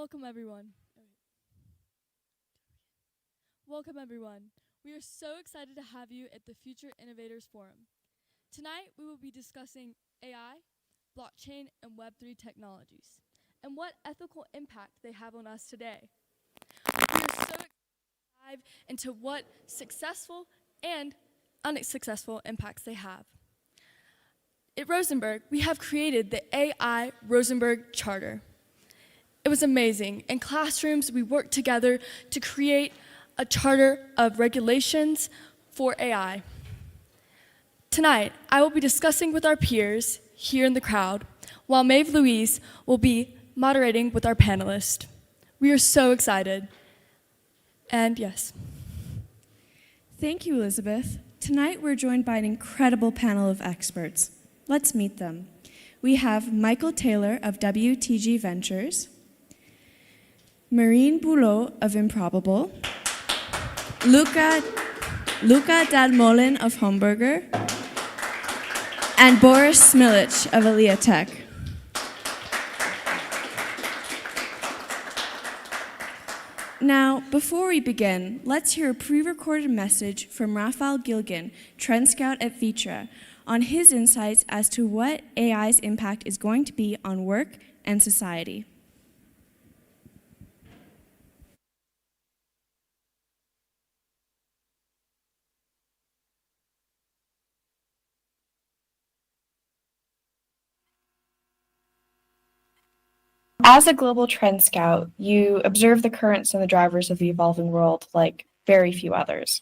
Welcome, everyone. Welcome, everyone. We are so excited to have you at the Future Innovators Forum. Tonight, we will be discussing AI, blockchain, and Web3 technologies, and what ethical impact they have on us today. We are so excited to dive into what successful and unsuccessful impacts they have. At Rosenberg, we have created the AI Rosenberg Charter. It was amazing. In classrooms, we worked together to create a charter of regulations for AI. Tonight, I will be discussing with our peers here in the crowd, while Maeve Louise will be moderating with our panelists. We are so excited. And yes. Thank you, Elizabeth. Tonight, we're joined by an incredible panel of experts. Let's meet them. We have Michael Taylor of WTG Ventures, Marine Boulot of Improbable, Luca Dalmolin of Homburger, and Boris Smilich of Alia Tech. Now, before we begin, let's hear a pre-recorded message from Raphael Gilgan, Trend Scout at Vitra, on his insights as to what AI's impact is going to be on work and society. As a global trend scout, you observe the currents and the drivers of the evolving world like very few others.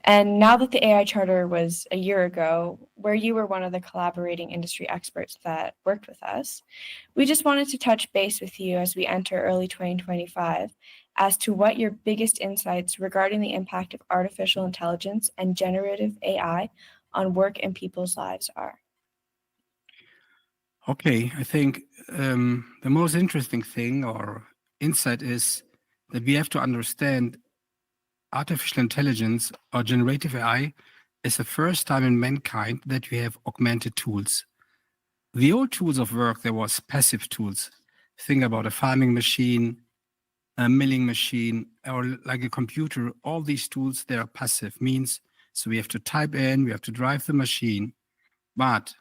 And now that the AI Charter was a year ago, where you were one of the collaborating industry experts that worked with us, we just wanted to touch base with you as we enter early 2025 as to what your biggest insights regarding the impact of artificial intelligence and generative AI on work and people's lives are. Okay, I think the most interesting thing or insight is that we have to understand artificial intelligence or generative AI is the first time in mankind that we have augmented tools. The old tools of work, there was passive tools. Think about a farming machine, a milling machine, or like a computer. All these tools, they are passive, means so we have to type in, we have to drive the machine. But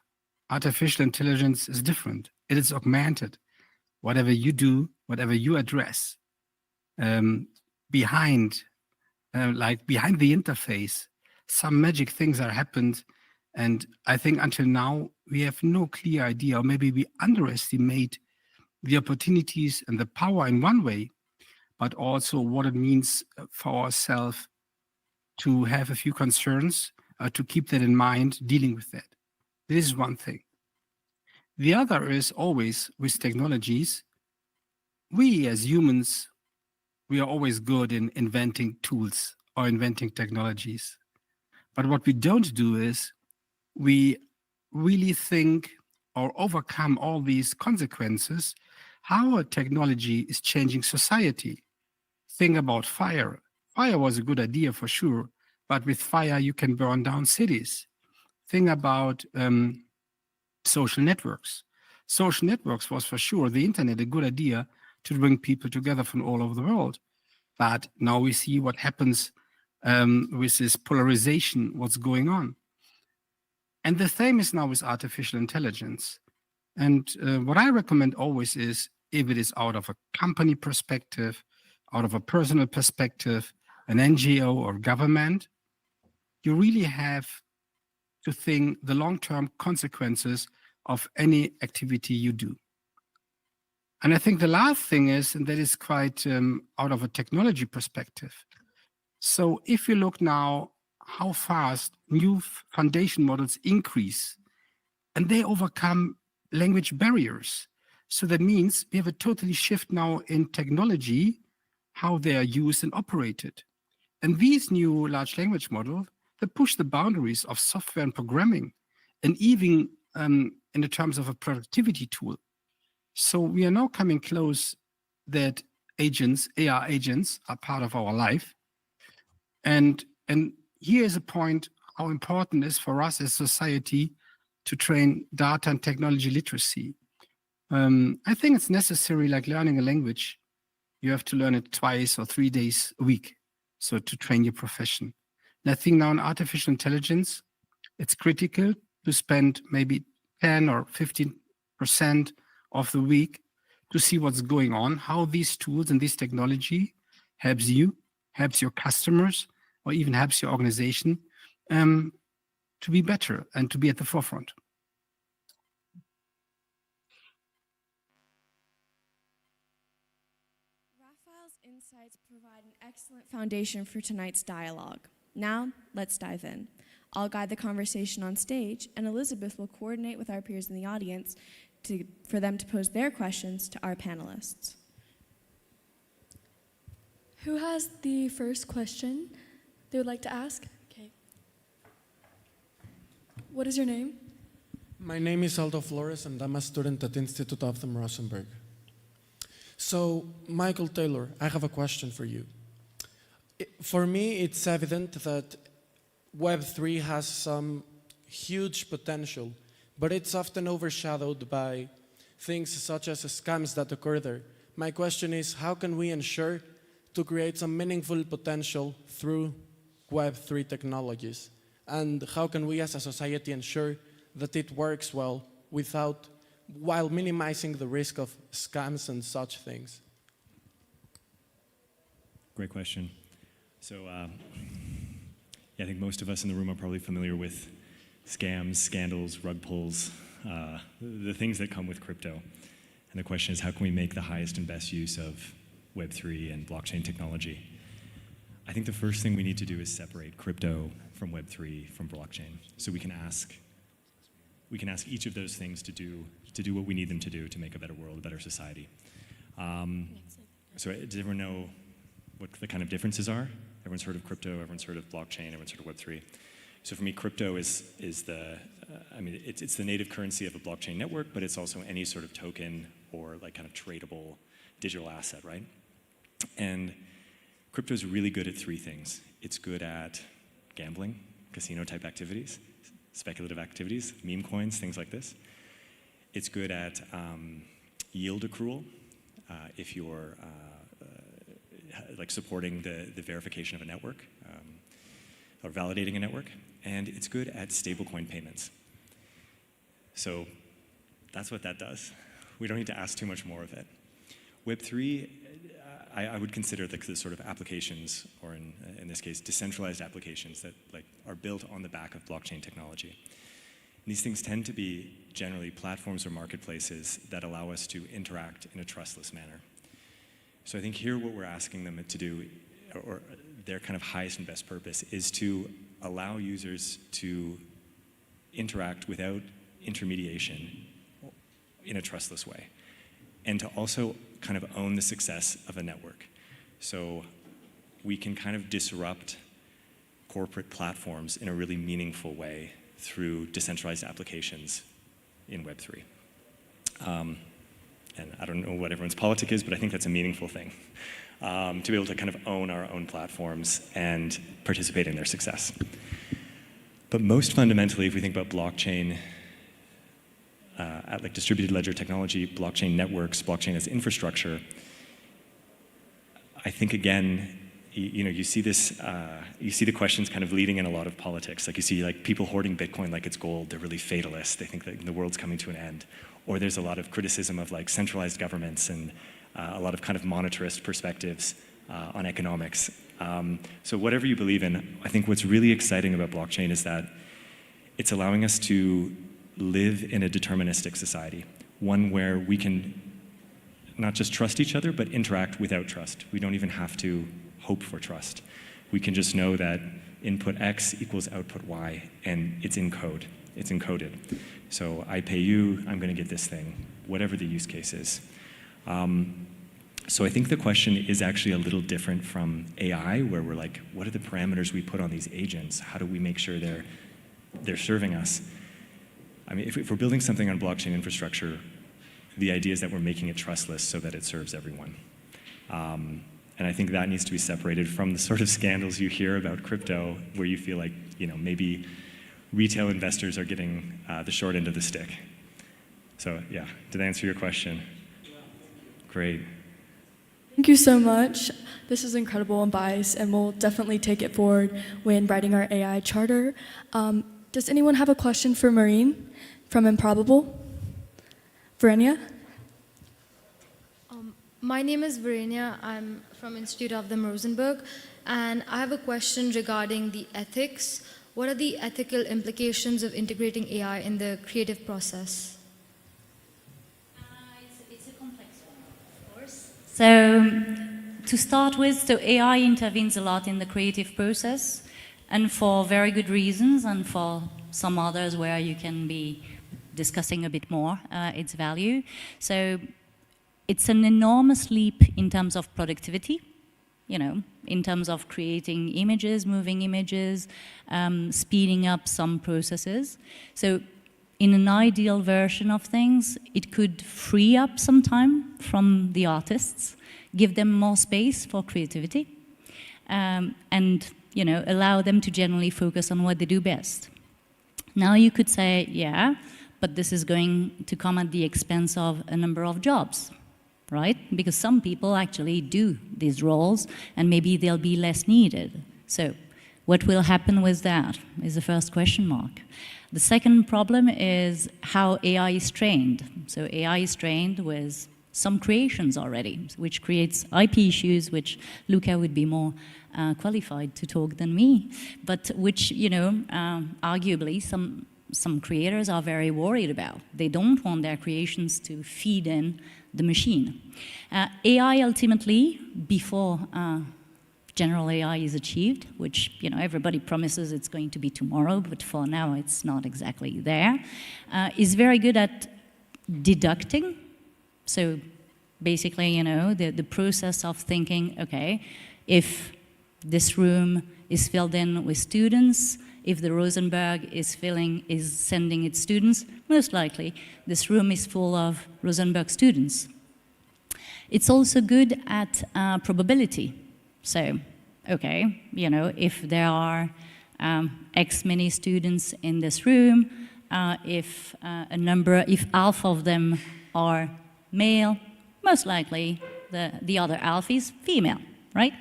artificial intelligence is different. It is augmented. Whatever you do, whatever you address, behind the interface, some magic things are happened. And I think until now, we have no clear idea, or maybe we underestimate the opportunities and the power in one way, but also what it means for ourselves to have a few concerns, to keep that in mind, dealing with that. This is one thing. The other is always with technologies, we as humans, we are always good in inventing tools or inventing technologies. But what we don't do is we really think or overcome all these consequences, how a technology is changing society. Think about fire. Fire was a good idea for sure, but with fire you can burn down cities. Think about social networks. Social networks was for sure the internet a good idea to bring people together from all over the world. But now we see what happens with this polarization, what's going on. And the same is now with artificial intelligence. And what I recommend always is, if it is out of a company perspective, out of a personal perspective, an NGO or government, you really have to think the long-term consequences of any activity you do. And I think the last thing is, and that is quite out of a technology perspective. So if you look now how fast new foundation models increase, and they overcome language barriers. So that means we have a totally shift now in technology, how they are used and operated. And these new large language models, they push the boundaries of software and programming, and even in the terms of a productivity tool. So we are now coming close that agents, AI agents, are part of our life. And here is a point how important it is for us as society to train data and technology literacy. I think it's necessary, like learning a language, you have to learn it 2 or 3 days a week. So to train your profession. And I think now in artificial intelligence, it's critical to spend maybe 10 or 15% of the week to see what's going on, how these tools and this technology helps you, helps your customers, or even helps your organization to be better and to be at the forefront. Raphael's insights provide an excellent foundation for tonight's dialogue. Now, let's dive in. I'll guide the conversation on stage, and Elizabeth will coordinate with our peers in the audience for them to pose their questions to our panelists. Who has the first question they would like to ask? Okay. What is your name? My name is Aldo Flores, and I'm a student at Institut auf dem Rosenberg. So, Michael Taylor, I have a question for you. For me, it's evident that Web3 has some huge potential, but it's often overshadowed by things such as scams that occur there. My question is, how can we ensure to create some meaningful potential through Web3 technologies? And how can we as a society ensure that it works well while minimizing the risk of scams and such things? Great question. So yeah, I think most of us in the room are probably familiar with scams, scandals, rug pulls, the things that come with crypto. And the question is, how can we make the highest and best use of Web3 and blockchain technology? I think the first thing we need to do is separate crypto from Web3 from blockchain. So we can ask each of those things to do what we need them to do to make a better world, a better society. So does everyone know what the kind of differences are? Everyone's heard of crypto, everyone's heard of blockchain, everyone's heard of Web3. So for me, crypto is the, it's the native currency of a blockchain network, but it's also any sort of token or like kind of tradable digital asset, right? And crypto is really good at 3 things. It's good at gambling, casino type activities, speculative activities, meme coins, things like this. It's good at yield accrual, if you're like supporting the verification of a network or validating a network. And it's good at stablecoin payments. So that's what that does. We don't need to ask too much more of it. Web3, I would consider the sort of applications, or in this case, decentralized applications that like are built on the back of blockchain technology. And these things tend to be generally platforms or marketplaces that allow us to interact in a trustless manner. So I think here what we're asking them to do, or their kind of highest and best purpose, is to allow users to interact without intermediation in a trustless way, and to also kind of own the success of a network. So we can kind of disrupt corporate platforms in a really meaningful way through decentralized applications in Web3. And I don't know what everyone's politic is, but I think that's a meaningful thing, to be able to kind of own our own platforms and participate in their success. But most fundamentally, if we think about blockchain, at like distributed ledger technology, blockchain networks, blockchain as infrastructure, I think again, you see this, you see the questions kind of leading in a lot of politics. Like you see like people hoarding Bitcoin like it's gold. They're really fatalist. They think that the world's coming to an end. Or there's a lot of criticism of like centralized governments and a lot of kind of monetarist perspectives on economics. So whatever you believe in, I think what's really exciting about blockchain is that it's allowing us to live in a deterministic society, one where we can not just trust each other, but interact without trust. We don't even have to hope for trust. We can just know that input X equals output Y, and it's in code. It's encoded. So I pay you, I'm going to get this thing, whatever the use case is. So I think the question is actually a little different from AI, where we're like, what are the parameters we put on these agents? How do we make sure they're serving us? I mean, if we're building something on blockchain infrastructure, the idea is that we're making it trustless so that it serves everyone. And I think that needs to be separated from the sort of scandals you hear about crypto, where you feel like, maybe retail investors are getting the short end of the stick. So yeah, did I answer your question? Great. Thank you so much. This is incredible and biased, and we'll definitely take it forward when writing our AI charter. Does anyone have a question for Maureen from Improbable? Verenia? My name is Verenia. I'm from Institut auf dem Rosenberg, and I have a question regarding the ethics. What are the ethical implications of integrating AI in the creative process? It's a complex one, of course. So to start with, so AI intervenes a lot in the creative process, and for very good reasons, and for some others where you can be discussing a bit more its value. So it's an enormous leap in terms of productivity, you know, in terms of creating images, moving images, speeding up some processes. So in an ideal version of things, it could free up some time from the artists, give them more space for creativity, and, you know, allow them to generally focus on what they do best. Now you could say, yeah, but this is going to come at the expense of a number of jobs, right? Because some people actually do these roles, and maybe they'll be less needed. So what will happen with that is the first question mark. The second problem is how AI is trained. So AI is trained with some creations already, which creates IP issues, which Luca would be more qualified to talk than me, but which, you know, arguably some creators are very worried about. They don't want their creations to feed in the machine. AI ultimately, before general AI is achieved, which, you know, everybody promises it's going to be tomorrow, but for now it's not exactly there, is very good at deducting. So basically, you know, the process of thinking, okay, if this room is filled in with students, if the Rosenberg is sending its students, most likely this room is full of Rosenberg students. It's also good at probability. So, okay, you know, if there are X many students in this room, if half of them are male, most likely the other half is female, right?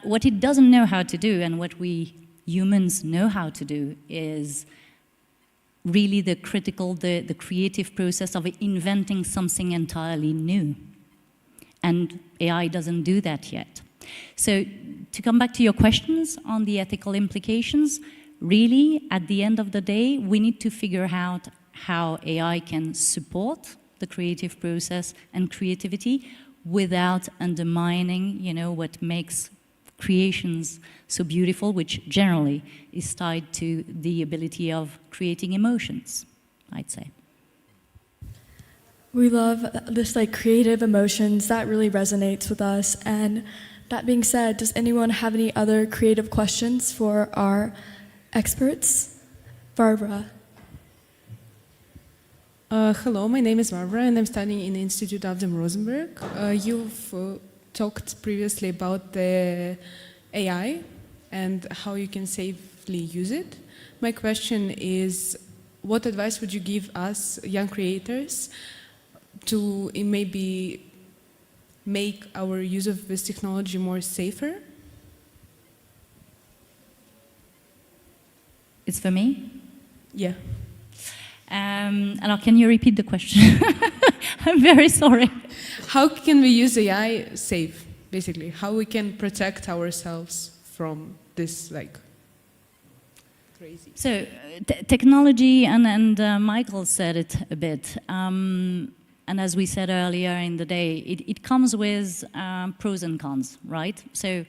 What it doesn't know how to do, and what we humans know how to do, is really the creative process of inventing something entirely new. And AI doesn't do that yet. So to come back to your questions on the ethical implications, really, at the end of the day, we need to figure out how AI can support the creative process and creativity without undermining, you know, what makes creations so beautiful, which generally is tied to the ability of creating emotions, I'd say. We love this like creative emotions. That really resonates with us. And that being said, does anyone have any other creative questions for our experts? Barbara. Hello, my name is Barbara, and I'm studying in the Institut auf dem Rosenberg. You've talked previously about the AI and how you can safely use it. My question is, what advice would you give us, young creators, to maybe make our use of this technology more safer? It's for me? Yeah. Alors, can you repeat the question? I'm very sorry. How can we use AI safe, basically? How we can protect ourselves from this, like, crazy? So, technology, and Michael said it a bit, and as we said earlier in the day, it comes with pros and cons, right? So,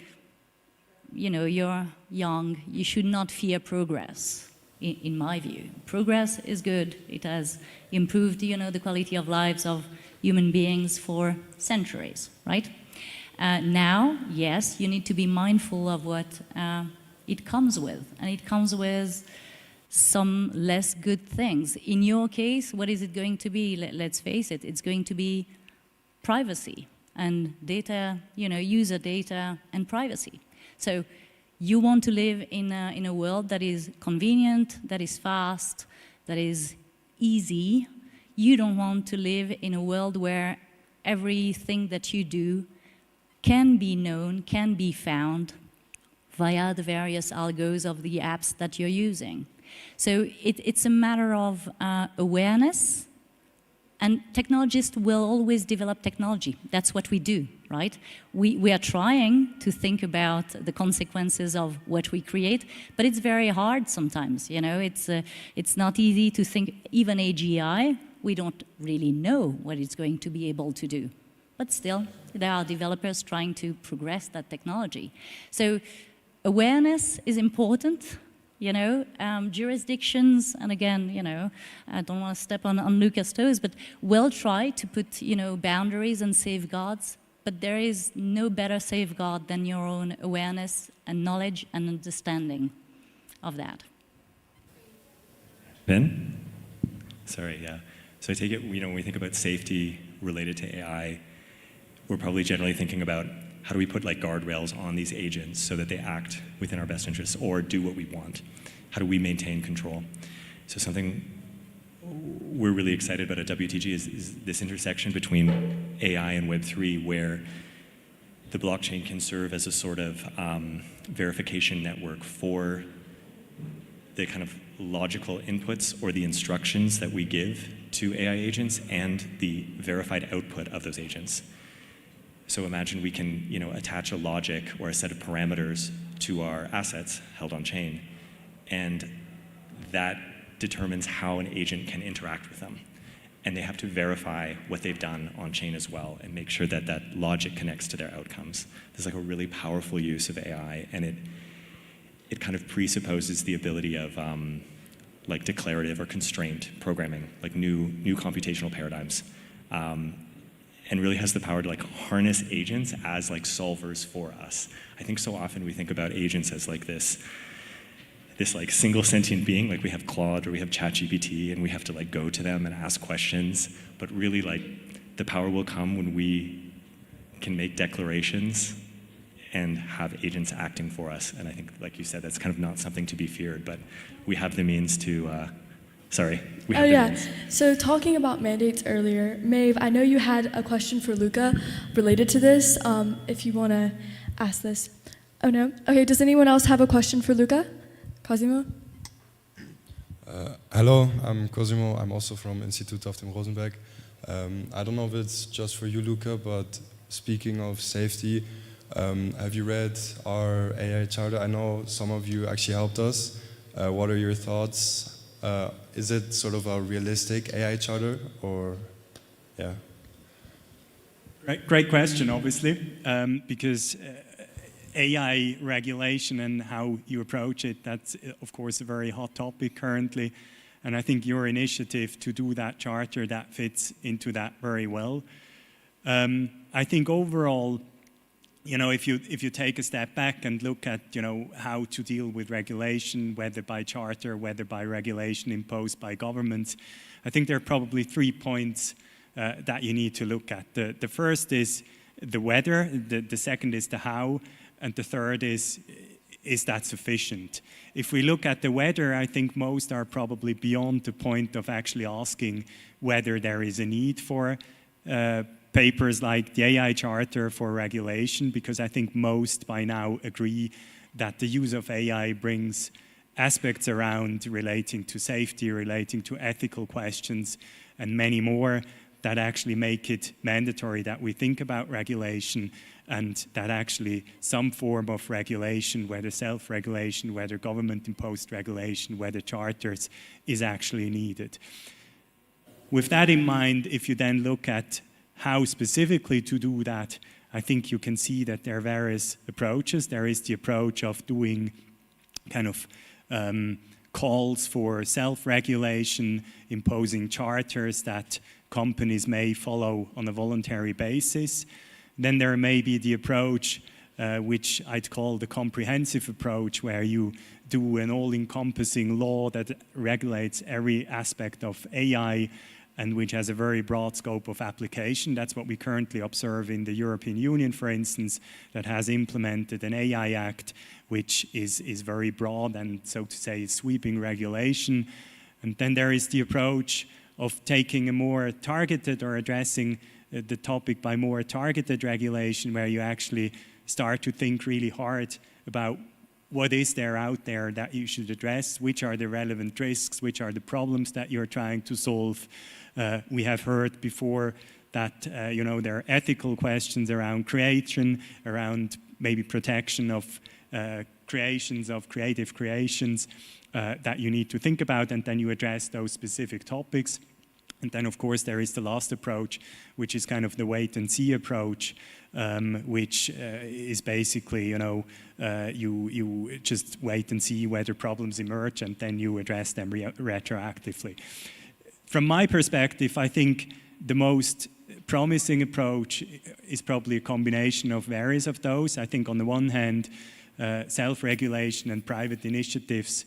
you know, you're young, you should not fear progress. In my view, progress is good. It has improved, you know, the quality of lives of human beings for centuries, right? Now, yes, you need to be mindful of what it comes with, and it comes with some less good things. In your case, what is it going to be? Let's face it, it's going to be privacy and data, you know, user data and privacy. So you want to live in a world that is convenient, that is fast, that is easy. You don't want to live in a world where everything that you do can be known, can be found via the various algos of the apps that you're using. So it's a matter of awareness, and technologists will always develop technology. That's what we do, right? We are trying to think about the consequences of what we create, but it's very hard sometimes, you know? It's not easy to think, even AGI, we don't really know what it's going to be able to do. But still, there are developers trying to progress that technology. So awareness is important. You know, jurisdictions, and again, you know, I don't want to step on Lucas' toes, but we'll try to put, you know, boundaries and safeguards, but there is no better safeguard than your own awareness and knowledge and understanding of that. Ben? Sorry, yeah. So I take it, you know, when we think about safety related to AI, we're probably generally thinking about how do we put like guardrails on these agents so that they act within our best interests or do what we want? How do we maintain control? So something we're really excited about at WTG is this intersection between AI and Web3, where the blockchain can serve as a sort of verification network for the kind of logical inputs or the instructions that we give to AI agents and the verified output of those agents. So imagine we can, you know, attach a logic or a set of parameters to our assets held on chain, and that determines how an agent can interact with them. And they have to verify what they've done on chain as well and make sure that that logic connects to their outcomes. This is like a really powerful use of AI, and it kind of presupposes the ability of like declarative or constraint programming, like new computational paradigms. And really has the power to like harness agents as like solvers for us. I think so often we think about agents as like this like single sentient being, like we have Claude or we have ChatGPT and we have to like go to them and ask questions, but really like the power will come when we can make declarations and have agents acting for us. And I think, like you said, that's kind of not something to be feared, but we have the means to, So talking about mandates earlier, Maeve, I know you had a question for Luca related to this, if you want to ask this. Oh, no? Okay, does anyone else have a question for Luca? Cosimo? Hello, I'm Cosimo. I'm also from Institut auf dem Rosenberg. I don't know if it's just for you, Luca, but speaking of safety, have you read our AI charter? I know some of you actually helped us. What are your thoughts? Is it sort of a realistic AI charter, or, yeah? Great question, obviously, because AI regulation and how you approach it, that's, of course, a very hot topic currently. And I think your initiative to do that charter, that fits into that very well. I think overall, you know, if you take a step back and look at, you know, how to deal with regulation, whether by charter, whether by regulation imposed by governments, I think there are probably 3 points that you need to look at. The first is the whether, the second is the how, and the third is that sufficient? If we look at the whether, I think most are probably beyond the point of actually asking whether there is a need for papers like the AI Charter for regulation, because I think most by now agree that the use of AI brings aspects around relating to safety, relating to ethical questions, and many more that actually make it mandatory that we think about regulation, and that actually some form of regulation, whether self-regulation, whether government-imposed regulation, whether charters, is actually needed. With that in mind, if you then look at how specifically to do that, I think you can see that there are various approaches. There is the approach of doing kind of calls for self-regulation, imposing charters that companies may follow on a voluntary basis. Then there may be the approach, which I'd call the comprehensive approach, where you do an all-encompassing law that regulates every aspect of AI and which has a very broad scope of application. That's what we currently observe in the European Union, for instance, that has implemented an AI Act, which is very broad and, so to say, sweeping regulation. And then there is the approach of taking a more targeted or addressing the topic by more targeted regulation, where you actually start to think really hard about what is there out there that you should address, which are the relevant risks, which are the problems that you're trying to solve. We have heard before that there are ethical questions around creation, around maybe protection of creative creations that you need to think about, and then you address those specific topics. And then, of course, there is the last approach, which is kind of the wait-and-see approach, which is basically, you just wait and see whether problems emerge, and then you address them retroactively. From my perspective, I think the most promising approach is probably a combination of various of those. I think on the one hand, self-regulation and private initiatives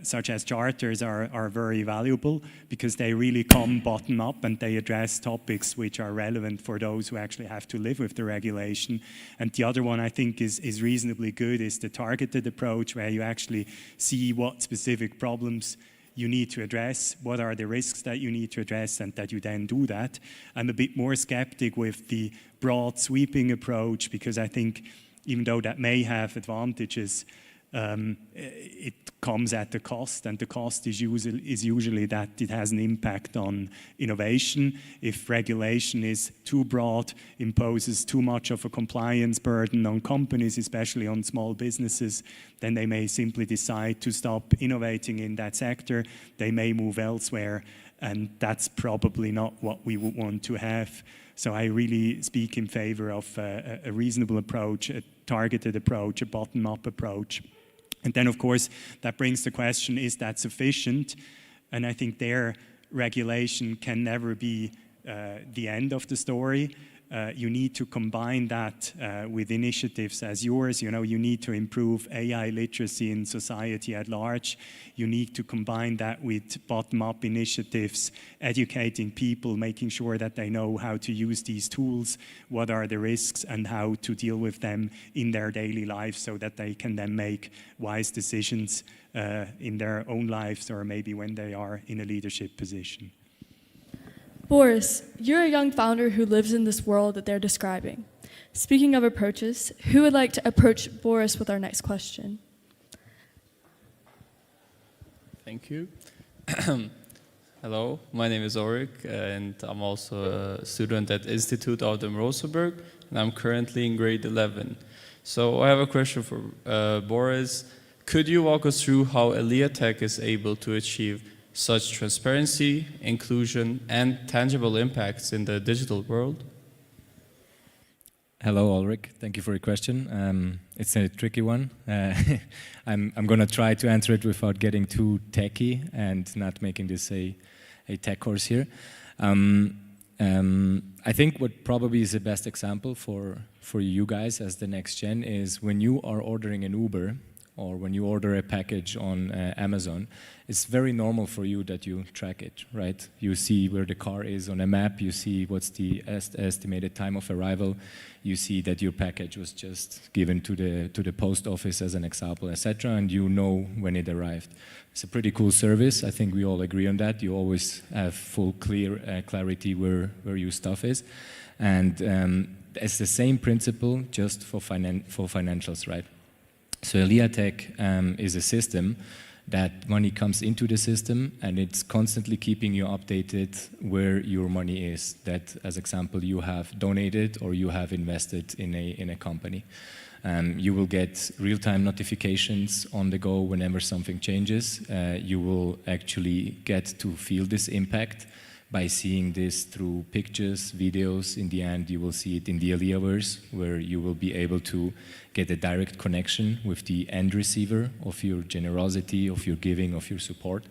such as charters are very valuable, because they really come bottom up and they address topics which are relevant for those who actually have to live with the regulation. And the other one I think is reasonably good is the targeted approach, where you actually see what specific problems you need to address, what are the risks that you need to address, and that you then do that. I'm a bit more skeptic with the broad sweeping approach, because I think even though that may have advantages, it comes at a cost, and the cost is usually that it has an impact on innovation. If regulation is too broad, imposes too much of a compliance burden on companies, especially on small businesses, then they may simply decide to stop innovating in that sector. They may move elsewhere, and that's probably not what we would want to have. So I really speak in favor of a reasonable approach, a targeted approach, a bottom-up approach. And then, of course, that brings the question, is that sufficient? And I think their regulation can never be the end of the story. You need to combine that with initiatives as yours. You need to improve AI literacy in society at large. You need to combine that with bottom-up initiatives, educating people, making sure that they know how to use these tools, what are the risks, and how to deal with them in their daily lives, so that they can then make wise decisions in their own lives, or maybe when they are in a leadership position. Boris, you're a young founder who lives in this world that they're describing. Speaking of approaches, who would like to approach Boris with our next question? Thank you. Hello, my name is Ulrich, and I'm also a student at Institut auf dem Rosenberg, and I'm currently in grade 11. So I have a question for Boris. Could you walk us through how Eliza is able to achieve such transparency, inclusion, and tangible impacts in the digital world? Hello, Ulrich. Thank you for your question. It's a tricky one. I'm going to try to answer it without getting too techy and not making this a tech course here. I think what probably is the best example for you guys as the next gen is when you are ordering an Uber, or when you order a package on Amazon, it's very normal for you that you track it, right? You see where the car is on a map, you see what's the estimated time of arrival, you see that your package was just given to the post office as an example, etc., and you know when it arrived. It's a pretty cool service. I think we all agree on that. You always have full clarity where your stuff is. And it's the same principle just for financials, right? So Eliza is a system that money comes into the system, and it's constantly keeping you updated where your money is. That, as example, you have donated or you have invested in a company. You will get real-time notifications on the go whenever something changes. You will actually get to feel this impact by seeing this through pictures, videos. In the end, you will see it in the Elizaverse, where you will be able to get a direct connection with the end receiver of your generosity, of your giving, of your support.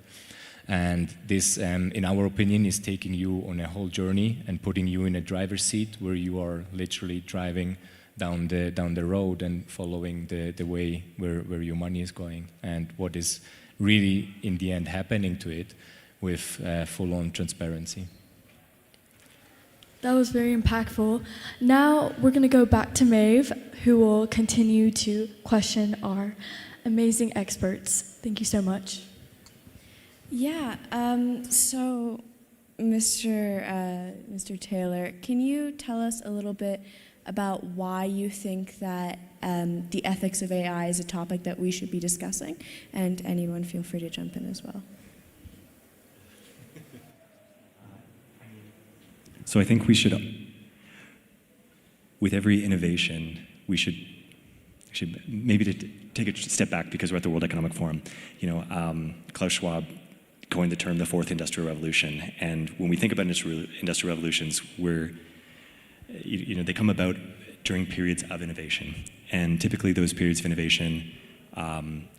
And this, in our opinion, is taking you on a whole journey and putting you in a driver's seat where you are literally driving down the road and following the way where your money is going and what is really, in the end, happening to it, with full-on transparency. That was very impactful. Now we're going to go back to Maeve, who will continue to question our amazing experts. Thank you so much. Yeah, so Mr. Taylor, can you tell us a little bit about why you think that the ethics of AI is a topic that we should be discussing? And anyone feel free to jump in as well. So I think we should, with every innovation, we should maybe to take a step back because we're at the World Economic Forum. Klaus Schwab coined the term the fourth industrial revolution. And when we think about industrial revolutions, they come about during periods of innovation. And typically those periods of innovation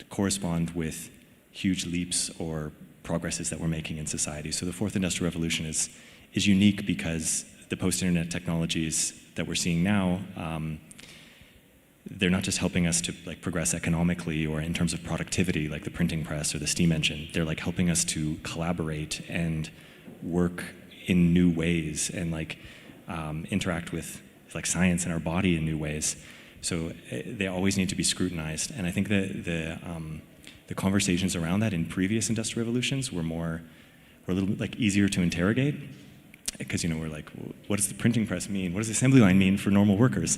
correspond with huge leaps or progresses that we're making in society. So the fourth industrial revolution is unique because the post-internet technologies that we're seeing now, they're not just helping us to progress economically or in terms of productivity, like the printing press or the steam engine. They're helping us to collaborate and work in new ways and interact with science and our body in new ways. So they always need to be scrutinized. And I think that the conversations around that in previous industrial revolutions were a little bit easier to interrogate, because we're what does the printing press mean? What does the assembly line mean for normal workers?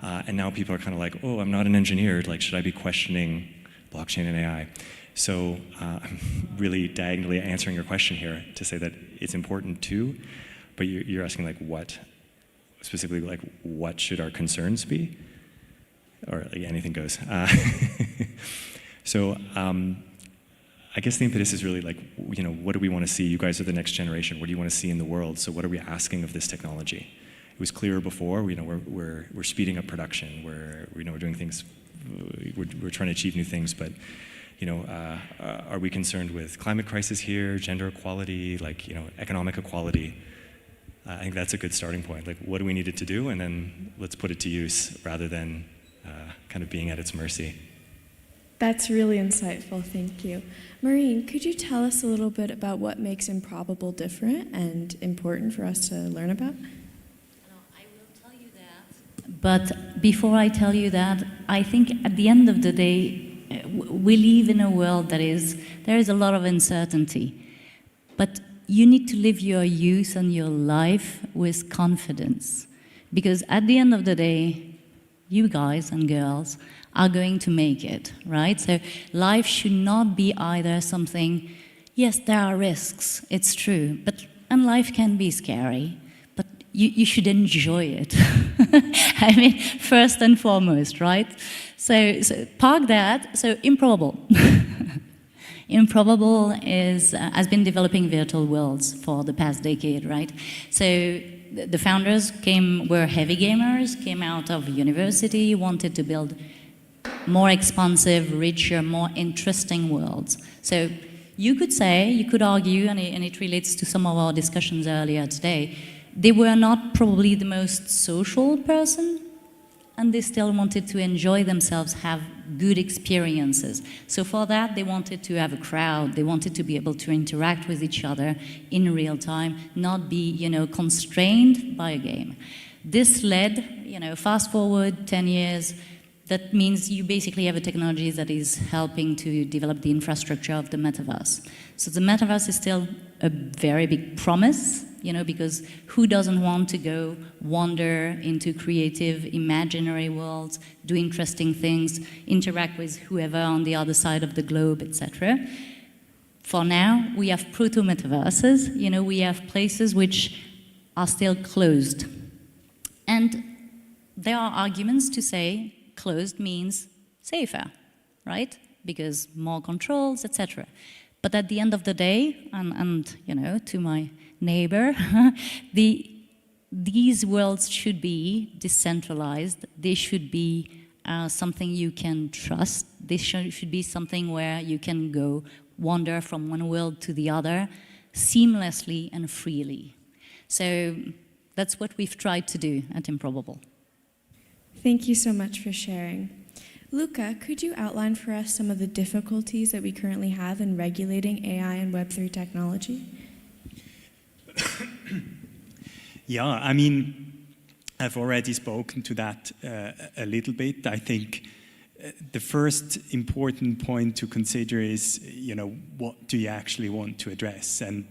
And now people are kind of oh, I'm not an engineer. Should I be questioning blockchain and AI? So I'm really diagonally answering your question here to say that it's important too, but you're asking what, specifically what should our concerns be? Or anything goes. So I guess the impetus is really what do we want to see? You guys are the next generation. What do you want to see in the world? So what are we asking of this technology? It was clearer before. We're speeding up production. We're doing things. We're trying to achieve new things. But are we concerned with climate crisis here, gender equality, economic equality? I think that's a good starting point. What do we need it to do, and then let's put it to use rather than kind of being at its mercy. That's really insightful, thank you. Maureen, could you tell us a little bit about what makes Improbable different and important for us to learn about? But before I tell you that, I think at the end of the day, we live in a world there is a lot of uncertainty. But you need to live your youth and your life with confidence. Because at the end of the day, you guys and girls are going to make it, right? So life should not be either something, yes, there are risks, it's true, and life can be scary. You should enjoy it. I mean, first and foremost, right? So park that. So Improbable. Improbable has been developing virtual worlds for the past decade, right? So the founders were heavy gamers, came out of university, wanted to build more expansive, richer, more interesting worlds. So you could argue, and it relates to some of our discussions earlier today, they were not probably the most social person, and they still wanted to enjoy themselves, have good experiences. So for that, they wanted to have a crowd. They wanted to be able to interact with each other in real time, not be, constrained by a game. This led, fast forward 10 years, that means you basically have a technology that is helping to develop the infrastructure of the metaverse. So the metaverse is still a very big promise, because who doesn't want to go wander into creative, imaginary worlds, do interesting things, interact with whoever on the other side of the globe, etc. For now, we have proto-metaverses, we have places which are still closed. And there are arguments to say closed means safer, right? Because more controls, etc. But at the end of the day, and to my neighbor, these worlds should be decentralized. They should be something you can trust. They should be something where you can go wander from one world to the other seamlessly and freely. So that's what we've tried to do at Improbable. Thank you so much for sharing. Luca, could you outline for us some of the difficulties that we currently have in regulating AI and Web3 technology? Yeah, I mean, I've already spoken to that a little bit. I think the first important point to consider is, what do you actually want to address? And,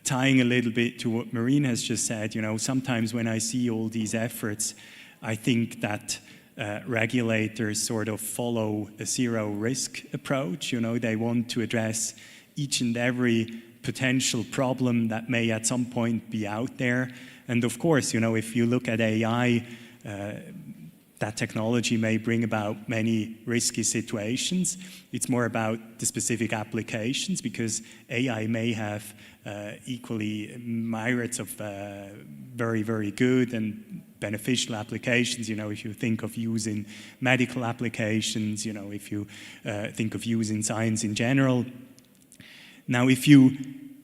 tying a little bit to what Maureen has just said, sometimes when I see all these efforts, I think that regulators sort of follow a zero risk approach. They want to address each and every potential problem that may at some point be out there. And of course, if you look at AI, that technology may bring about many risky situations. It's more about the specific applications, because AI may have equally merits of very, very good and beneficial applications. If you think of using medical applications, if you think of using science in general. Now, if you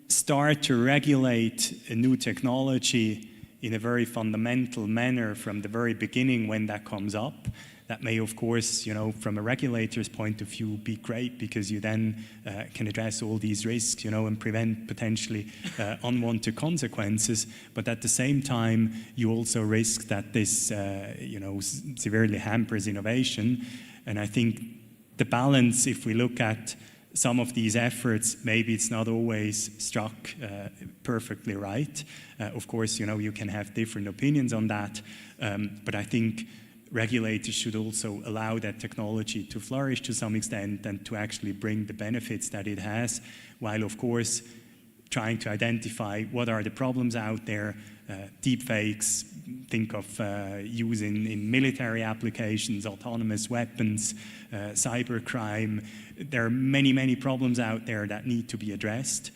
start to regulate a new technology in a very fundamental manner from the very beginning when that comes up, that may, of course, from a regulator's point of view, be great, because you then can address all these risks, and prevent potentially unwanted consequences. But at the same time, you also risk that this, severely hampers innovation. And I think the balance, if we look at some of these efforts, maybe it's not always struck perfectly right. Of course, you can have different opinions on that, but I think regulators should also allow that technology to flourish to some extent and to actually bring the benefits that it has, while of course trying to identify what are the problems out there. Deepfakes, think of using in military applications, autonomous weapons, cybercrime. There are many, many problems out there that need to be addressed,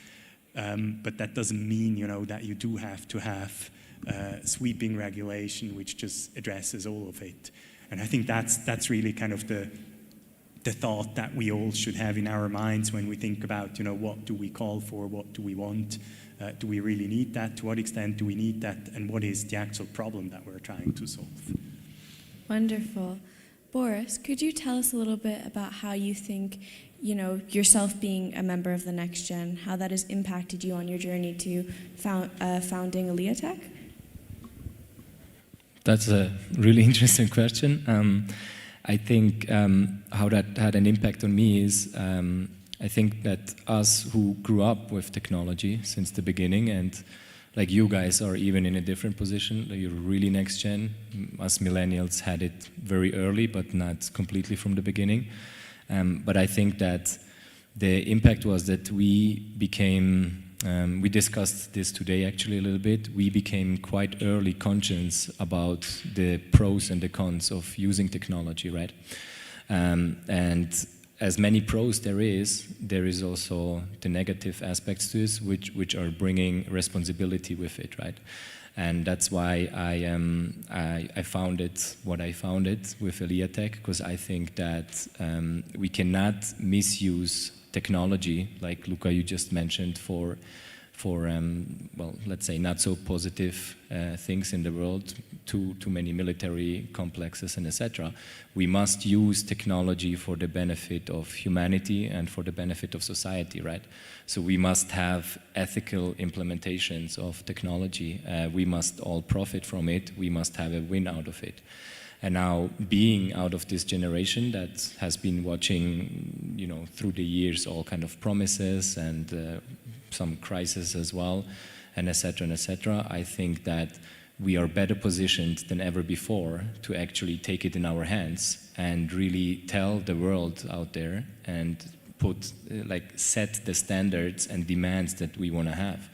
but that doesn't mean, that you do have to have sweeping regulation which just addresses all of it. And I think that's really kind of the thought that we all should have in our minds when we think about, what do we call for, what do we want, do we really need that, to what extent do we need that, and what is the actual problem that we're trying to solve. Wonderful. Boris, could you tell us a little bit about how you think, yourself being a member of the Next Gen, how that has impacted you on your journey to founding Eliatech? That's a really interesting question. I think how that had an impact on me is I think that us who grew up with technology since the beginning, and like you guys are even in a different position, you're really next gen. Us millennials had it very early, but not completely from the beginning. But I think that the impact was that we became, we discussed this today actually a little bit, we became quite early conscious about the pros and the cons of using technology, right? And as many pros there is also the negative aspects to this, which are bringing responsibility with it, right? And that's why I founded what I founded with Eliatech, because I think that we cannot misuse technology, like Luca, you just mentioned, for well, let's say not so positive things in the world, too many military complexes and etc. We must use technology for the benefit of humanity and for the benefit of society, right? So we must have ethical implementations of technology. We must all profit from it. We must have a win out of it. And now, being out of this generation that has been watching, through the years, all kind of promises and some crises as well, and etc., I think that we are better positioned than ever before to actually take it in our hands and really tell the world out there and put, set the standards and demands that we want to have.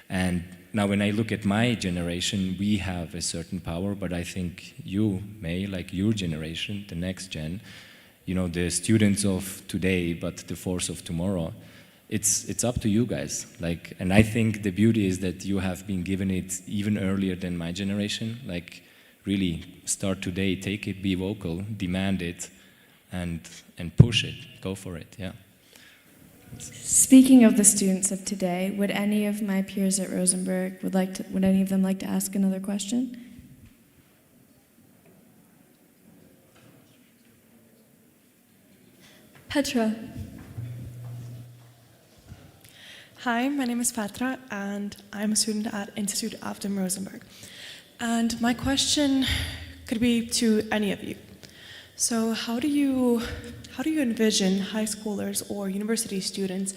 And now when I look at my generation, we have a certain power, but I think you, May, like your generation, the next gen, the students of today, but the force of tomorrow, it's up to you guys. And I think the beauty is that you have been given it even earlier than my generation. Really start today, take it, be vocal, demand it, and push it, go for it, yeah. Speaking of the students of today, would any of my peers at Rosenberg, would any of them like to ask another question? Petra. Hi, my name is Petra, and I'm a student at Institut auf dem Rosenberg. And my question could be to any of you. So how do you envision high schoolers or university students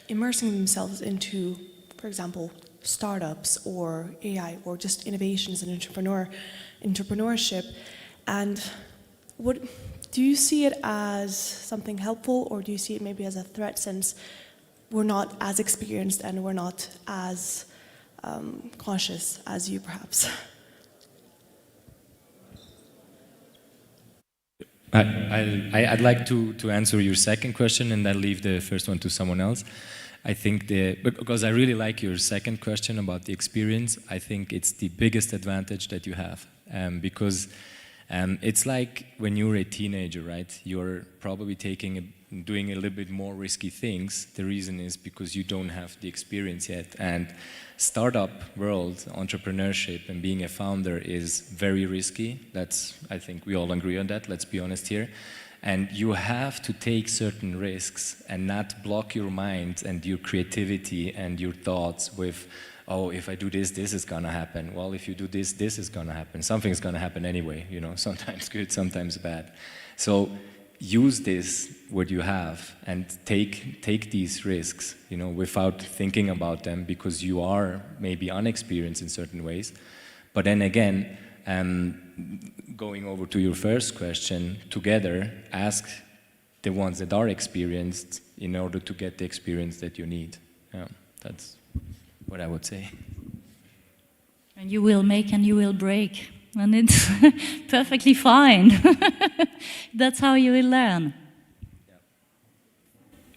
immersing themselves into, for example, startups or AI or just innovations and entrepreneurship? And what do you see it as something helpful, or do you see it maybe as a threat, since we're not as experienced and we're not as conscious as you, perhaps? I'd like to answer your second question and then leave the first one to someone else. I think because I really like your second question about the experience, I think it's the biggest advantage that you have. Because it's like when you're a teenager, right? You're probably doing a little bit more risky things. The reason is because you don't have the experience yet. And startup world, entrepreneurship, and being a founder is very risky. I think we all agree on that, let's be honest here. And you have to take certain risks and not block your mind and your creativity and your thoughts with, oh, if I do this, this is gonna happen. Well, if you do this, this is gonna happen. Something's gonna happen anyway, you know, sometimes good, sometimes bad. So use this, what you have, and take these risks, you know, without thinking about them, because you are maybe unexperienced in certain ways. But then again, going over to your first question, together, ask the ones that are experienced in order to get the experience that you need. Yeah, that's what I would say. And you will make and you will break. And it's perfectly fine. That's how you will learn.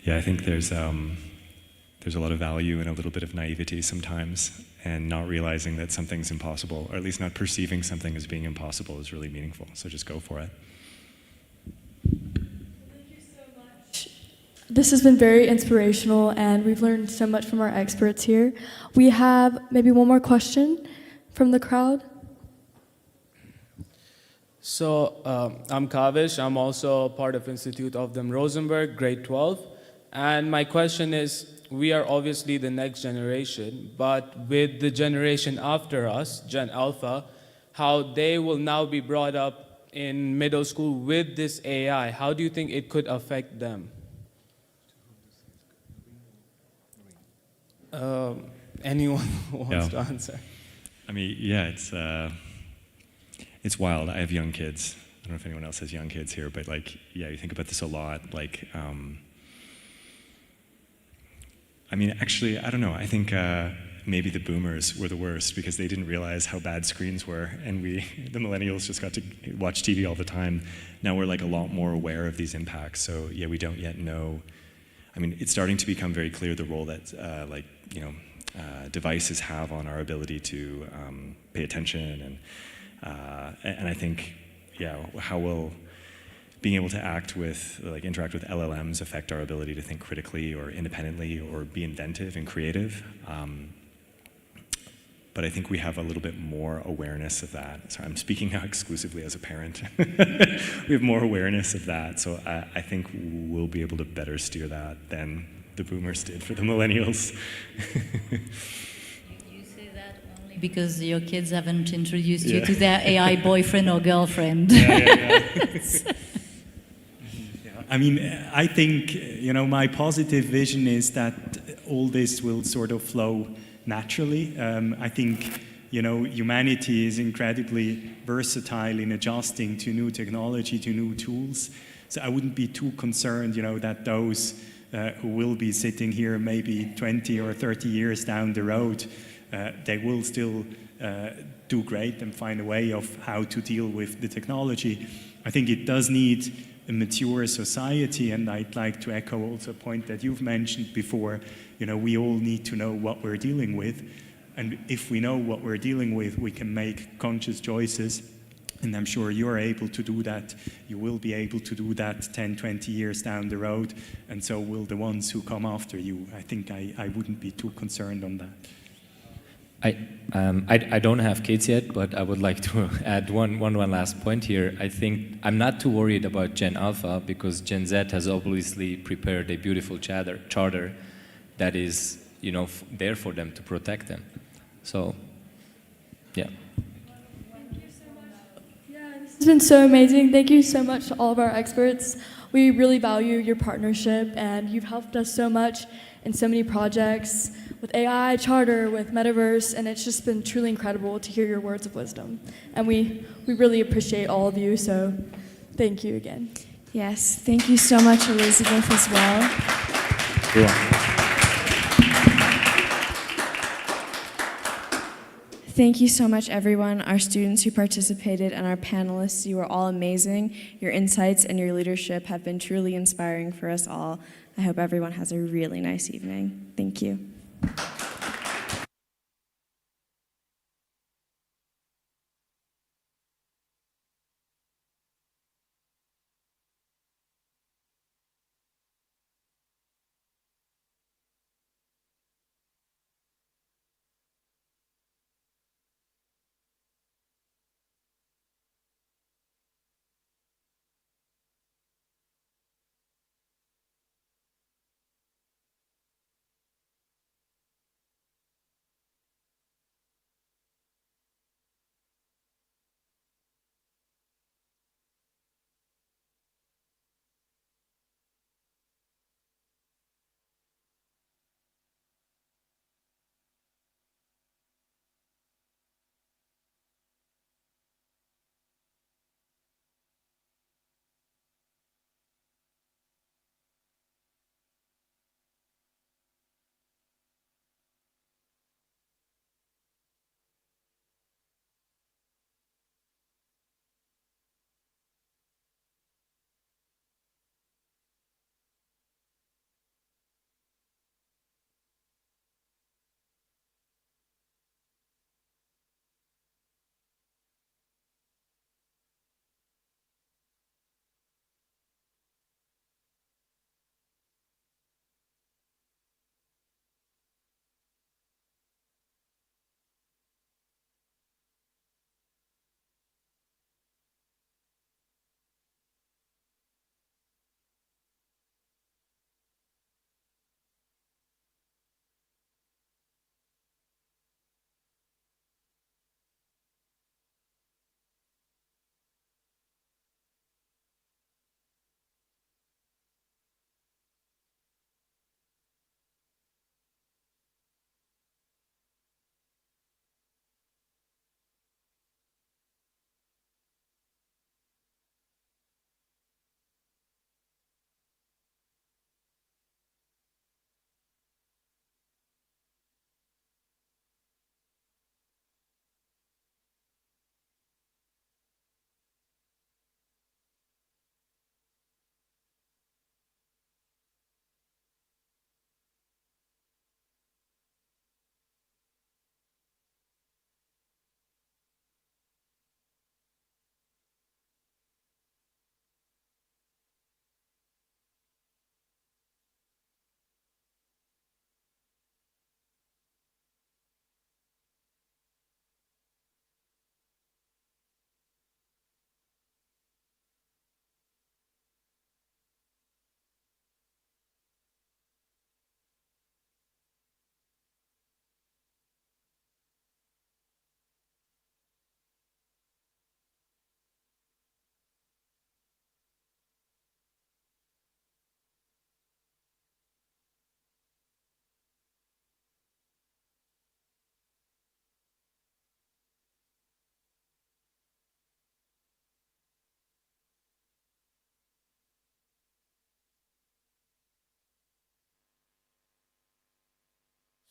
Yeah, I think there's a lot of value in a little bit of naivety sometimes, and not realizing that something's impossible, or at least not perceiving something as being impossible, is really meaningful. So just go for it. Thank you so much. This has been very inspirational, and we've learned so much from our experts here. We have maybe one more question from the crowd. So I'm Kavish. I'm also part of Institut auf dem Rosenberg, grade 12. And my question is, we are obviously the next generation, but with the generation after us, Gen Alpha, how they will now be brought up in middle school with this AI, how do you think it could affect them? Anyone who wants to answer? I mean, yeah, it's wild. I have young kids. I don't know if anyone else has young kids here, but like, yeah, you think about this a lot. Like, I mean, actually, I don't know. I think maybe the boomers were the worst because they didn't realize how bad screens were, and the millennials just got to watch TV all the time. Now we're like a lot more aware of these impacts. So yeah, we don't yet know. I mean, it's starting to become very clear the role that devices have on our ability to pay attention, and I think, yeah, how will being able to interact with LLMs affect our ability to think critically or independently or be inventive and creative. But I think we have a little bit more awareness of that. So I'm speaking now exclusively as a parent. We have more awareness of that. So I think we'll be able to better steer that than the boomers did for the millennials. You say that only because your kids haven't introduced you to their AI boyfriend or girlfriend. I mean, I think, my positive vision is that all this will sort of flow naturally. I think, humanity is incredibly versatile in adjusting to new technology, to new tools. So I wouldn't be too concerned, that those who will be sitting here maybe 20 or 30 years down the road, they will still do great and find a way of how to deal with the technology. I think it does need a mature society, and I'd like to echo also a point that you've mentioned before. We all need to know what we're dealing with, and if we know what we're dealing with, we can make conscious choices, and I'm sure you're able to do that. You will be able to do that 10, 20 years down the road, and so will the ones who come after you. I think I wouldn't be too concerned on that. I don't have kids yet, but I would like to add one last point here. I think I'm not too worried about Gen Alpha because Gen Z has obviously prepared a beautiful charter that is, there for them to protect them. So, yeah. Thank you so much. Yeah, this It's been so amazing. Thank you so much to all of our experts. We really value your partnership, and you've helped us so much in so many projects with AI, Charter, with Metaverse, and it's just been truly incredible to hear your words of wisdom. And we really appreciate all of you, so thank you again. Yes, thank you so much, Elizabeth, as well. Thank you so much, everyone, our students who participated and our panelists. You are all amazing. Your insights and your leadership have been truly inspiring for us all. I hope everyone has a really nice evening. Thank you.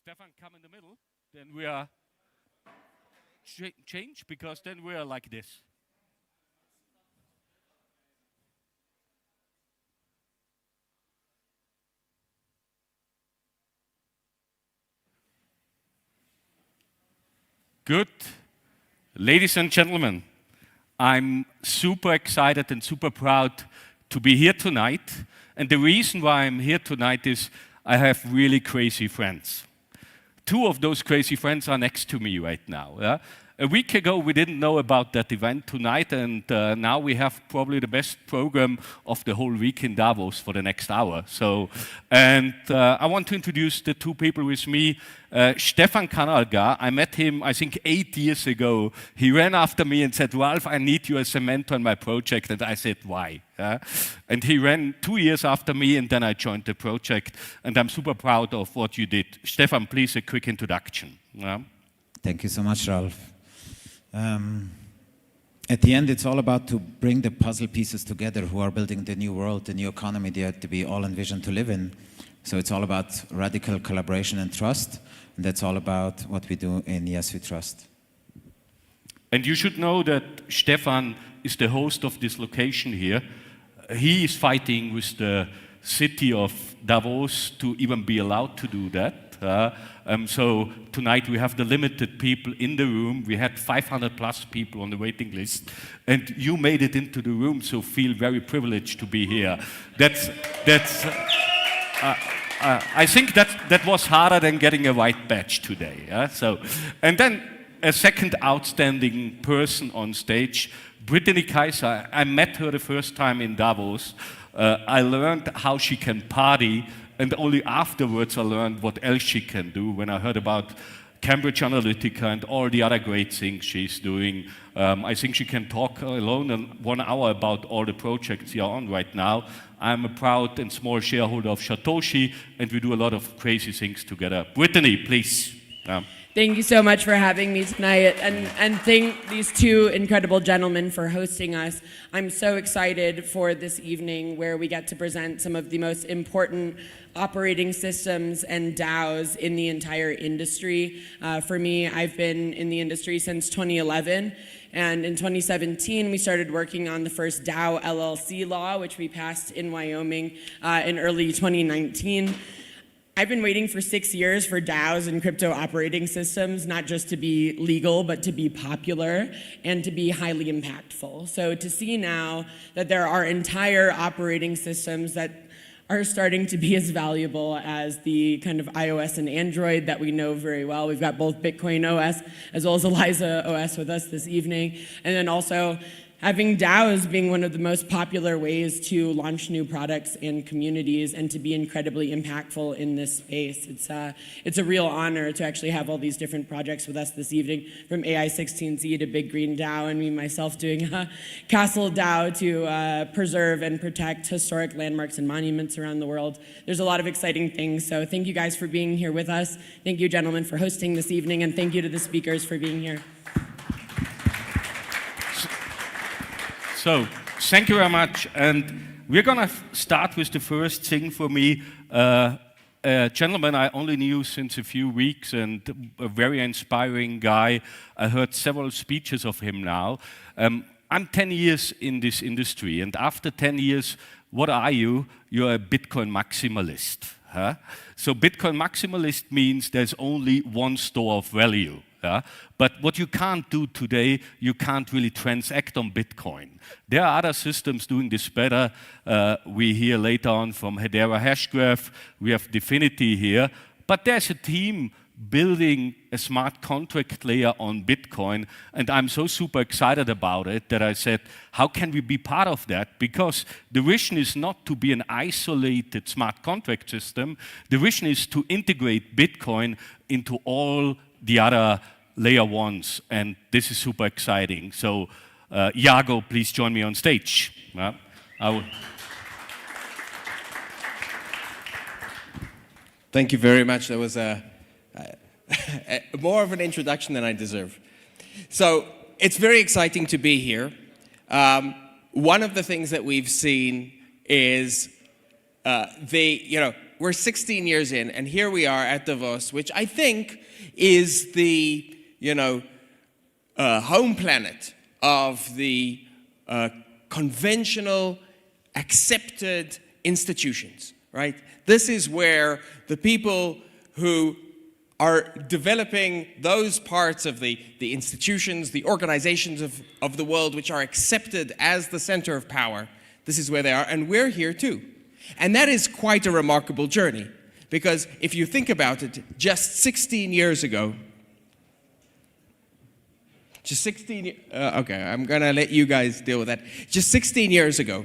Stefan, come in the middle, then we are change, because then we are like this. Good. Ladies and gentlemen, I'm super excited and super proud to be here tonight. And the reason why I'm here tonight is I have really crazy friends. Two of those crazy friends are next to me right now. Yeah? A week ago, we didn't know about that event tonight, and now we have probably the best program of the whole week in Davos for the next hour. So, and I want to introduce the two people with me. Stefan Kanalga, I met him, I think, 8 years ago. He ran after me and said, Ralph, I need you as a mentor in my project. And I said, why? And he ran 2 years after me, and then I joined the project. And I'm super proud of what you did. Stefan, please, a quick introduction. Thank you so much, Ralph. At the end, it's all about to bring the puzzle pieces together who are building the new world, the new economy that we all envision to live in. So it's all about radical collaboration and trust, and that's all about what we do in Yes, We Trust. And you should know that Stefan is the host of this location here. He is fighting with the city of Davos to even be allowed to do that. So tonight we have the limited people in the room. We had 500 plus people on the waiting list, and you made it into the room, so feel very privileged to be here. I think that was harder than getting a white badge today. So, and then a second outstanding person on stage, Brittany Kaiser. I met her the first time in Davos. I learned how she can party, and only afterwards I learned what else she can do when I heard about Cambridge Analytica and all the other great things she's doing. I think she can talk alone in 1 hour about all the projects you are on right now. I'm a proud and small shareholder of Satoshi, and we do a lot of crazy things together. Brittany, please. Thank you so much for having me tonight, and thank these two incredible gentlemen for hosting us. I'm so excited for this evening where we get to present some of the most important operating systems and Dows in the entire industry. For me, I've been in the industry since 2011, and in 2017 we started working on the first Dow LLC law, which we passed in Wyoming in early 2019. I've been waiting for 6 years for DAOs and crypto operating systems, not just to be legal, but to be popular and to be highly impactful. So to see now that there are entire operating systems that are starting to be as valuable as the kind of iOS and Android that we know very well. We've got both Bitcoin OS as well as Eliza OS with us this evening. And then also having DAOs being one of the most popular ways to launch new products and communities and to be incredibly impactful in this space. It's a real honor to actually have all these different projects with us this evening, from AI16Z to Big Green DAO, and me myself doing a Castle DAO to preserve and protect historic landmarks and monuments around the world. There's a lot of exciting things, so thank you guys for being here with us. Thank you, gentlemen, for hosting this evening, and thank you to the speakers for being here. So, thank you very much, and we're gonna start with the first thing for me. A gentleman I only knew since a few weeks, and a very inspiring guy. I heard several speeches of him now. I'm 10 years in this industry, and after 10 years, what are you? You're a Bitcoin maximalist. So Bitcoin maximalist means there's only one store of value. But what you can't do today, you can't really transact on Bitcoin. There are other systems doing this better. We hear later on from Hedera Hashgraph. We have Dfinity here. But there's a team building a smart contract layer on Bitcoin, and I'm so super excited about it that I said, how can we be part of that? Because the vision is not to be an isolated smart contract system. The vision is to integrate Bitcoin into all the other layer ones, and this is super exciting. So, Iago, please join me on stage. Thank you very much. That was more of an introduction than I deserve. So, it's very exciting to be here. One of the things that we've seen is we're 16 years in, and here we are at Davos, which I think is the, home planet of the conventional, accepted institutions, right? This is where the people who are developing those parts of the institutions, the organizations of the world which are accepted as the center of power, this is where they are, and we're here too. And that is quite a remarkable journey, because if you think about it, just 16 years ago, Just 16, okay, I'm gonna let you guys deal with that. Just 16 years ago,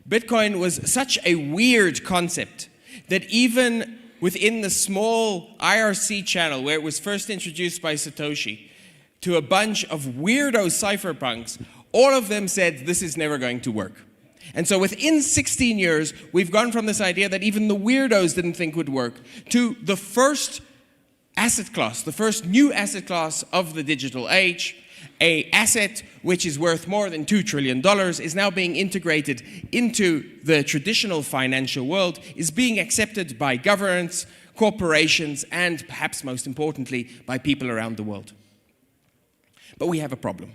Bitcoin was such a weird concept that even within the small IRC channel where it was first introduced by Satoshi to a bunch of weirdo cypherpunks, all of them said this is never going to work. And so within 16 years, we've gone from this idea that even the weirdos didn't think would work to the first asset class, the first new asset class of the digital age, an asset which is worth more than $2 trillion, is now being integrated into the traditional financial world, is being accepted by governments, corporations, and perhaps most importantly, by people around the world. But we have a problem.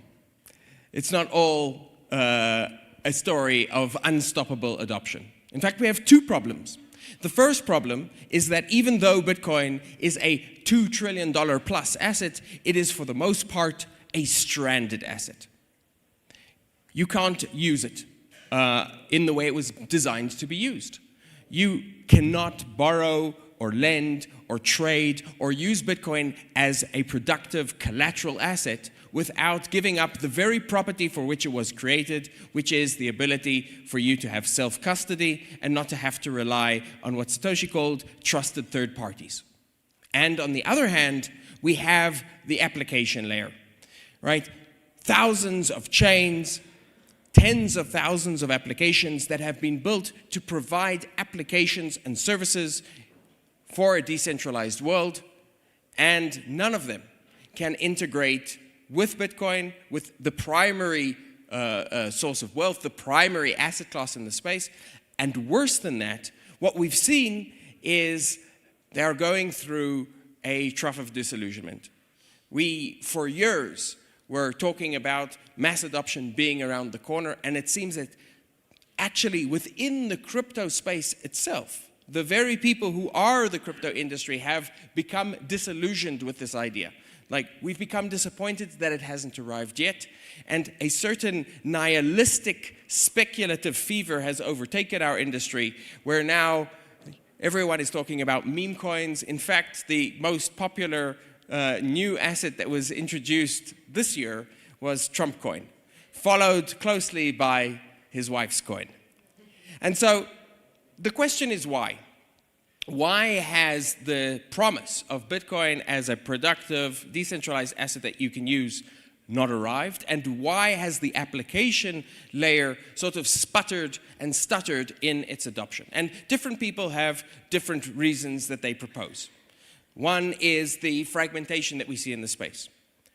It's not all a story of unstoppable adoption. In fact, we have two problems. The first problem is that even though Bitcoin is a $2 trillion plus asset, it is for the most part a stranded asset. You can't use it in the way it was designed to be used. You cannot borrow or lend or trade or use Bitcoin as a productive collateral asset without giving up the very property for which it was created, which is the ability for you to have self-custody and not to have to rely on what Satoshi called trusted third parties. And on the other hand, we have the application layer, right? Thousands of chains, tens of thousands of applications that have been built to provide applications and services for a decentralized world, and none of them can integrate with Bitcoin, with the primary source of wealth, the primary asset class in the space. And worse than that, what we've seen is they are going through a trough of disillusionment. We, for years, were talking about mass adoption being around the corner, and it seems that actually within the crypto space itself, the very people who are the crypto industry have become disillusioned with this idea. Like, we've become disappointed that it hasn't arrived yet, and a certain nihilistic, speculative fever has overtaken our industry, where now everyone is talking about meme coins. In fact, the most popular new asset that was introduced this year was Trump coin, followed closely by his wife's coin. And so the question is why? Why has the promise of Bitcoin as a productive, decentralized asset that you can use not arrived? And why has the application layer sort of sputtered and stuttered in its adoption? And different people have different reasons that they propose. One is the fragmentation that we see in the space.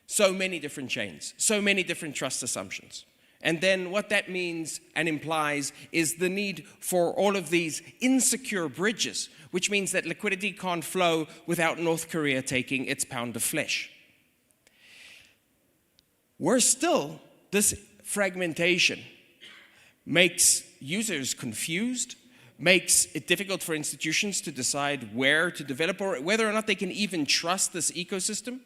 So many different chains, so many different trust assumptions. And then what that means and implies is the need for all of these insecure bridges, which means that liquidity can't flow without North Korea taking its pound of flesh. Worse still, this fragmentation makes users confused, makes it difficult for institutions to decide where to develop or whether or not they can even trust this ecosystem.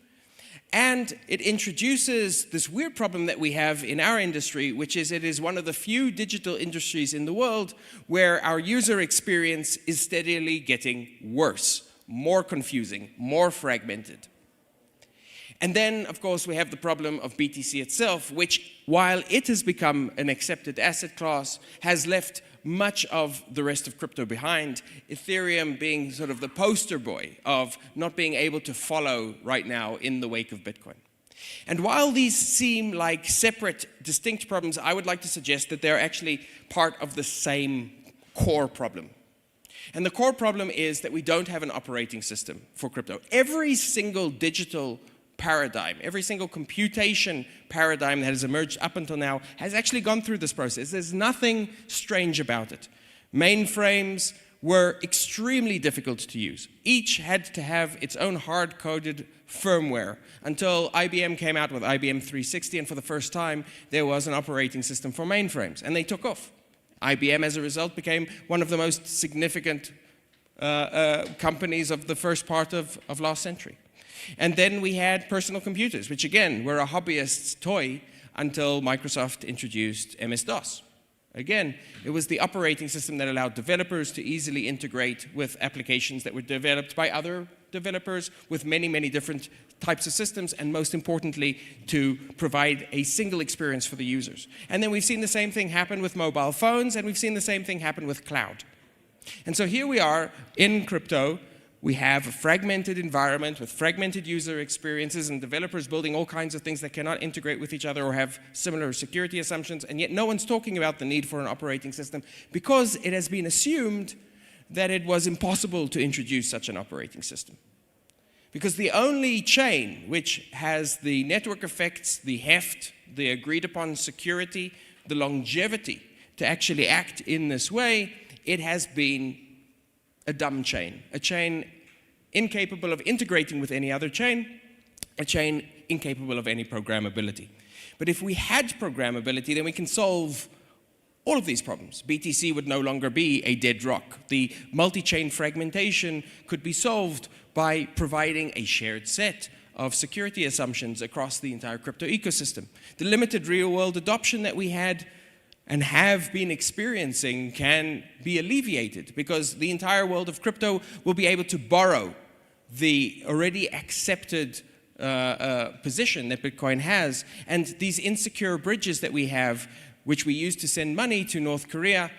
And it introduces this weird problem that we have in our industry, which is it is one of the few digital industries in the world where our user experience is steadily getting worse, more confusing, more fragmented. And then, of course, we have the problem of BTC itself, which, while it has become an accepted asset class, has left much of the rest of crypto behind, Ethereum being sort of the poster boy of not being able to follow right now in the wake of Bitcoin. And while these seem like separate, distinct problems, I would like to suggest that they're actually part of the same core problem. And the core problem is that we don't have an operating system for crypto. Every single digital paradigm, every single computation paradigm that has emerged up until now has actually gone through this process. There's nothing strange about it. Mainframes were extremely difficult to use. Each had to have its own hard-coded firmware until IBM came out with IBM 360, and for the first time there was an operating system for mainframes, and they took off. IBM, as a result, became one of the most significant companies of the first part of last century. And then we had personal computers, which again were a hobbyist's toy until Microsoft introduced MS-DOS. Again, it was the operating system that allowed developers to easily integrate with applications that were developed by other developers with many, many different types of systems, and most importantly, to provide a single experience for the users. And then we've seen the same thing happen with mobile phones, and we've seen the same thing happen with cloud. And so here we are in crypto. We have a fragmented environment with fragmented user experiences and developers building all kinds of things that cannot integrate with each other or have similar security assumptions, and yet no one's talking about the need for an operating system because it has been assumed that it was impossible to introduce such an operating system. Because the only chain which has the network effects, the heft, the agreed upon security, the longevity to actually act in this way, it has been a dumb chain, a chain incapable of integrating with any other chain, a chain incapable of any programmability. But if we had programmability, then we can solve all of these problems. BTC would no longer be a dead rock. The multi-chain fragmentation could be solved by providing a shared set of security assumptions across the entire crypto ecosystem. The limited real-world adoption that we had and have been experiencing can be alleviated because the entire world of crypto will be able to borrow the already accepted position that Bitcoin has, and these insecure bridges that we have, which we use to send money to North Korea,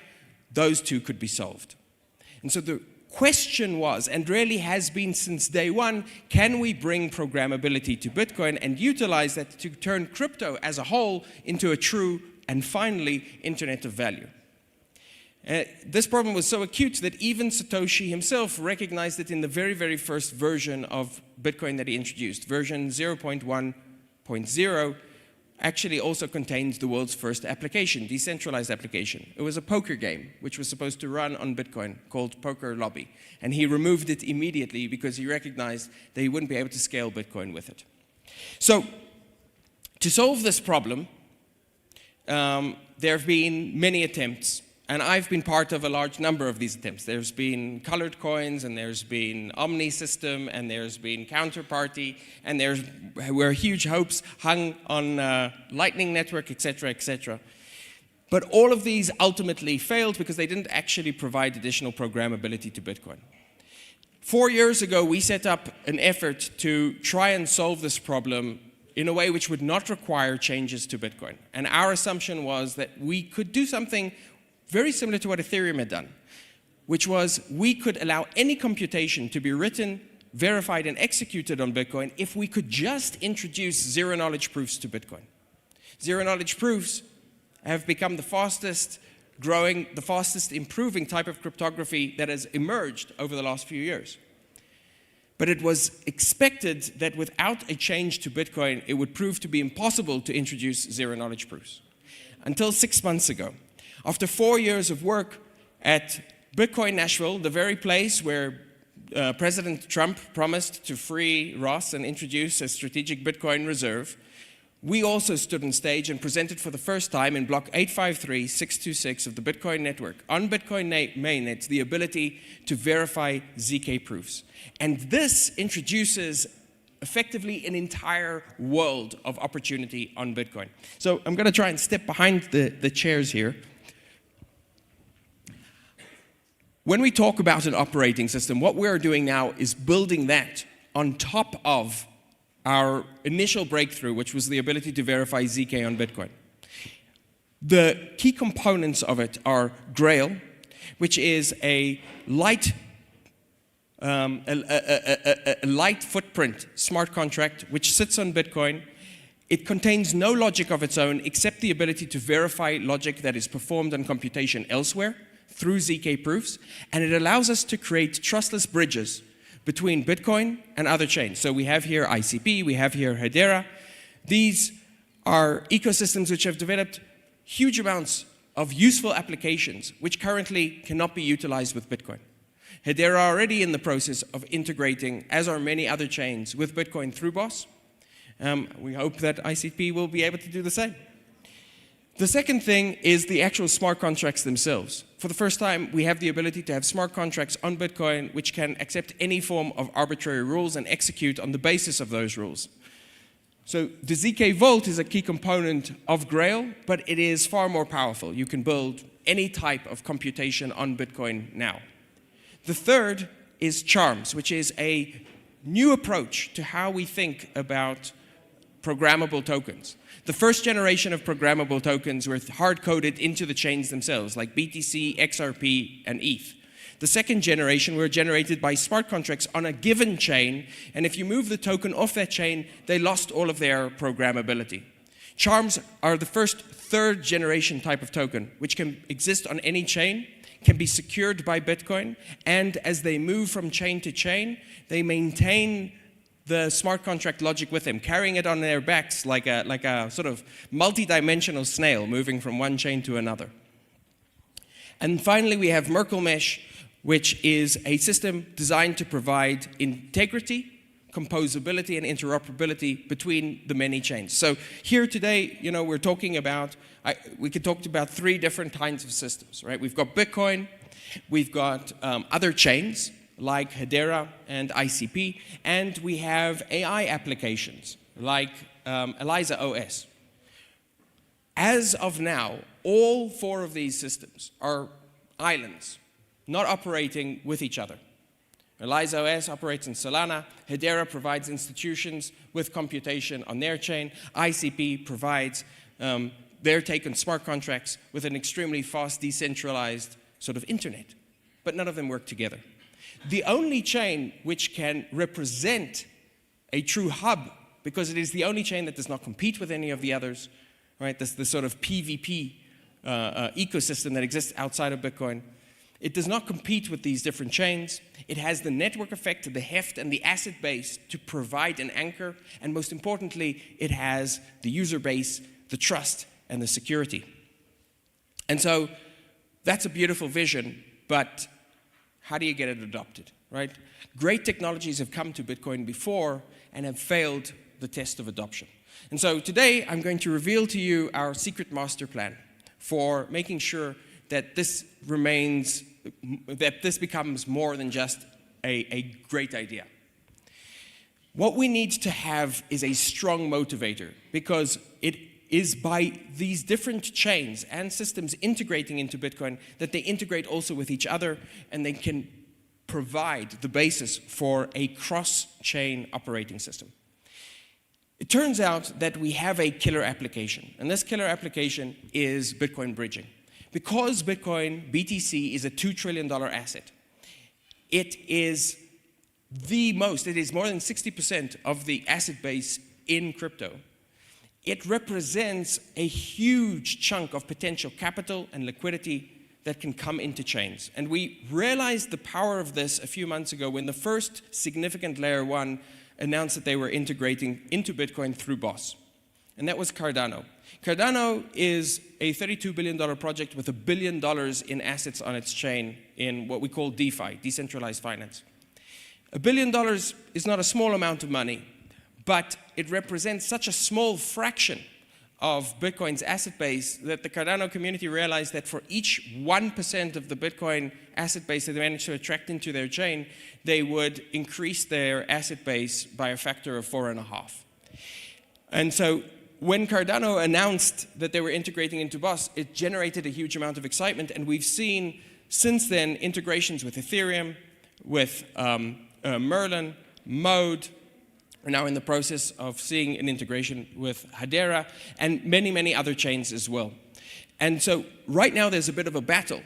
those two could be solved. And so the question was, and really has been since day one, can we bring programmability to Bitcoin and utilize that to turn crypto as a whole into a true and finally Internet of Value? This problem was so acute that even Satoshi himself recognized it in the very, very first version of Bitcoin that he introduced. Version 0.1.0 actually also contains the world's first application, decentralized application. It was a poker game which was supposed to run on Bitcoin called Poker Lobby. And he removed it immediately because he recognized that he wouldn't be able to scale Bitcoin with it. So to solve this problem, there have been many attempts, and I've been part of a large number of these attempts. There's been colored coins, and there's been Omni system, and there's been Counterparty, and there were huge hopes hung on Lightning Network, etc., etc. But all of these ultimately failed because they didn't actually provide additional programmability to Bitcoin. 4 years ago, we set up an effort to try and solve this problem in a way which would not require changes to Bitcoin. And our assumption was that we could do something very similar to what Ethereum had done, which was we could allow any computation to be written, verified, and executed on Bitcoin if we could just introduce zero-knowledge proofs to Bitcoin. Zero-knowledge proofs have become the fastest growing, the fastest improving type of cryptography that has emerged over the last few years. But it was expected that without a change to Bitcoin, it would prove to be impossible to introduce zero-knowledge proofs. Until 6 months ago, after 4 years of work at Bitcoin Nashville, the very place where President Trump promised to free Ross and introduce a strategic Bitcoin reserve, we also stood on stage and presented for the first time in block 853.626 of the Bitcoin network on Bitcoin mainnet the ability to verify ZK proofs. And this introduces effectively an entire world of opportunity on Bitcoin. So I'm going to try and step behind the chairs here. When we talk about an operating system, what we're doing now is building that on top of our initial breakthrough, which was the ability to verify ZK on Bitcoin. The key components of it are Grail, which is a light footprint smart contract which sits on Bitcoin. It contains no logic of its own except the ability to verify logic that is performed on computation elsewhere through ZK proofs, and it allows us to create trustless bridges between Bitcoin and other chains. So we have here ICP, we have here Hedera. These are ecosystems which have developed huge amounts of useful applications which currently cannot be utilized with Bitcoin. Hedera are already in the process of integrating, as are many other chains, with Bitcoin through BOSS. We hope that ICP will be able to do the same. The second thing is the actual smart contracts themselves. For the first time, we have the ability to have smart contracts on Bitcoin which can accept any form of arbitrary rules and execute on the basis of those rules. So the ZK Vault is a key component of Grail, but it is far more powerful. You can build any type of computation on Bitcoin now. The third is Charms, which is a new approach to how we think about programmable tokens. The first generation of programmable tokens were hard-coded into the chains themselves, like BTC, XRP, and ETH. The second generation were generated by smart contracts on a given chain, and if you move the token off that chain, they lost all of their programmability. Charms are the first third generation type of token, which can exist on any chain, can be secured by Bitcoin, and as they move from chain to chain, they maintain the smart contract logic with them, carrying it on their backs like a sort of multi-dimensional snail moving from one chain to another. And finally, we have Merkle Mesh, which is a system designed to provide integrity, composability, and interoperability between the many chains. So here today, we're talking about, we could talk about three different kinds of systems, right? We've got Bitcoin, we've got other chains like Hedera and ICP, and we have AI applications like Eliza OS. As of now, all four of these systems are islands, not operating with each other. Eliza OS operates in Solana. Hedera provides institutions with computation on their chain. ICP provides their take on smart contracts with an extremely fast, decentralized sort of internet. But none of them work together. The only chain which can represent a true hub, because it is the only chain that does not compete with any of the others, right? This the sort of PvP ecosystem that exists outside of Bitcoin. It does not compete with these different chains. It has the network effect, the heft, and the asset base to provide an anchor. And most importantly, it has the user base, the trust, and the security. And so that's a beautiful vision, but how do you get it adopted, right? Great technologies have come to Bitcoin before and have failed the test of adoption. And so today, I'm going to reveal to you our secret master plan for making sure that this becomes more than just a great idea. What we need to have is a strong motivator, because it is by these different chains and systems integrating into Bitcoin that they integrate also with each other, and they can provide the basis for a cross-chain operating system. It turns out that we have a killer application, and this killer application is Bitcoin bridging. Because Bitcoin, BTC, is a $2 trillion asset, it is more than 60% of the asset base in crypto. It represents a huge chunk of potential capital and liquidity that can come into chains. And we realized the power of this a few months ago when the first significant layer 1 announced that they were integrating into Bitcoin through BOSS. And that was Cardano. Cardano is a $32 billion project with $1 billion in assets on its chain in what we call DeFi, decentralized finance. $1 billion is not a small amount of money, but it represents such a small fraction of Bitcoin's asset base that the Cardano community realized that for each 1% of the Bitcoin asset base that they managed to attract into their chain, they would increase their asset base by a factor of 4.5. And so when Cardano announced that they were integrating into BOSS, it generated a huge amount of excitement, and we've seen since then integrations with Ethereum, with Merlin, Mode. We're now in the process of seeing an integration with Hedera and many, many other chains as well. And so right now there's a bit of a battle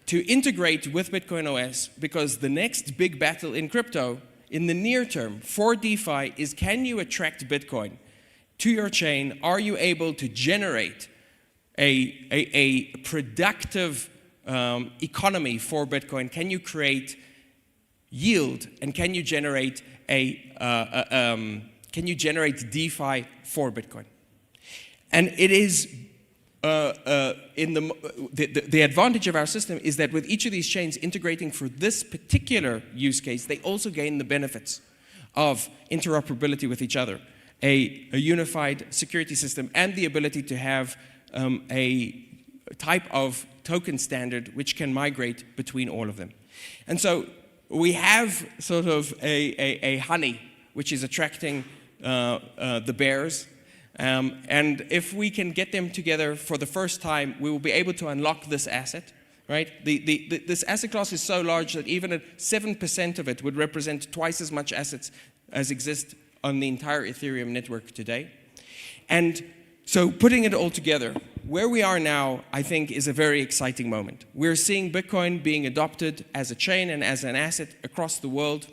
to integrate with Bitcoin OS, because the next big battle in crypto in the near term for DeFi is, can you attract Bitcoin to your chain? Are you able to generate a productive economy for Bitcoin? Can you create yield, and can you generate DeFi for Bitcoin? And it is the advantage of our system is that with each of these chains integrating for this particular use case, they also gain the benefits of interoperability with each other, a unified security system, and the ability to have a type of token standard which can migrate between all of them. And so we have sort of a honey which is attracting the bears. And if we can get them together for the first time, we will be able to unlock this asset, right? This asset class is so large that even at 7% of it would represent twice as much assets as exist on the entire Ethereum network today. And so putting it all together, where we are now, I think, is a very exciting moment. We're seeing Bitcoin being adopted as a chain and as an asset across the world.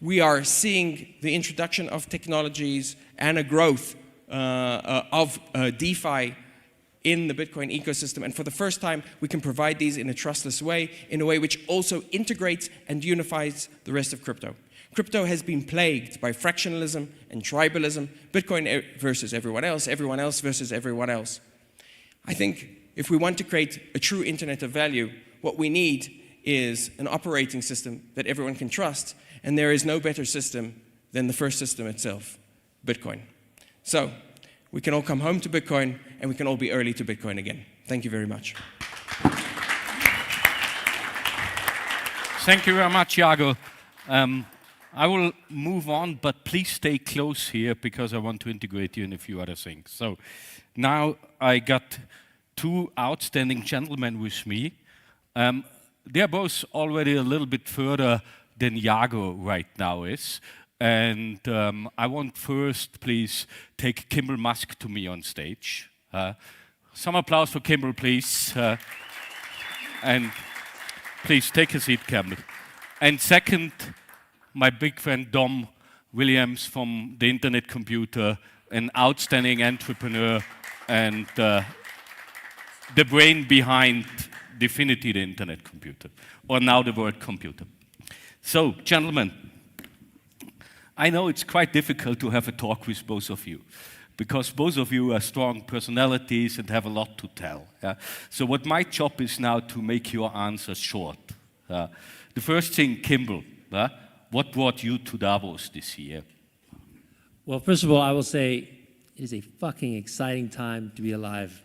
We are seeing the introduction of technologies and a growth of DeFi in the Bitcoin ecosystem. And for the first time, we can provide these in a trustless way, in a way which also integrates and unifies the rest of crypto. Crypto has been plagued by fractionalism and tribalism, Bitcoin versus everyone else versus everyone else. I think if we want to create a true internet of value, what we need is an operating system that everyone can trust, and there is no better system than the first system itself, Bitcoin. So we can all come home to Bitcoin, and we can all be early to Bitcoin again. Thank you very much. Thank you very much, Jago. I will move on, but please stay close here because I want to integrate you in a few other things. So now I got two outstanding gentlemen with me. They're both already a little bit further than Jago right now is. And I want first, please, take Kimbal Musk to me on stage. Some applause for Kimbal, please. And please take a seat, Kimbal. And second, my big friend Dom Williams from the Internet Computer, an outstanding entrepreneur and the brain behind Definity, the Internet Computer, or now the word computer. So, gentlemen, I know it's quite difficult to have a talk with both of you, because both of you are strong personalities and have a lot to tell. Yeah? So what my job is now to make your answers short. The first thing, Kimbal, what brought you to Davos this year? Well, first of all, I will say it is a fucking exciting time to be alive.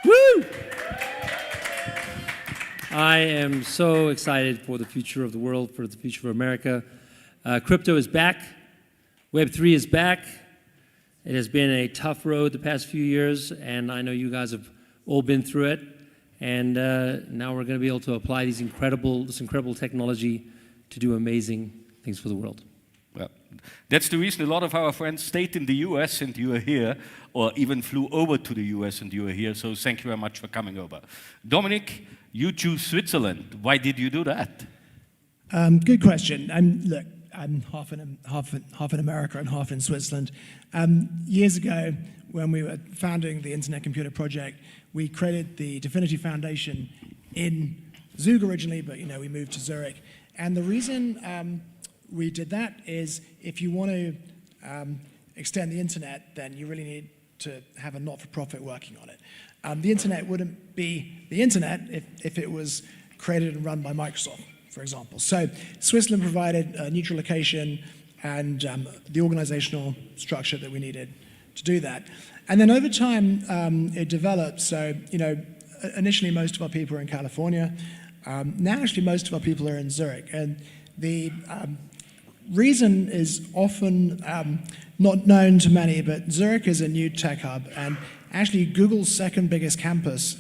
Woo! I am so excited for the future of the world, for the future of America. Crypto is back. Web3 is back. It has been a tough road the past few years, and I know you guys have all been through it. And now we're going to be able to apply this incredible technology to do amazing things for the world. Well, that's the reason a lot of our friends stayed in the US and you are here, or even flew over to the US and you are here. So thank you very much for coming over. Dominic, you choose Switzerland. Why did you do that? Good question. Look, I'm half in America and half in Switzerland. Years ago, when we were founding the Internet Computer Project, we created the Definity Foundation in Zug originally, but we moved to Zurich. And the reason we did that is if you want to extend the internet, then you really need to have a not-for-profit working on it. The internet wouldn't be the internet if it was created and run by Microsoft, for example. So Switzerland provided a neutral location and the organizational structure that we needed to do that. And then over time, it developed. So, initially most of our people were in California. Now actually most of our people are in Zurich. And the reason is often not known to many, but Zurich is a new tech hub. And actually Google's second biggest campus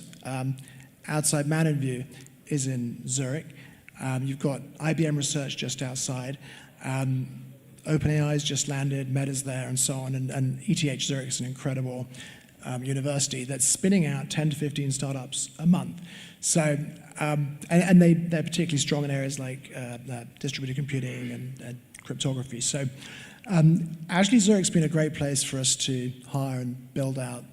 outside Mountain View is in Zurich. You've got IBM Research just outside. OpenAI's just landed, Meta's there, and so on. And ETH Zurich is an incredible university that's spinning out 10 to 15 startups a month. So, and they're particularly strong in areas like distributed computing and cryptography. So, actually, Zurich's been a great place for us to hire and build out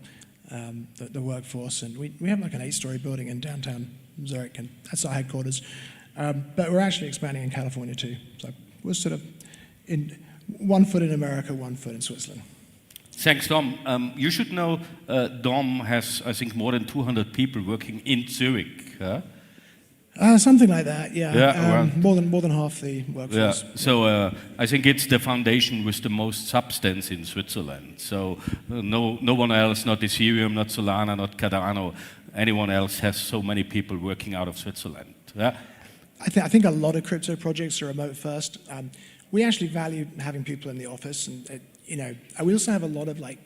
the workforce. And we have like an 8-story building in downtown Zurich, and that's our headquarters. But we're actually expanding in California too. So we're sort of in 1 foot in America, 1 foot in Switzerland. Thanks, Dom. You should know Dom has, I think, more than 200 people working in Zurich. Something like that, yeah. Yeah, more than half the workforce. Yeah. So I think it's the foundation with the most substance in Switzerland. So no one else, not Ethereum, not Solana, not Cardano, anyone else has so many people working out of Switzerland. Yeah. I think a lot of crypto projects are remote first. we actually value having people in the office, and we also have a lot of I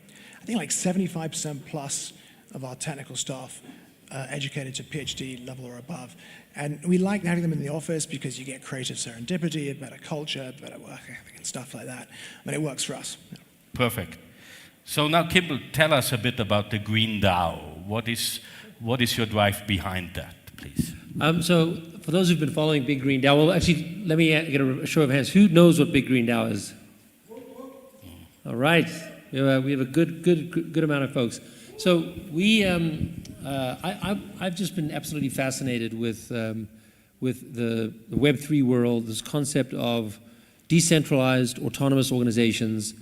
think 75% plus of our technical staff educated to PhD level or above. And we like having them in the office because you get creative serendipity, a better culture, better work ethic and stuff like that. And it works for us. Perfect. So now, Kimbal, tell us a bit about the Green DAO. What is your drive behind that, please? So for those who've been following Big Green DAO, well, actually, let me get a show of hands. Who knows what Big Green DAO is? All right. We have a good amount of folks. So I've just been absolutely fascinated with the Web3 world, this concept of decentralized autonomous organizations,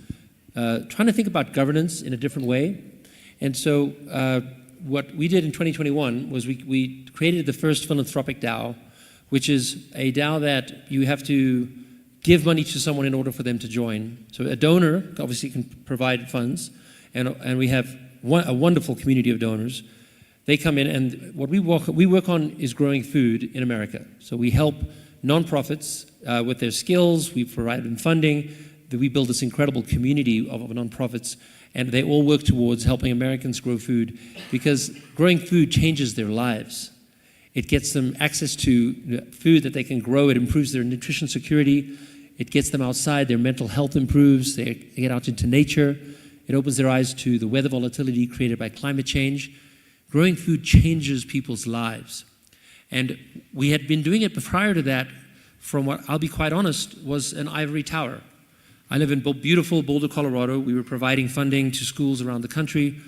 trying to think about governance in a different way. And so what we did in 2021 was we created the first philanthropic DAO, which is a DAO that you have to give money to someone in order for them to join. So a donor obviously can provide funds, and we have a wonderful community of donors. They come in, and what we work on is growing food in America. So we help nonprofits with their skills. We provide them funding. We build this incredible community of nonprofits, and they all work towards helping Americans grow food, because growing food changes their lives. It gets them access to food that they can grow. It improves their nutrition security. It gets them outside. Their mental health improves. They get out into nature. It opens their eyes to the weather volatility created by climate change. Growing food changes people's lives. And we had been doing it, but prior to that, from what I'll be quite honest, was an ivory tower. I live in beautiful Boulder, Colorado. We were providing funding to schools around the country.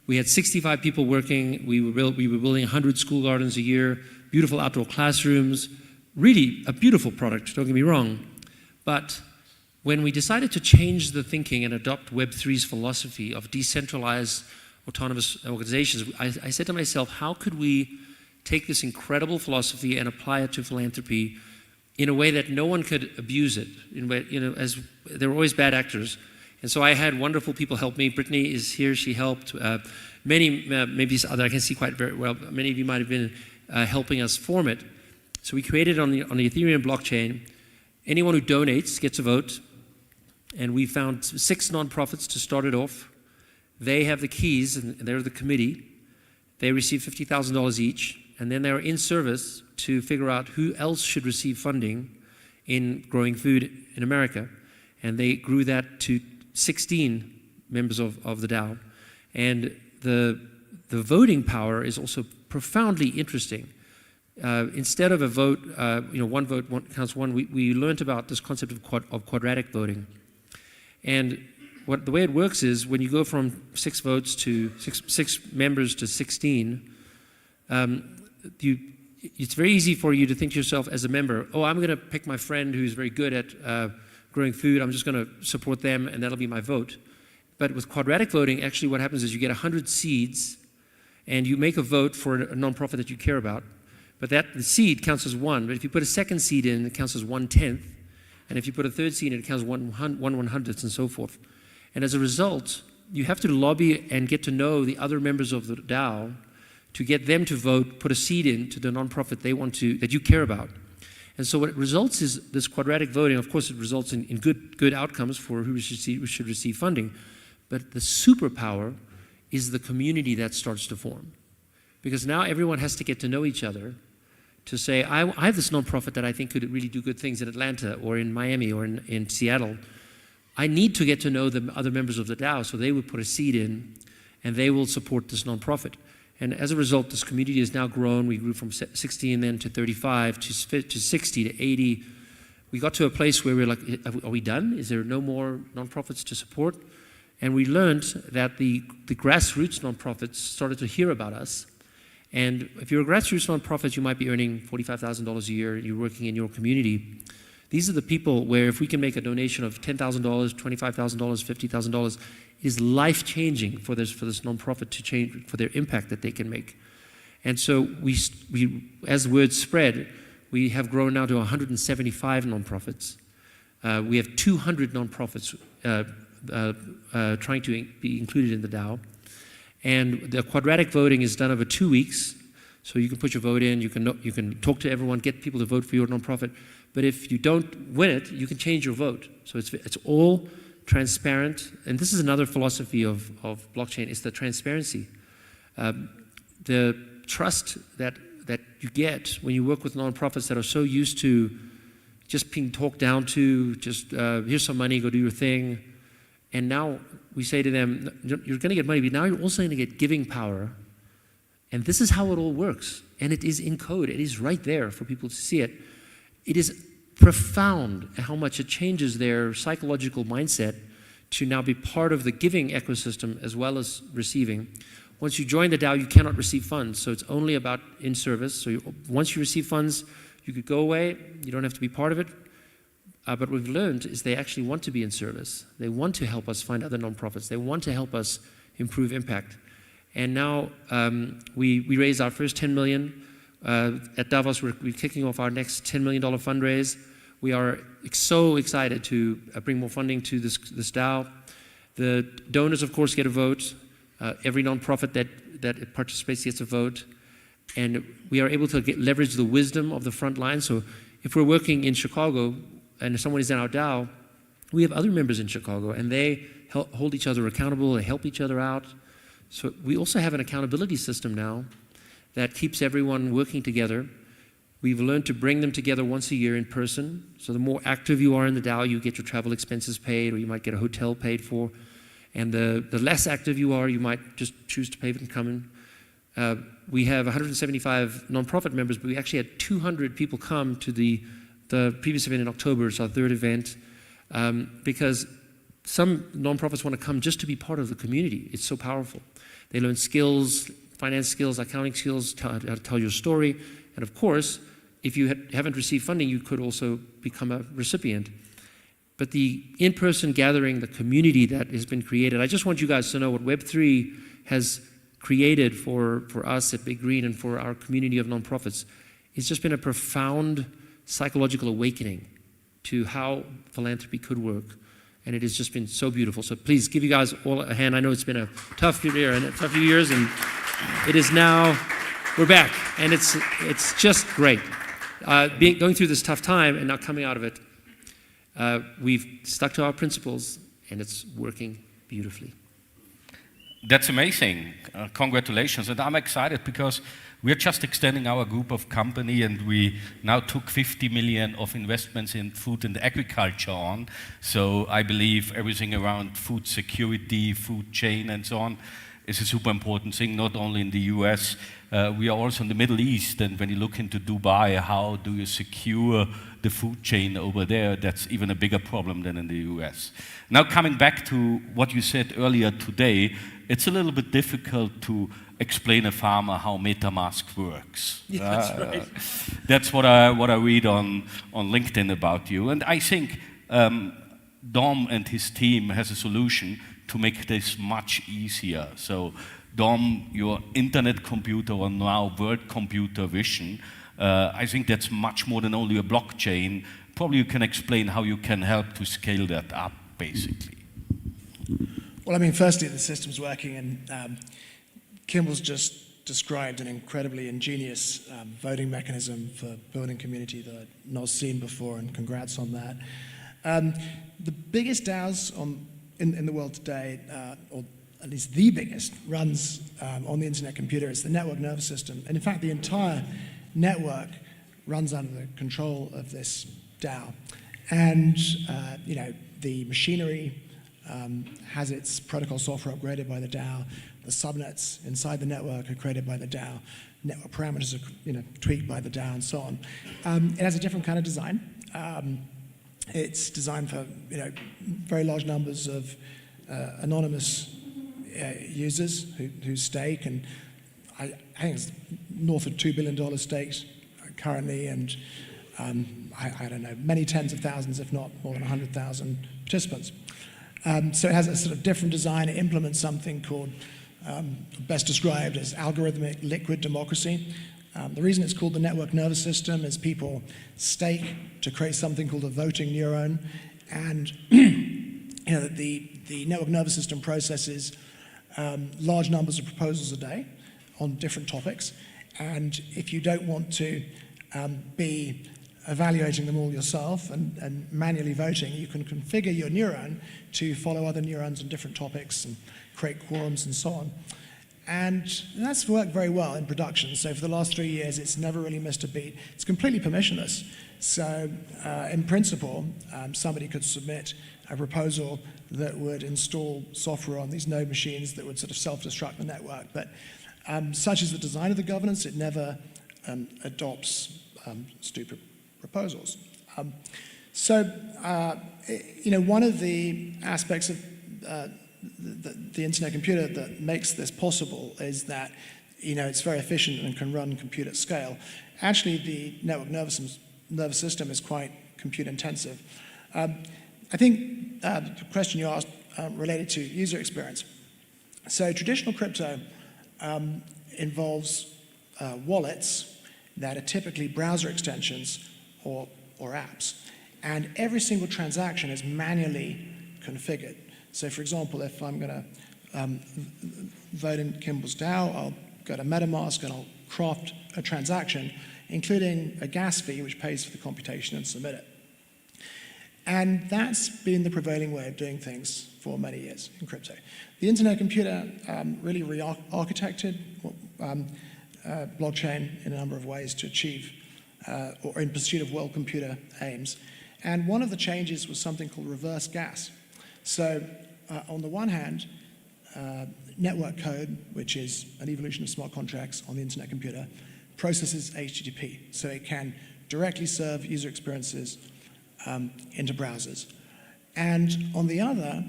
We had 65 people working. We were building 100 school gardens a year, beautiful outdoor classrooms, really a beautiful product, don't get me wrong. But when we decided to change the thinking and adopt Web3's philosophy of decentralized autonomous organizations, I said to myself, how could we take this incredible philosophy and apply it to philanthropy in a way that no one could abuse it? As there were always bad actors. And so I had wonderful people help me. Brittany is here, she helped. Many, maybe other, I can see quite very well, many of you might have been helping us form it. So we created on the Ethereum blockchain. Anyone who donates gets a vote. And we found 6 nonprofits to start it off. They have the keys, and they're the committee. They receive $50,000 each, and then they're in service to figure out who else should receive funding in growing food in America. And they grew that to 16 members of the DAO. And the voting power is also profoundly interesting. Instead of a vote, one vote counts one, we learned about this concept of quadratic voting. And the way it works is when you go from 6 votes to six members to 16, it's very easy for you to think to yourself as a member, oh, I'm going to pick my friend who's very good at growing food. I'm just going to support them, and that'll be my vote. But with quadratic voting, actually what happens is you get 100 seeds, and you make a vote for a nonprofit that you care about. But the seed counts as 1. But if you put a second seed in, it counts as 1/10. And if you put a third seed in, it counts 1/100th, and so forth. And as a result, you have to lobby and get to know the other members of the DAO to get them to vote, put a seed in to the nonprofit that you care about. And so what it results is this quadratic voting. Of course, it results in good outcomes for who should receive funding. But the superpower is the community that starts to form. Because now everyone has to get to know each other to say, I have this nonprofit that I think could really do good things in Atlanta or in Miami or in Seattle. I need to get to know the other members of the DAO, so they would put a seed in and they will support this nonprofit. And as a result, this community has now grown. We grew from 16 then to 35 to 60 to 80. We got to a place where we're like, are we done? Is there no more nonprofits to support? And we learned that the grassroots nonprofits started to hear about us. And if you're a grassroots nonprofit, you might be earning $45,000 a year. You're working in your community. These are the people where if we can make a donation of $10,000, $25,000, $50,000, it is life-changing for this nonprofit to change, for their impact that they can make. And so we as word spread, we have grown now to 175 nonprofits. We have 200 nonprofits trying to be included in the DAO. And the quadratic voting is done over 2 weeks. So you can put your vote in, you can talk to everyone, get people to vote for your nonprofit. But if you don't win it, you can change your vote. So it's all transparent. And this is another philosophy of blockchain, is the transparency. The trust that you get when you work with nonprofits that are so used to just being talked down to, just here's some money, go do your thing. And now we say to them, you're going to get money, but now you're also going to get giving power. And this is how it all works. And it is in code. It is right there for people to see it. It is profound how much it changes their psychological mindset to now be part of the giving ecosystem as well as receiving. Once you join the DAO, you cannot receive funds. So it's only about in service. So once you receive funds, you could go away. You don't have to be part of it. But what we've learned is they actually want to be in service. They want to help us find other nonprofits. They want to help us improve impact. And now we raised our first 10 million. At Davos, we're kicking off our next $10 million fundraise. We are so excited to bring more funding to this DAO. The donors, of course, get a vote. Every nonprofit that participates gets a vote. And we are able to leverage the wisdom of the front line. So if we're working in Chicago and if someone is in our DAO, we have other members in Chicago, and they hold each other accountable, they help each other out. So we also have an accountability system now that keeps everyone working together. We've learned to bring them together once a year in person. So the more active you are in the DAO, you get your travel expenses paid, or you might get a hotel paid for. And the less active you are, you might just choose to pay for coming. We have 175 nonprofit members, but we actually had 200 people come to the previous event in October. It's our third event, because some nonprofits want to come just to be part of the community. It's so powerful. They learn skills, finance skills, accounting skills, how to tell your story. And of course, if you haven't received funding, you could also become a recipient. But the in-person gathering, the community that has been created, I just want you guys to know what Web3 has created for us at Big Green and for our community of nonprofits. It's just been a profound psychological awakening to how philanthropy could work. And it has just been so beautiful. So please give you guys all a hand. I know it's been a tough year and a tough few years, and it is now, we're back. And it's just great. Going through this tough time and now coming out of it, we've stuck to our principles, and it's working beautifully. That's amazing. Congratulations. And I'm excited because we're just extending our group of company, and we now took 50 million of investments in food and agriculture on. So I believe everything around food security, food chain, and so on is a super important thing, not only in the US. We are also in the Middle East, and when you look into Dubai, how do you secure the food chain over there? That's even a bigger problem than in the US. Now, coming back to what you said earlier today, it's a little bit difficult to explain a farmer how MetaMask works. Yeah, that's right. That's what I read on LinkedIn about you. And I think Dom and his team has a solution to make this much easier. So Dom, your internet computer, or now world computer vision, I think that's much more than only a blockchain. Probably you can explain how you can help to scale that up, basically. Well, I mean, firstly, the system's working, and Kimbal's just described an incredibly ingenious voting mechanism for building community that I've not seen before, and congrats on that. The biggest DAOs in the world today, or at least the biggest, runs on the internet computer. It's the network nervous system. And in fact, the entire network runs under the control of this DAO. And the machinery has its protocol software upgraded by the DAO. The subnets inside the network are created by the DAO. Network parameters are tweaked by the DAO, and so on. It has a different kind of design. It's designed for very large numbers of anonymous users who stake, and I think it's north of $2 billion staked currently, and I don't know, many tens of thousands, if not more than 100,000 participants. So it has a sort of different design. It implements something called, best described as algorithmic liquid democracy. The reason it's called the network nervous system is people stake to create something called a voting neuron, and the network nervous system processes large numbers of proposals a day on different topics. And if you don't want to be evaluating them all yourself and manually voting, you can configure your neuron to follow other neurons on different topics and create quorums and so on. And that's worked very well in production. So for the last 3 years, it's never really missed a beat. It's completely permissionless. So in principle, somebody could submit a proposal that would install software on these node machines that would sort of self-destruct the network. But such is the design of the governance, it never adopts stupid proposals. One of the aspects of the internet computer that makes this possible is that it's very efficient and can run compute at scale. Actually, the network nervous system is quite compute intensive. I think the question you asked related to user experience. So traditional crypto involves wallets that are typically browser extensions or apps. And every single transaction is manually configured. So for example, if I'm going to vote in Kimbal's DAO, I'll go to MetaMask and I'll craft a transaction, including a gas fee, which pays for the computation, and submit it. And that's been the prevailing way of doing things for many years in crypto. The internet computer really re-architected blockchain in a number of ways to achieve, or in pursuit of world computer aims. And one of the changes was something called reverse gas. So on the one hand, network code, which is an evolution of smart contracts on the internet computer, processes HTTP. So it can directly serve user experiences into browsers. And on the other,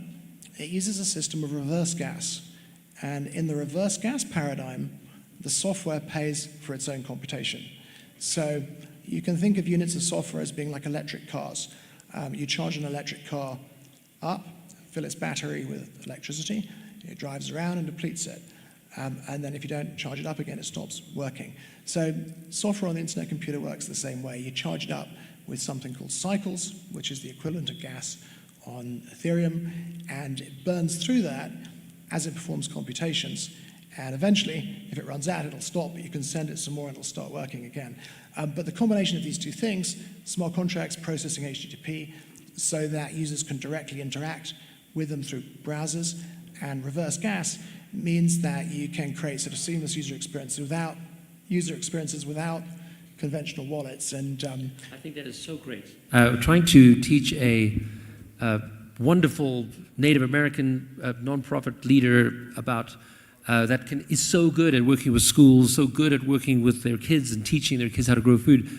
it uses a system of reverse gas. And in the reverse gas paradigm, the software pays for its own computation. So you can think of units of software as being like electric cars. You charge an electric car up, fill its battery with electricity, it drives around and depletes it. And then if you don't charge it up again, it stops working. So software on the internet computer works the same way. You charge it up with something called cycles, which is the equivalent of gas on Ethereum, and it burns through that as it performs computations. And eventually, if it runs out, it'll stop, but you can send it some more and it'll start working again. But the combination of these two things, smart contracts processing HTTP so that users can directly interact with them through browsers, and reverse gas means that you can create sort of seamless user experiences without conventional wallets. And I think that is so great. Trying to teach a wonderful Native American nonprofit leader about is so good at working with schools, so good at working with their kids and teaching their kids how to grow food,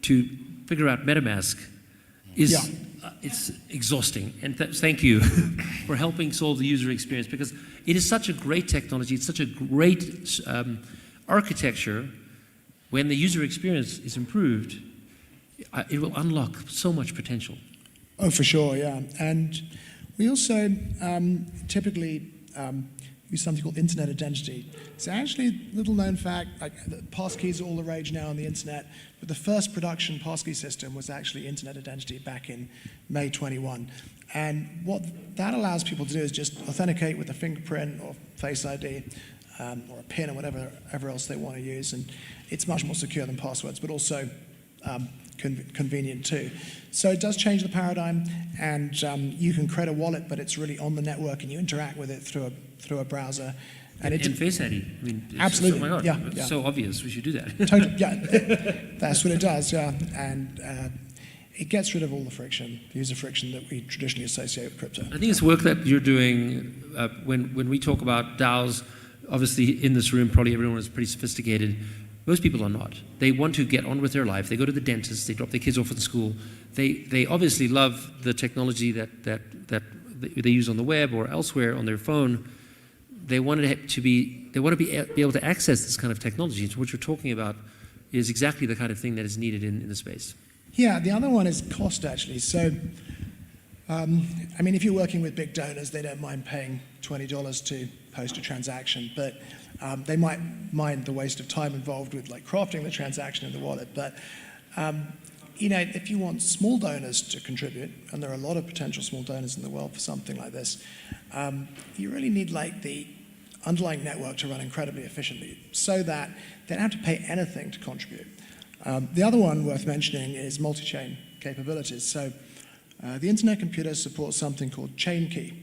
to figure out MetaMask is it's exhausting. And thank you for helping solve the user experience, because it is such a great technology, it's such a great architecture. When the user experience is improved, it will unlock so much potential. Oh, for sure, yeah. And we also typically use something called internet identity. It's actually a little known fact, like passkeys are all the rage now on the internet, but the first production passkey system was actually internet identity back in May 21. And what that allows people to do is just authenticate with a fingerprint or Face ID, or a PIN or whatever else they want to use. And it's much more secure than passwords, but also convenient too. So it does change the paradigm, and you can create a wallet, but it's really on the network, and you interact with it through a browser. And Face ID. I mean, absolutely. Oh my God, yeah. It's so obvious. We should do that. Totally, yeah. That's what it does. Yeah, and it gets rid of all the friction, the user friction that we traditionally associate with crypto. I think it's work that you're doing when we talk about DAOs. Obviously, in this room, probably everyone is pretty sophisticated. Most people are not. They want to get on with their life. They go to the dentist. They drop their kids off at school. They obviously love the technology that they use on the web or elsewhere on their phone. They want to be able to access this kind of technology. So what you're talking about is exactly the kind of thing that is needed in the space. Yeah, the other one is cost, actually. So, I mean, if you're working with big donors, they don't mind paying $20 to post a transaction, but they might mind the waste of time involved with like crafting the transaction in the wallet. But if you want small donors to contribute, and there are a lot of potential small donors in the world for something like this, you really need like the underlying network to run incredibly efficiently, so that they don't have to pay anything to contribute. The other one worth mentioning is multi-chain capabilities. So the Internet computer supports something called chain key.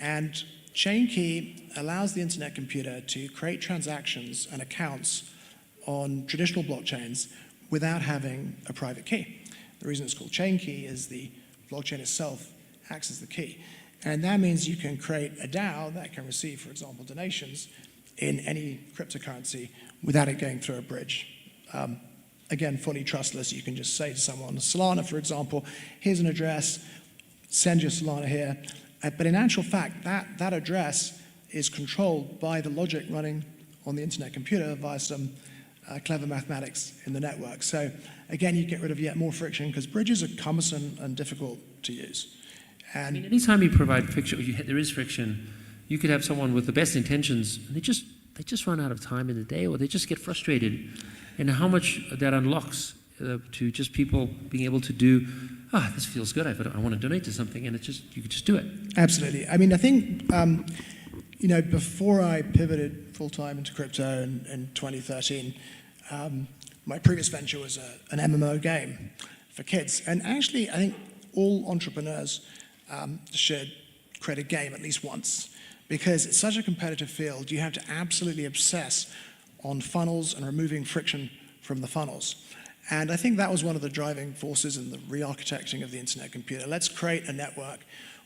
And chain key allows the Internet computer to create transactions and accounts on traditional blockchains without having a private key. The reason it's called chain key is the blockchain itself acts as the key. And that means you can create a DAO that can receive, for example, donations in any cryptocurrency without it going through a bridge. Again, fully trustless. You can just say to someone, Solana, for example, here's an address, send your Solana here. But in actual fact, that address is controlled by the logic running on the Internet computer via some clever mathematics in the network. So again, you get rid of yet more friction because bridges are cumbersome and difficult to use. And I mean, anytime you provide friction, or there is friction, you could have someone with the best intentions, and they just run out of time in the day, or they just get frustrated. And how much that unlocks to just people being able to do, this feels good, I want to donate to something, and you could just do it. Absolutely. I mean, I think, before I pivoted full-time into crypto in 2013, my previous venture was an MMO game for kids. And actually, I think all entrepreneurs should create a game at least once, because it's such a competitive field. You have to absolutely obsess on funnels and removing friction from the funnels. And I think that was one of the driving forces in the re-architecting of the Internet computer. Let's create a network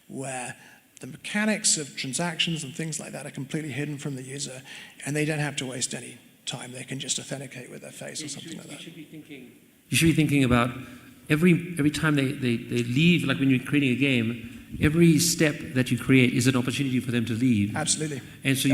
where the mechanics of transactions and things like that are completely hidden from the user, and they don't have to waste any time. They can just authenticate with their face or something like that. You should be thinking about every time they leave, like when you're creating a game, every step that you create is an opportunity for them to leave. Absolutely. And so,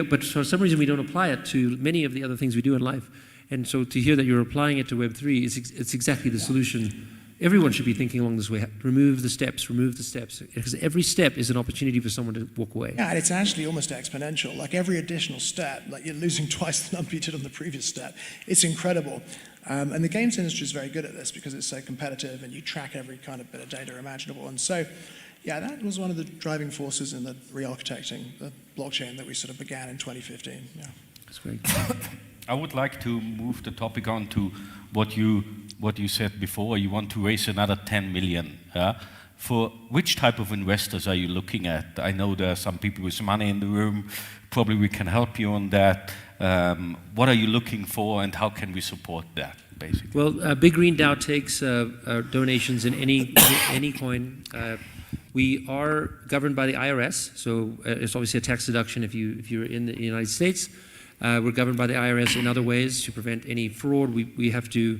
but for some reason we don't apply it to many of the other things we do in life. And so to hear that you're applying it to Web3, it's exactly the solution. Everyone should be thinking along this way. Remove the steps, because every step is an opportunity for someone to walk away. Yeah, and it's actually almost exponential. Like every additional step, like you're losing twice the number you did on the previous step. It's incredible. And the games industry is very good at this because it's so competitive and you track every kind of bit of data imaginable. And so, yeah, that was one of the driving forces in the re-architecting the blockchain that we sort of began in 2015. Yeah. That's great. I would like to move the topic on to what you said before. You want to raise another 10 million. For which type of investors are you looking at? I know there are some people with money in the room. Probably we can help you on that. What are you looking for, and how can we support that, basically? Well, Big Green DAO takes donations in any coin. We are governed by the IRS, so it's obviously a tax deduction if you're in the United States. We're governed by the IRS in other ways to prevent any fraud. We have to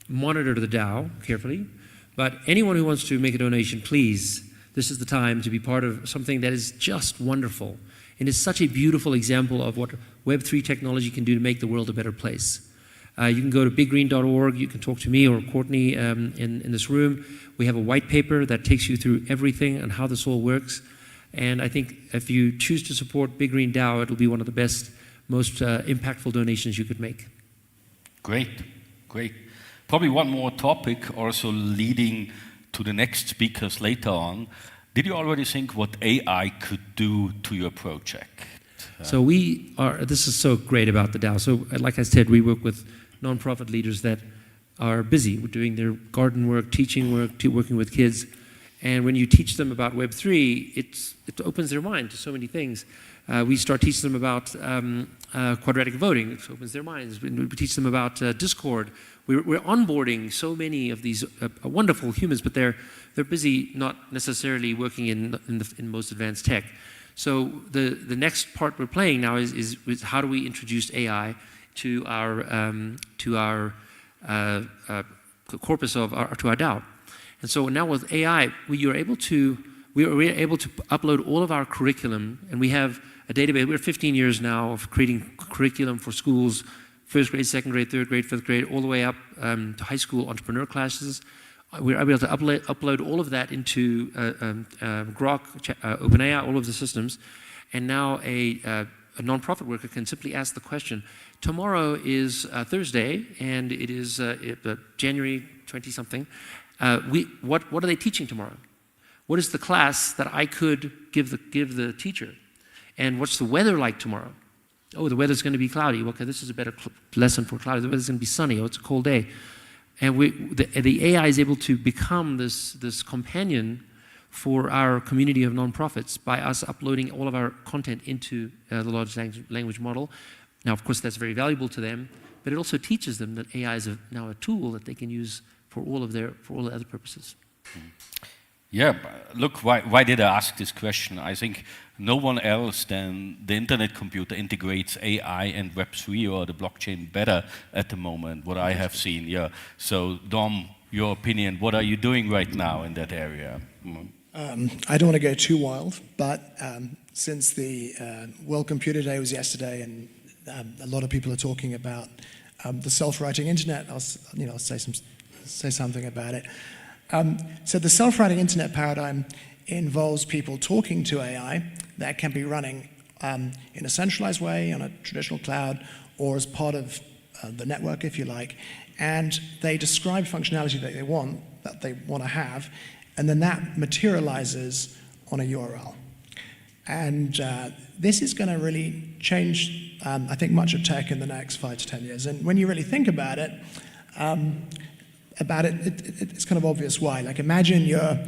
monitor the DAO carefully. But anyone who wants to make a donation, please, this is the time to be part of something that is just wonderful. And it's such a beautiful example of what Web3 technology can do to make the world a better place. You can go to biggreen.org. You can talk to me or Courtney in this room. We have a white paper that takes you through everything and how this all works. And I think if you choose to support Big Green DAO, it'll be one of the best, most impactful donations you could make. Great. Probably one more topic, also leading to the next speakers later on. Did you already think what AI could do to your project? So this is so great about the DAO. So like I said, we work with nonprofit leaders that are busy. We're doing their garden work, teaching work, working with kids. And when you teach them about Web3, it opens their mind to so many things. We start teaching them about quadratic voting. It opens their minds. We teach them about Discord. We're onboarding so many of these wonderful humans, but they're busy not necessarily working in most advanced tech. So the next part we're playing now is how do we introduce AI to our corpus to our DAO. And so now with AI, we are able to upload all of our curriculum, and we have a database. We're 15 years now of creating curriculum for schools, first grade, second grade, third grade, fifth grade, all the way up to high school entrepreneur classes. We're able to upload all of that into Grok, OpenAI, all of the systems. And now a nonprofit worker can simply ask the question, tomorrow is Thursday, and it is January 20-something. What are they teaching tomorrow? What is the class that I could give the teacher? And what's the weather like tomorrow? Oh, the weather's going to be cloudy. Okay, this is a better lesson for cloudy. The weather's going to be sunny. Oh, it's a cold day. And the AI is able to become this companion for our community of nonprofits by us uploading all of our content into the large language model. Now, of course, that's very valuable to them, but it also teaches them that AI is now a tool that they can use for all the other purposes. Yeah, look, why did I ask this question? I think no one else than the internet computer integrates AI and Web3 or the blockchain better at the moment, what I have seen, yeah. So, Dom, your opinion, what are you doing right now in that area? I don't want to go too wild, but since the World Computer Day was yesterday and a lot of people are talking about the self-writing internet, I'll say something about it. So the self-writing internet paradigm involves people talking to AI that can be running in a centralized way on a traditional cloud or as part of the network, if you like, and they describe functionality that they want to have, and then that materializes on a URL. And this is going to really change, I think, much of tech in the next 5 to 10 years. And when you really think about it, it's kind of obvious why. Like, imagine you're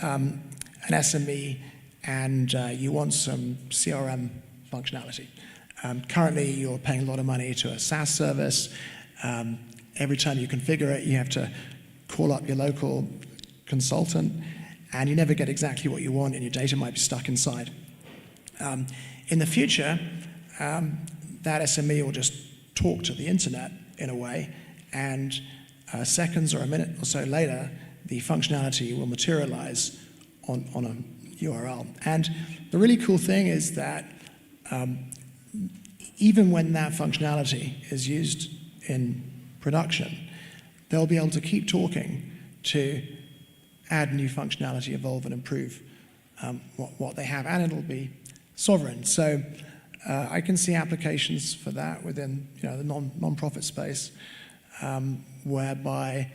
an SME and you want some CRM functionality. Currently, you're paying a lot of money to a SaaS service. Every time you configure it, you have to call up your local consultant, and you never get exactly what you want, and your data might be stuck inside. In the future, that SME will just talk to the internet in a way, and seconds or a minute or so later, the functionality will materialize on a URL. And the really cool thing is that even when that functionality is used in production, they'll be able to keep talking to add new functionality, evolve and improve what they have, and it'll be sovereign. So I can see applications for that within the non-profit space, whereby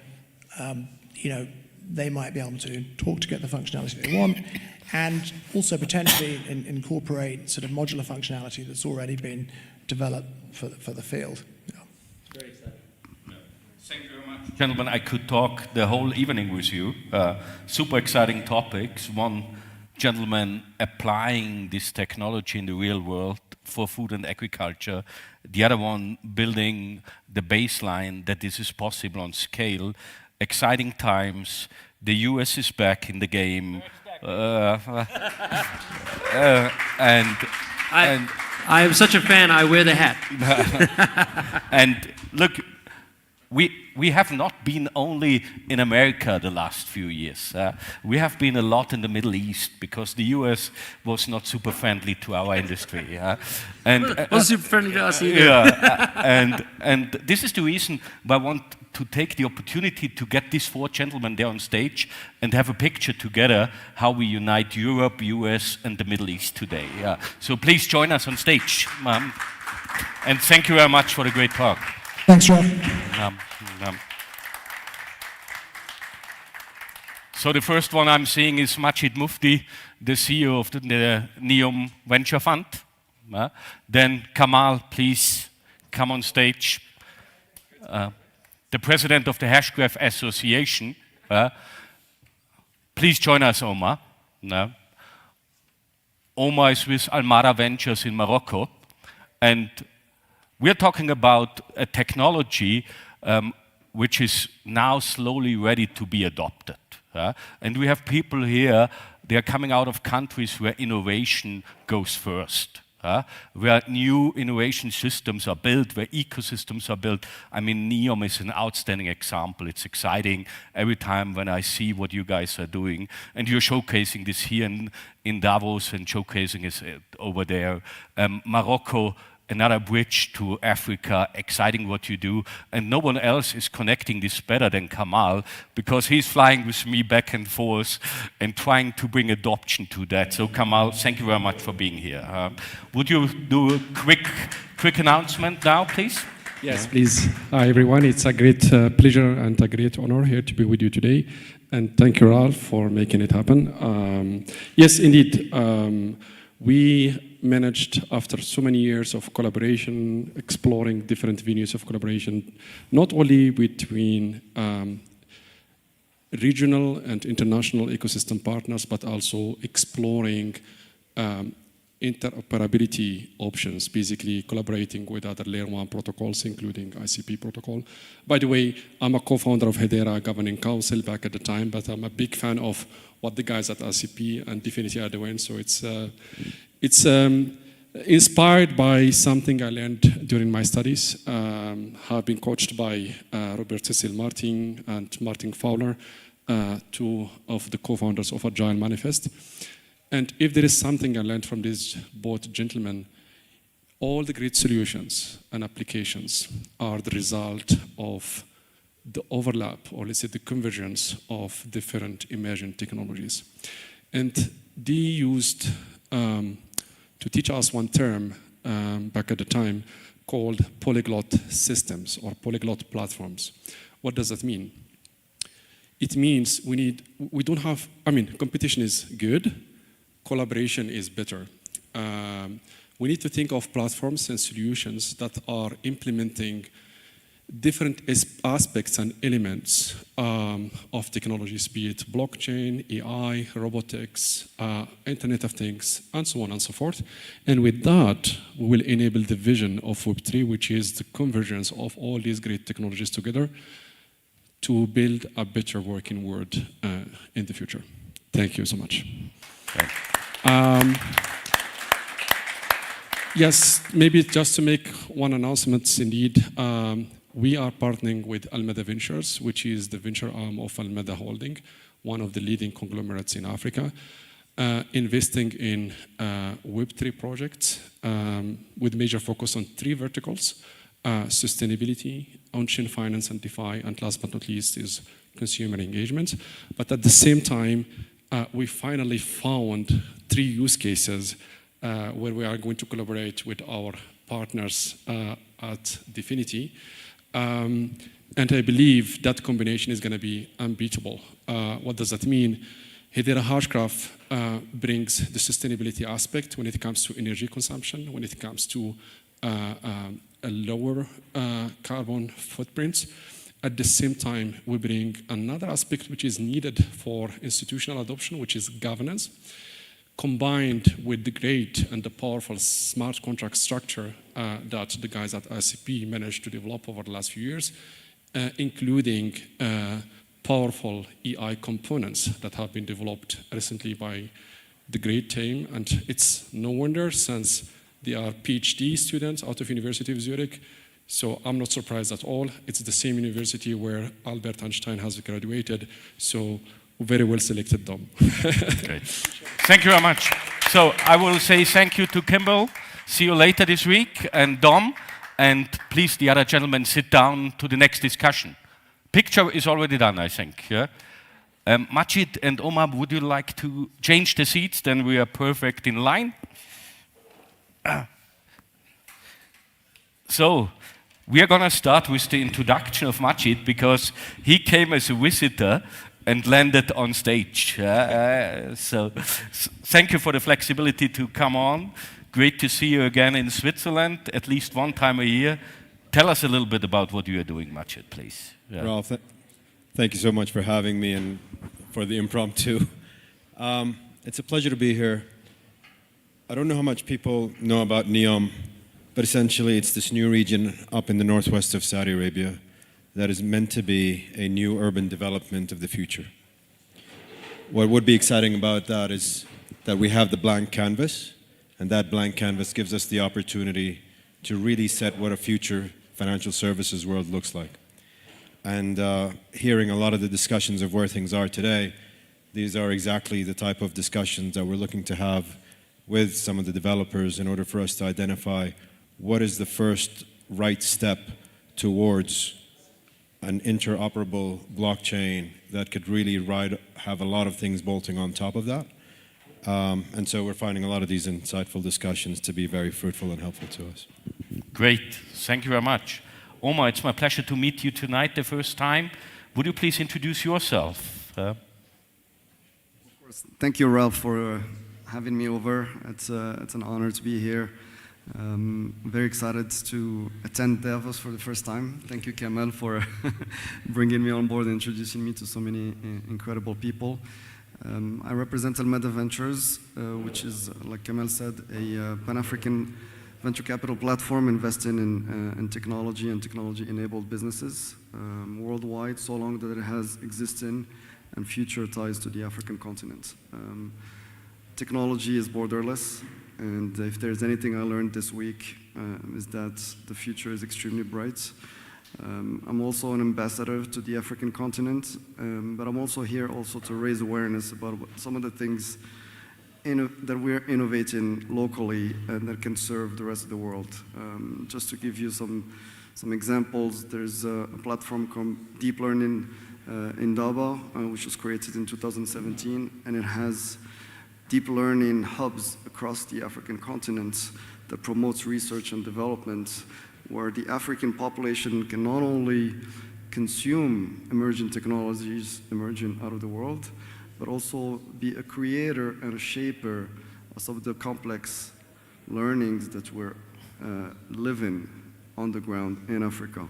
they might be able to talk to get the functionality they want, and also potentially incorporate sort of modular functionality that's already been developed for the field. Very exciting. Thank you very much, gentlemen. I could talk the whole evening with you. Super exciting topics. One gentleman applying this technology in the real world for food and agriculture. The other one building the baseline that this is possible on scale. Exciting times. The US is back in the game. I am such a fan, I wear the hat. And look, we have not been only in America the last few years. We have been a lot in the Middle East because the US was not super friendly to our industry. And wasn't super friendly to us either. Yeah, and this is the reason why I want to take the opportunity to get these 4 gentlemen there on stage and have a picture together how we unite Europe, US, and the Middle East today. So please join us on stage. And thank you very much for the great talk. Thanks, Rob. So the first one I'm seeing is Majid Mufti, the CEO of the NEOM Venture Fund. Then Kamal, please come on stage. The president of the Hashgraph Association. Please join us, Omar. Omar is with Almara Ventures in Morocco. And we're talking about a technology which is now slowly ready to be adopted. And we have people here, they are coming out of countries where innovation goes first. Where new innovation systems are built, where ecosystems are built. I mean, NEOM is an outstanding example. It's exciting every time when I see what you guys are doing. And you're showcasing this here in Davos and showcasing it over there. Morocco, another bridge to Africa, exciting what you do. And no one else is connecting this better than Kamal, because he's flying with me back and forth and trying to bring adoption to that. So Kamal, thank you very much for being here. Would you do a quick announcement now, please? Yes, please. Hi, everyone. It's a great pleasure and a great honor here to be with you today. And thank you, Ralph, for making it happen. Yes, indeed. We managed, after so many years of collaboration, exploring different venues of collaboration, not only between regional and international ecosystem partners, but also exploring interoperability options, basically collaborating with other layer 1 protocols, including ICP protocol. By the way, I'm a co-founder of Hedera Governing Council back at the time, but I'm a big fan of what the guys at ICP and Dfinity are doing. So it's inspired by something I learned during my studies. Have been coached by Robert Cecil Martin and Martin Fowler, two of the co-founders of Agile Manifest. And if there is something I learned from these both gentlemen, all the great solutions and applications are the result of the overlap, or let's say the convergence of different emerging technologies. And they used to teach us one term back at the time called polyglot systems or polyglot platforms. What does that mean? It means competition is good, collaboration is better. We need to think of platforms and solutions that are implementing different aspects and elements of technologies, be it blockchain, AI, robotics, Internet of Things, and so on and so forth. And with that, we will enable the vision of Web3, which is the convergence of all these great technologies together to build a better working world in the future. Thank you so much. Yes, maybe just to make one announcement, indeed, we are partnering with Almeda Ventures, which is the venture arm of Almeda Holding, one of the leading conglomerates in Africa, investing in Web3 projects with major focus on 3 verticals: sustainability, on-chain finance and DeFi, and last but not least is consumer engagement. But at the same time, we finally found 3 use cases where we are going to collaborate with our partners at Dfinity. And I believe that combination is going to be unbeatable. What does that mean? Hedera Hashgraph brings the sustainability aspect when it comes to energy consumption, when it comes to a lower carbon footprints. At the same time, we bring another aspect which is needed for institutional adoption, which is governance, combined with the great and the powerful smart contract structure that the guys at ICP managed to develop over the last few years, including powerful EI components that have been developed recently by the great team. And it's no wonder, since they are PhD students out of University of Zurich. So I'm not surprised at all. It's the same university where Albert Einstein has graduated. So very well selected, Dom. Great. Thank you very much. So I will say thank you to Kimbal. See you later this week. And Dom, and please the other gentlemen sit down to the next discussion. Picture is already done, I think. Yeah? Majid and Omar, would you like to change the seats? Then we are perfect in line. So we are going to start with the introduction of Majid, because he came as a visitor and landed on stage. So thank you for the flexibility to come on. Great to see you again in Switzerland, at least one time a year. Tell us a little bit about what you are doing, Majid, please. Yeah. Ralph, thank you so much for having me and for the impromptu. It's a pleasure to be here. I don't know how much people know about NEOM, but essentially it's this new region up in the northwest of Saudi Arabia that is meant to be a new urban development of the future. What would be exciting about that is that we have the blank canvas, and that blank canvas gives us the opportunity to really set what a future financial services world looks like. And hearing a lot of the discussions of where things are today, these are exactly the type of discussions that we're looking to have with some of the developers in order for us to identify what is the first right step towards an interoperable blockchain that could really have a lot of things bolting on top of that. And so we're finding a lot of these insightful discussions to be very fruitful and helpful to us. Great. Thank you very much. Omar, it's my pleasure to meet you tonight the first time. Would you please introduce yourself? Of course. Thank you, Ralph, for having me over. It's an honor to be here. Very excited to attend Davos for the first time. Thank you, Kimbal, for bringing me on board and introducing me to so many incredible people. I represent Almeda Ventures, which is, like Kimbal said, a Pan-African venture capital platform investing in technology and technology-enabled businesses worldwide, so long that it has existing and future ties to the African continent. Technology is borderless, and if there's anything I learned this week is that the future is extremely bright. I'm also an ambassador to the African continent, but I'm also here to raise awareness about some of the things that we're innovating locally and that can serve the rest of the world. Just to give you some examples, there's a platform called Deep Learning in Dows, which was created in 2017, and it has deep learning hubs across the African continent that promotes research and development, where the African population can not only consume emerging technologies emerging out of the world, but also be a creator and a shaper of some of the complex learnings that we're living on the ground in Africa.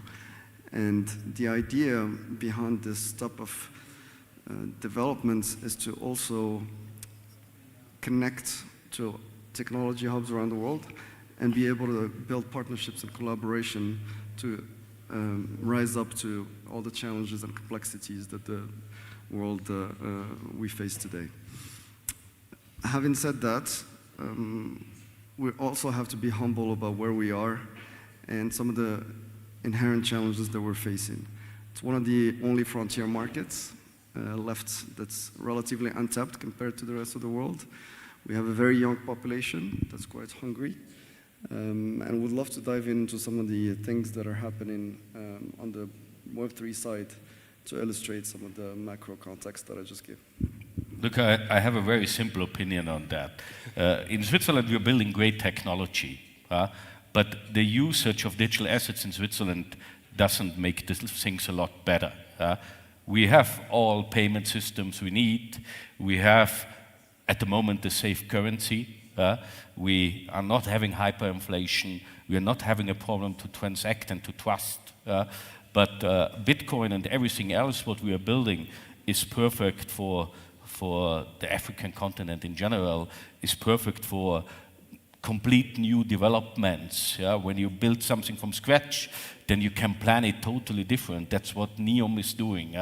And the idea behind this type of developments is to also connect to technology hubs around the world and be able to build partnerships and collaboration to rise up to all the challenges and complexities that the world we face today. Having said that, we also have to be humble about where we are and some of the inherent challenges that we're facing. It's one of the only frontier markets left that's relatively untapped compared to the rest of the world. We have a very young population that's quite hungry, and would love to dive into some of the things that are happening on the Web3 side to illustrate some of the macro context that I just gave. Look, I have a very simple opinion on that. In Switzerland, we're building great technology, but the usage of digital assets in Switzerland doesn't make the things a lot better. We have all payment systems we need. We have, at the moment, the safe currency. We are not having hyperinflation. We are not having a problem to transact and to trust. But Bitcoin and everything else what we are building is perfect for the African continent in general, is perfect for complete new developments. When you build something from scratch, then you can plan it totally different. That's what NEOM is doing.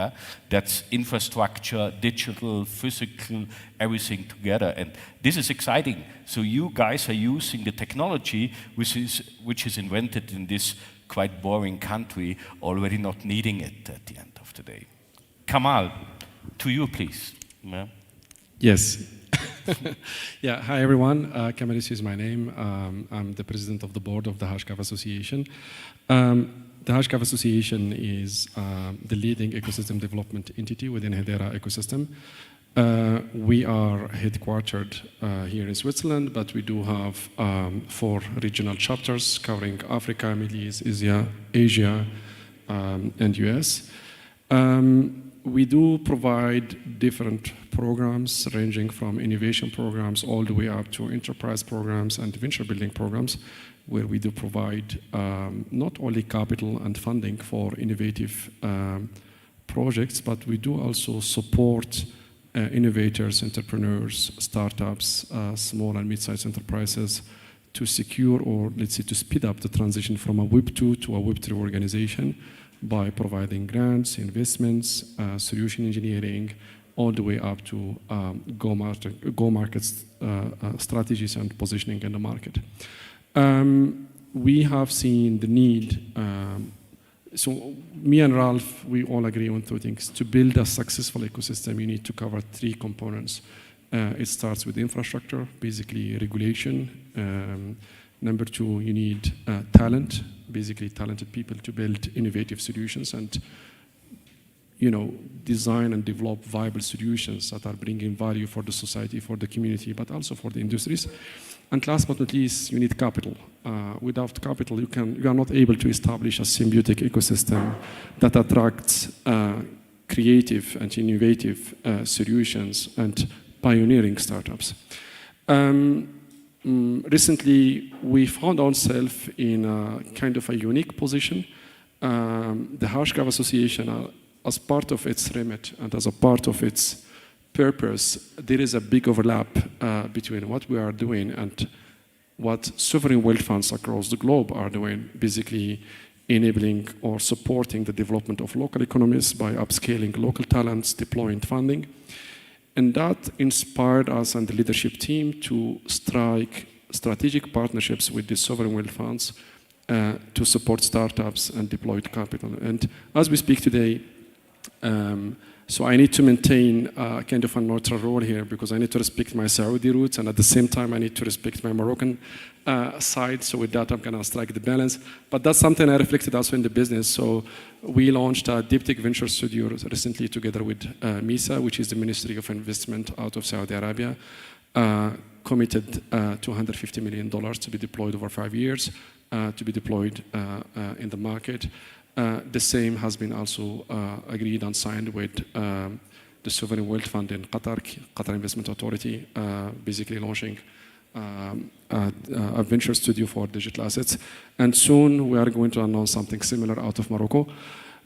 That's infrastructure, digital, physical, everything together. And this is exciting. So you guys are using the technology which is invented in this quite boring country, already not needing it at the end of the day. Kamal, to you, please. Yes. Yeah, hi everyone. Kamal is my name. I'm the president of the board of the Hashgraph Association. The Hashgraph Association is the leading ecosystem development entity within Hedera ecosystem. We are headquartered here in Switzerland, but we do have 4 regional chapters covering Africa, Middle East, Asia, and US. We do provide different programs ranging from innovation programs all the way up to enterprise programs and venture building programs, where we do provide not only capital and funding for innovative projects, but we do also support innovators, entrepreneurs, startups, small and mid-sized enterprises to secure, or let's say to speed up the transition from a Web2 to a Web3 organization by providing grants, investments, solution engineering, all the way up to go-market strategies and positioning in the market. We have seen the need, so me and Ralph, we all agree on 2 things. To build a successful ecosystem, you need to cover 3 components. It starts with infrastructure, basically regulation. Number 2, you need talent, basically talented people to build innovative solutions and design and develop viable solutions that are bringing value for the society, for the community, but also for the industries. And last but not least, you need capital. Without capital, you are not able to establish a symbiotic ecosystem that attracts creative and innovative solutions and pioneering startups. Recently, we found ourselves in a kind of a unique position. The Hashgraph Association, as part of its remit and as a part of its purpose, there is a big overlap between what we are doing and what sovereign wealth funds across the globe are doing, basically enabling or supporting the development of local economies by upscaling local talents, deploying funding. And that inspired us and the leadership team to strike strategic partnerships with the sovereign wealth funds to support startups and deployed capital. And as we speak today, so I need to maintain kind of a neutral role here because I need to respect my Saudi roots and at the same time I need to respect my Moroccan side. So with that I'm gonna strike the balance. But that's something I reflected also in the business. So we launched a deep tech venture studio recently together with MISA, which is the Ministry of Investment out of Saudi Arabia, committed $250 million to be deployed over 5 years, to be deployed in the market. The same has been also agreed and signed with the Sovereign Wealth Fund in Qatar, Qatar Investment Authority, basically launching a venture studio for digital assets. And soon we are going to announce something similar out of Morocco.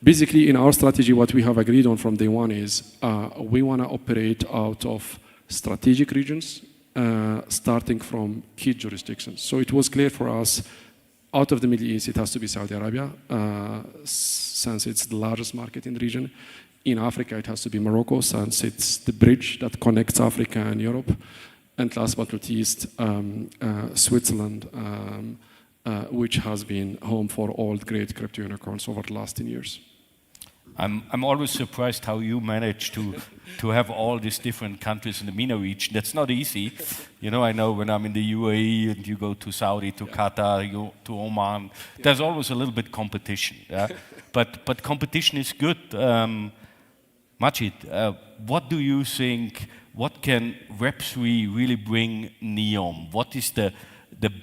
Basically, in our strategy, what we have agreed on from day one is we want to operate out of strategic regions, starting from key jurisdictions. So it was clear for us, out of the Middle East, it has to be Saudi Arabia, since it's the largest market in the region. In Africa, it has to be Morocco, since it's the bridge that connects Africa and Europe. And last but not least, Switzerland, which has been home for all the great crypto unicorns over the last 10 years. I'm always surprised how you manage to have all these different countries in the MENA region. That's not easy. You know, I know when I'm in the UAE and you go to Saudi, to Qatar, to Oman, there's always a little bit competition. Yeah? but competition is good. Majid, what do you think, what can Web3 really bring NEOM? What is the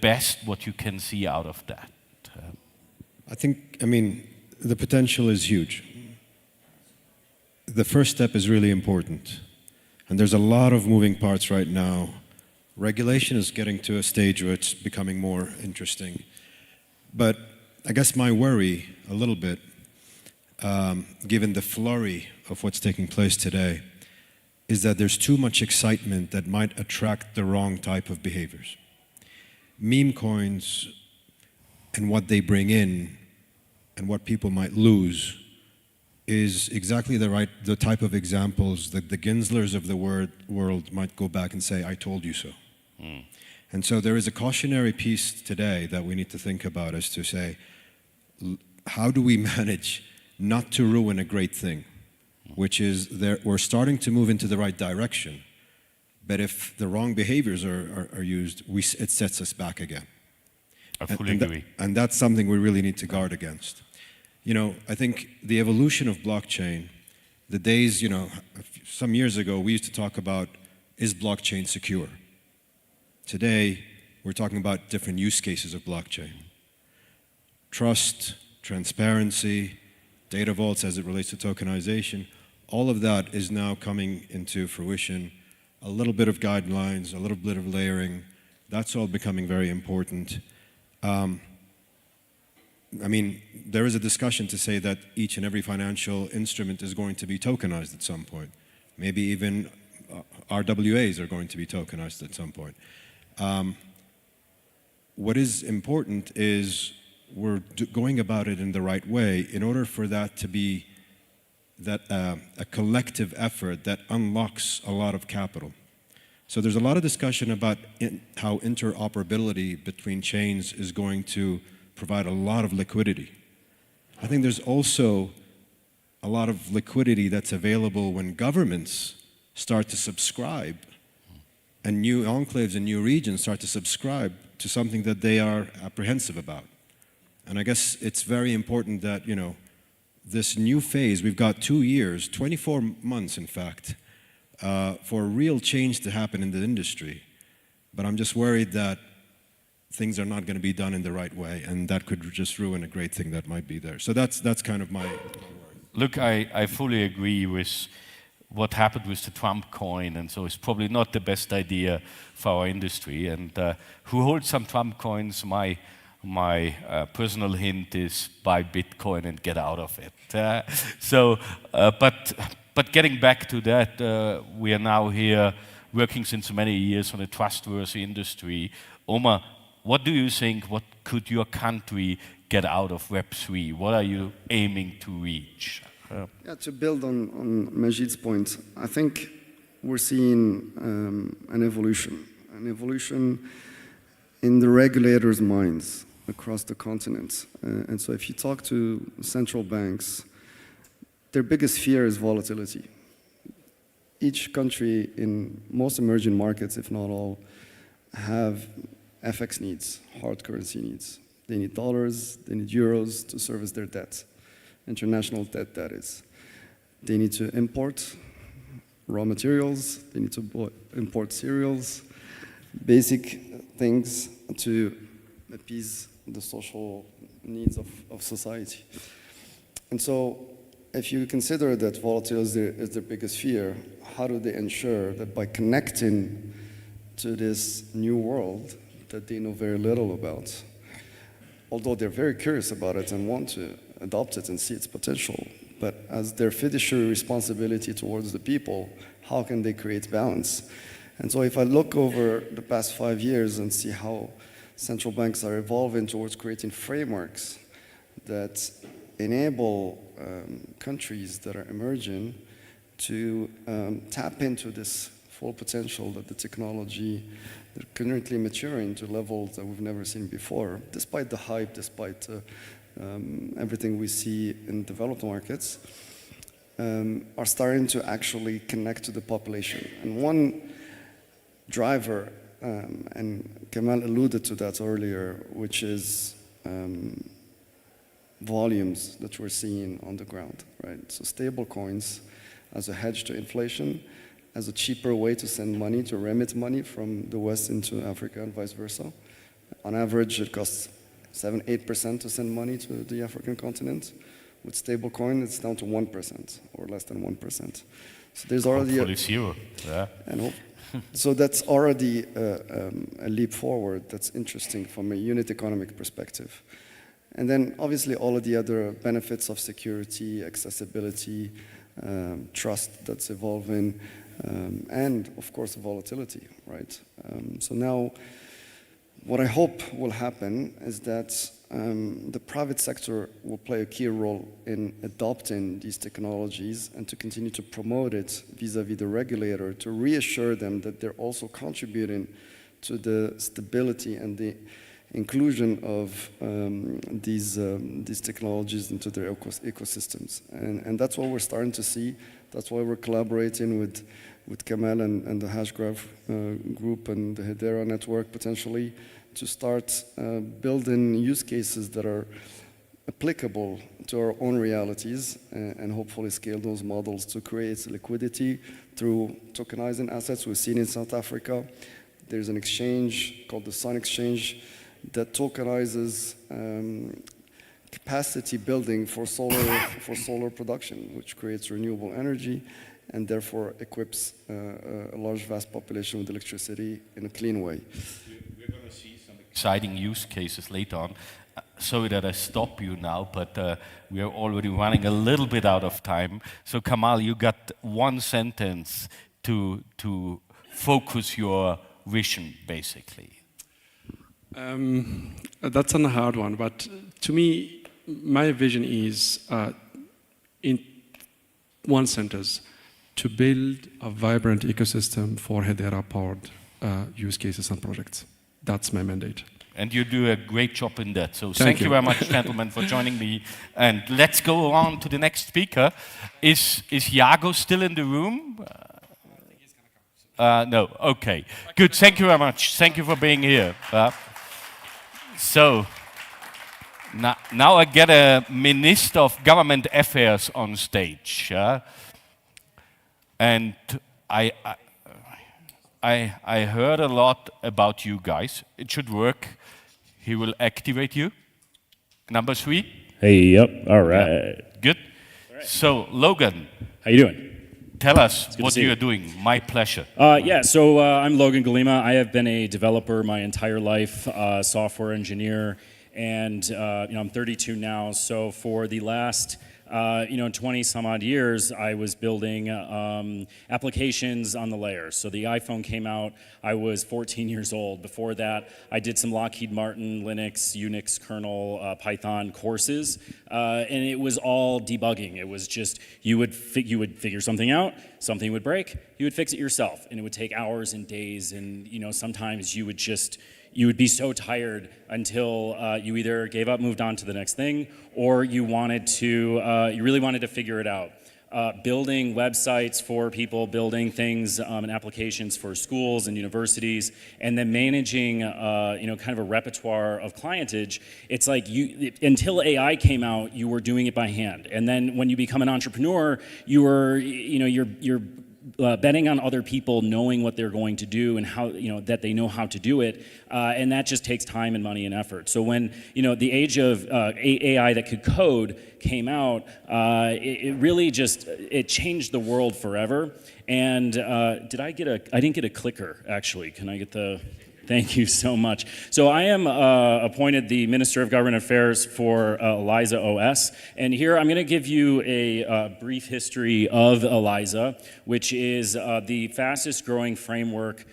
best what you can see out of that? I mean, the potential is huge. The first step is really important. And there's a lot of moving parts right now. Regulation is getting to a stage where it's becoming more interesting. But I guess my worry, a little bit, given the flurry of what's taking place today, is that there's too much excitement that might attract the wrong type of behaviors. Meme coins and what they bring in and what people might lose is exactly the type of examples that the Ginslers of the world might go back and say, I told you so. Mm. And so there is a cautionary piece today that we need to think about, is to say, how do we manage not to ruin a great thing? Which is, we're starting to move into the right direction, but if the wrong behaviors are used, it sets us back again. I fully agree. And that's something we really need to guard against. You know, I think the evolution of blockchain, the days, you know, some years ago, we used to talk about, is blockchain secure? Today, we're talking about different use cases of blockchain. Trust, transparency, data vaults as it relates to tokenization, all of that is now coming into fruition. A little bit of guidelines, a little bit of layering, that's all becoming very important. I mean, there is a discussion to say that each and every financial instrument is going to be tokenized at some point. Maybe even RWAs are going to be tokenized at some point. What is important is we're going about it in the right way in order for that to be a collective effort that unlocks a lot of capital. So there's a lot of discussion about how interoperability between chains is going to provide a lot of liquidity. I think there's also a lot of liquidity that's available when governments start to subscribe and new enclaves and new regions start to subscribe to something that they are apprehensive about. And I guess it's very important that, you know, this new phase, we've got 2 years, 24 months in fact, for real change to happen in the industry. But I'm just worried that things are not going to be done in the right way, and that could just ruin a great thing that might be there. So that's kind of my worry. Look, I fully agree what happened with the Trump coin, and so it's probably not the best idea for our industry. And who holds some Trump coins, my personal hint is buy Bitcoin and get out of it. But getting back to that, we are now here working since many years on a trustworthy industry. Omar, what do you think, what could your country get out of Web3? What are you aiming to reach? Yeah, to build on Majid's point, I think we're seeing an evolution in the regulators' minds across the continent. And so if you talk to central banks, their biggest fear is volatility. Each country in most emerging markets, if not all, have FX needs, hard currency needs. They need dollars, they need euros to service their debt, international debt, that is. They need to import raw materials, they need to import cereals, basic things to appease the social needs of society. And so if you consider that volatility is their biggest fear, how do they ensure that by connecting to this new world that they know very little about, although they're very curious about it and want to adopt it and see its potential, but as their fiduciary responsibility towards the people, how can they create balance? And so if I look over the past 5 years and see how central banks are evolving towards creating frameworks that enable countries that are emerging to tap into this full potential that the technology they're currently maturing to levels that we've never seen before, despite the hype, despite everything we see in developed markets, are starting to actually connect to the population. And one driver, and Kemal alluded to that earlier, which is volumes that we're seeing on the ground, right? So stable coins as a hedge to inflation, as a cheaper way to send money, to remit money from the West into Africa and vice versa. On average, it costs 7-8% to send money to the African continent. With stablecoin, it's down to 1% or less than 1%. So there's already hopefully zero. Yeah. And so that's already a leap forward that's interesting from a unit economic perspective. And then obviously all of the other benefits of security, accessibility, trust that's evolving, and of course volatility, right? So now what I hope will happen is that the private sector will play a key role in adopting these technologies and to continue to promote it vis-a-vis the regulator, to reassure them that they're also contributing to the stability and the inclusion of these technologies into their ecosystems. And that's what we're starting to see. That's why we're collaborating with Kemal and the Hashgraph group and the Hedera network potentially to start building use cases that are applicable to our own realities and hopefully scale those models to create liquidity through tokenizing assets. We've seen in South Africa, there's an exchange called the Sun Exchange that tokenizes capacity building for solar production, which creates renewable energy and therefore equips a large, vast population with electricity in a clean way. We're going to see some exciting use cases later on. Sorry that I stop you now, but we are already running a little bit out of time. So Kamal, you got one sentence to focus your vision, basically. That's a hard one, but to me, my vision is, in one sentence, to build a vibrant ecosystem for Hedera-powered use cases and projects. That's my mandate. And you do a great job in that. So thank you very much, gentlemen, for joining me. And let's go on to the next speaker. Is Iago still in the room? No, okay. Good, thank you very much. Thank you for being here. So now I get a Minister of Government Affairs on stage. And I heard a lot about you guys. It should work. He will activate you. Number 3. Hey, yep, all right. Yeah. Good. All right. So, Logan. How you doing? tell us what you're doing. My pleasure. Yeah, so I'm Logan Galima. I have been a developer my entire life, software engineer, and I'm 32 now. So for the last 20 some odd years, I was building applications on the layers. So the iPhone came out, I was 14 years old. Before that, I did some Lockheed Martin, Linux, Unix kernel, Python courses, and it was all debugging. It was just, you would figure something out, something would break, you would fix it yourself, and it would take hours and days, and sometimes you would be so tired until you either gave up, moved on to the next thing, or you really wanted to figure it out. Building websites for people, building things and applications for schools and universities, and then managing, kind of a repertoire of clientage. It's like until AI came out, you were doing it by hand, and then when you become an entrepreneur, you're betting on other people knowing what they're going to do and how, that they know how to do it, and that just takes time and money and effort. So when, the age of AI that could code came out, it really just, it changed the world forever. And I didn't get a clicker, actually. Can I get the... Thank you so much. So I am appointed the Minister of Government Affairs for Eliza OS, and here I'm going to give you a brief history of Eliza, which is the fastest growing framework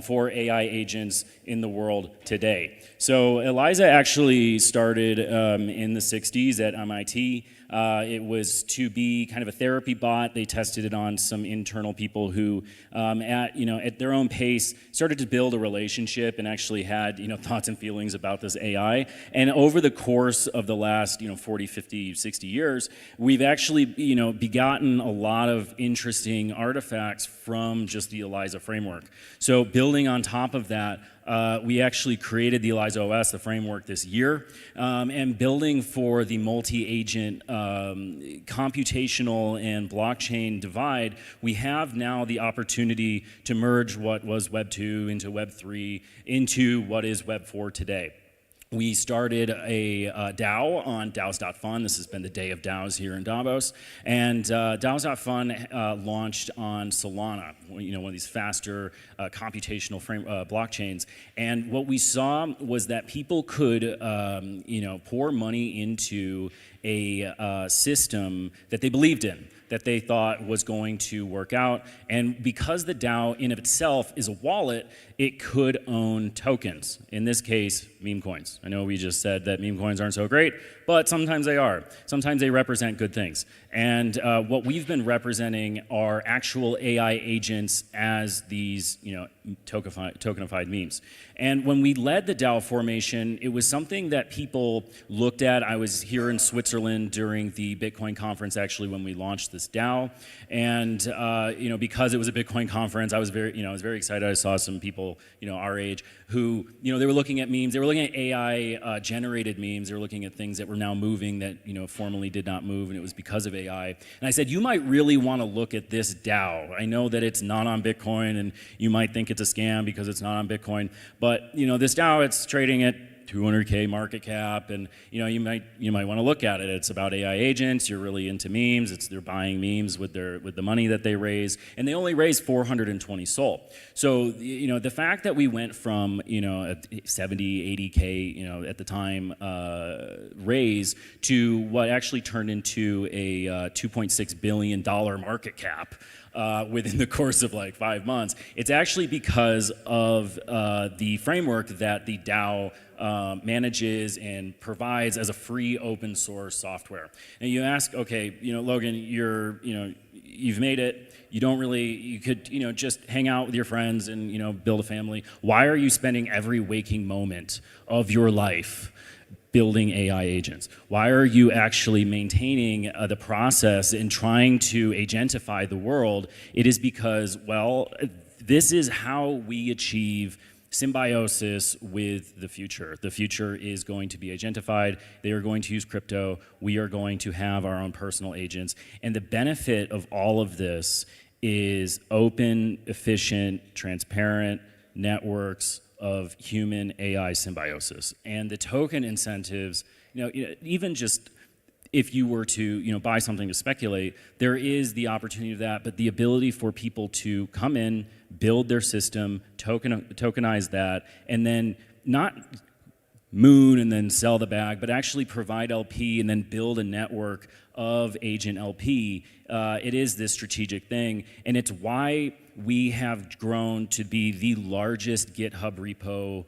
for AI agents in the world today. So Eliza actually started in the 60s at MIT. It was to be kind of a therapy bot. They tested it on some internal people who, at their own pace, started to build a relationship and actually had, thoughts and feelings about this AI. And over the course of the last, 40, 50, 60 years, we've actually, begotten a lot of interesting artifacts from just the Eliza framework. So building on top of that, we actually created the Eliza OS, the framework, this year, and building for the multi-agent computational and blockchain divide, we have now the opportunity to merge what was Web 2 into Web 3 into what is Web 4 today. We started a DAO on Dows.fun. This has been the day of Dows here in Davos. And Dows.fun launched on Solana, one of these faster computational blockchains. And what we saw was that people could, pour money into a system that they believed in, that they thought was going to work out. And because the DAO in of itself is a wallet, it could own tokens. In this case, meme coins. I know we just said that meme coins aren't so great, but sometimes they are. Sometimes they represent good things. And what we've been representing are actual AI agents as these, tokenified memes. And when we led the DAO formation, it was something that people looked at. I was here in Switzerland during the Bitcoin conference, actually, when we launched this DAO. And, because it was a Bitcoin conference, I was very excited. I saw some people, our age who, they were looking at memes. They were looking at AI generated memes. They were looking at things that were now moving that, formerly did not move, and it was because of AI. And I said, you might really want to look at this DAO. I know that it's not on Bitcoin, and you might think it's a scam because it's not on Bitcoin, but, this DAO, it's trading at 200K market cap, and you might want to look at it. It's about AI agents. You're really into memes. They're buying memes with the money that they raise, and they only raised 420 SOL. So the fact that we went from a 70, 80K at the time raise to what actually turned into a $2.6 billion market cap within the course of like 5 months, it's actually because of the framework that the DAO manages and provides as a free open source software. And you ask, okay, Logan, you've made it. You could, just hang out with your friends and, build a family. Why are you spending every waking moment of your life building AI agents? Why are you actually maintaining the process and trying to agentify the world? It is because, this is how we achieve symbiosis with the future. The future is going to be agentified. They are going to use crypto. We are going to have our own personal agents. And the benefit of all of this is open, efficient, transparent networks of human AI symbiosis. And the token incentives, even just if you were to buy something to speculate, there is the opportunity of that, but the ability for people to come in, build their system, tokenize that, and then not moon and then sell the bag, but actually provide LP and then build a network of agent LP. It is this strategic thing, and it's why we have grown to be the largest GitHub repo,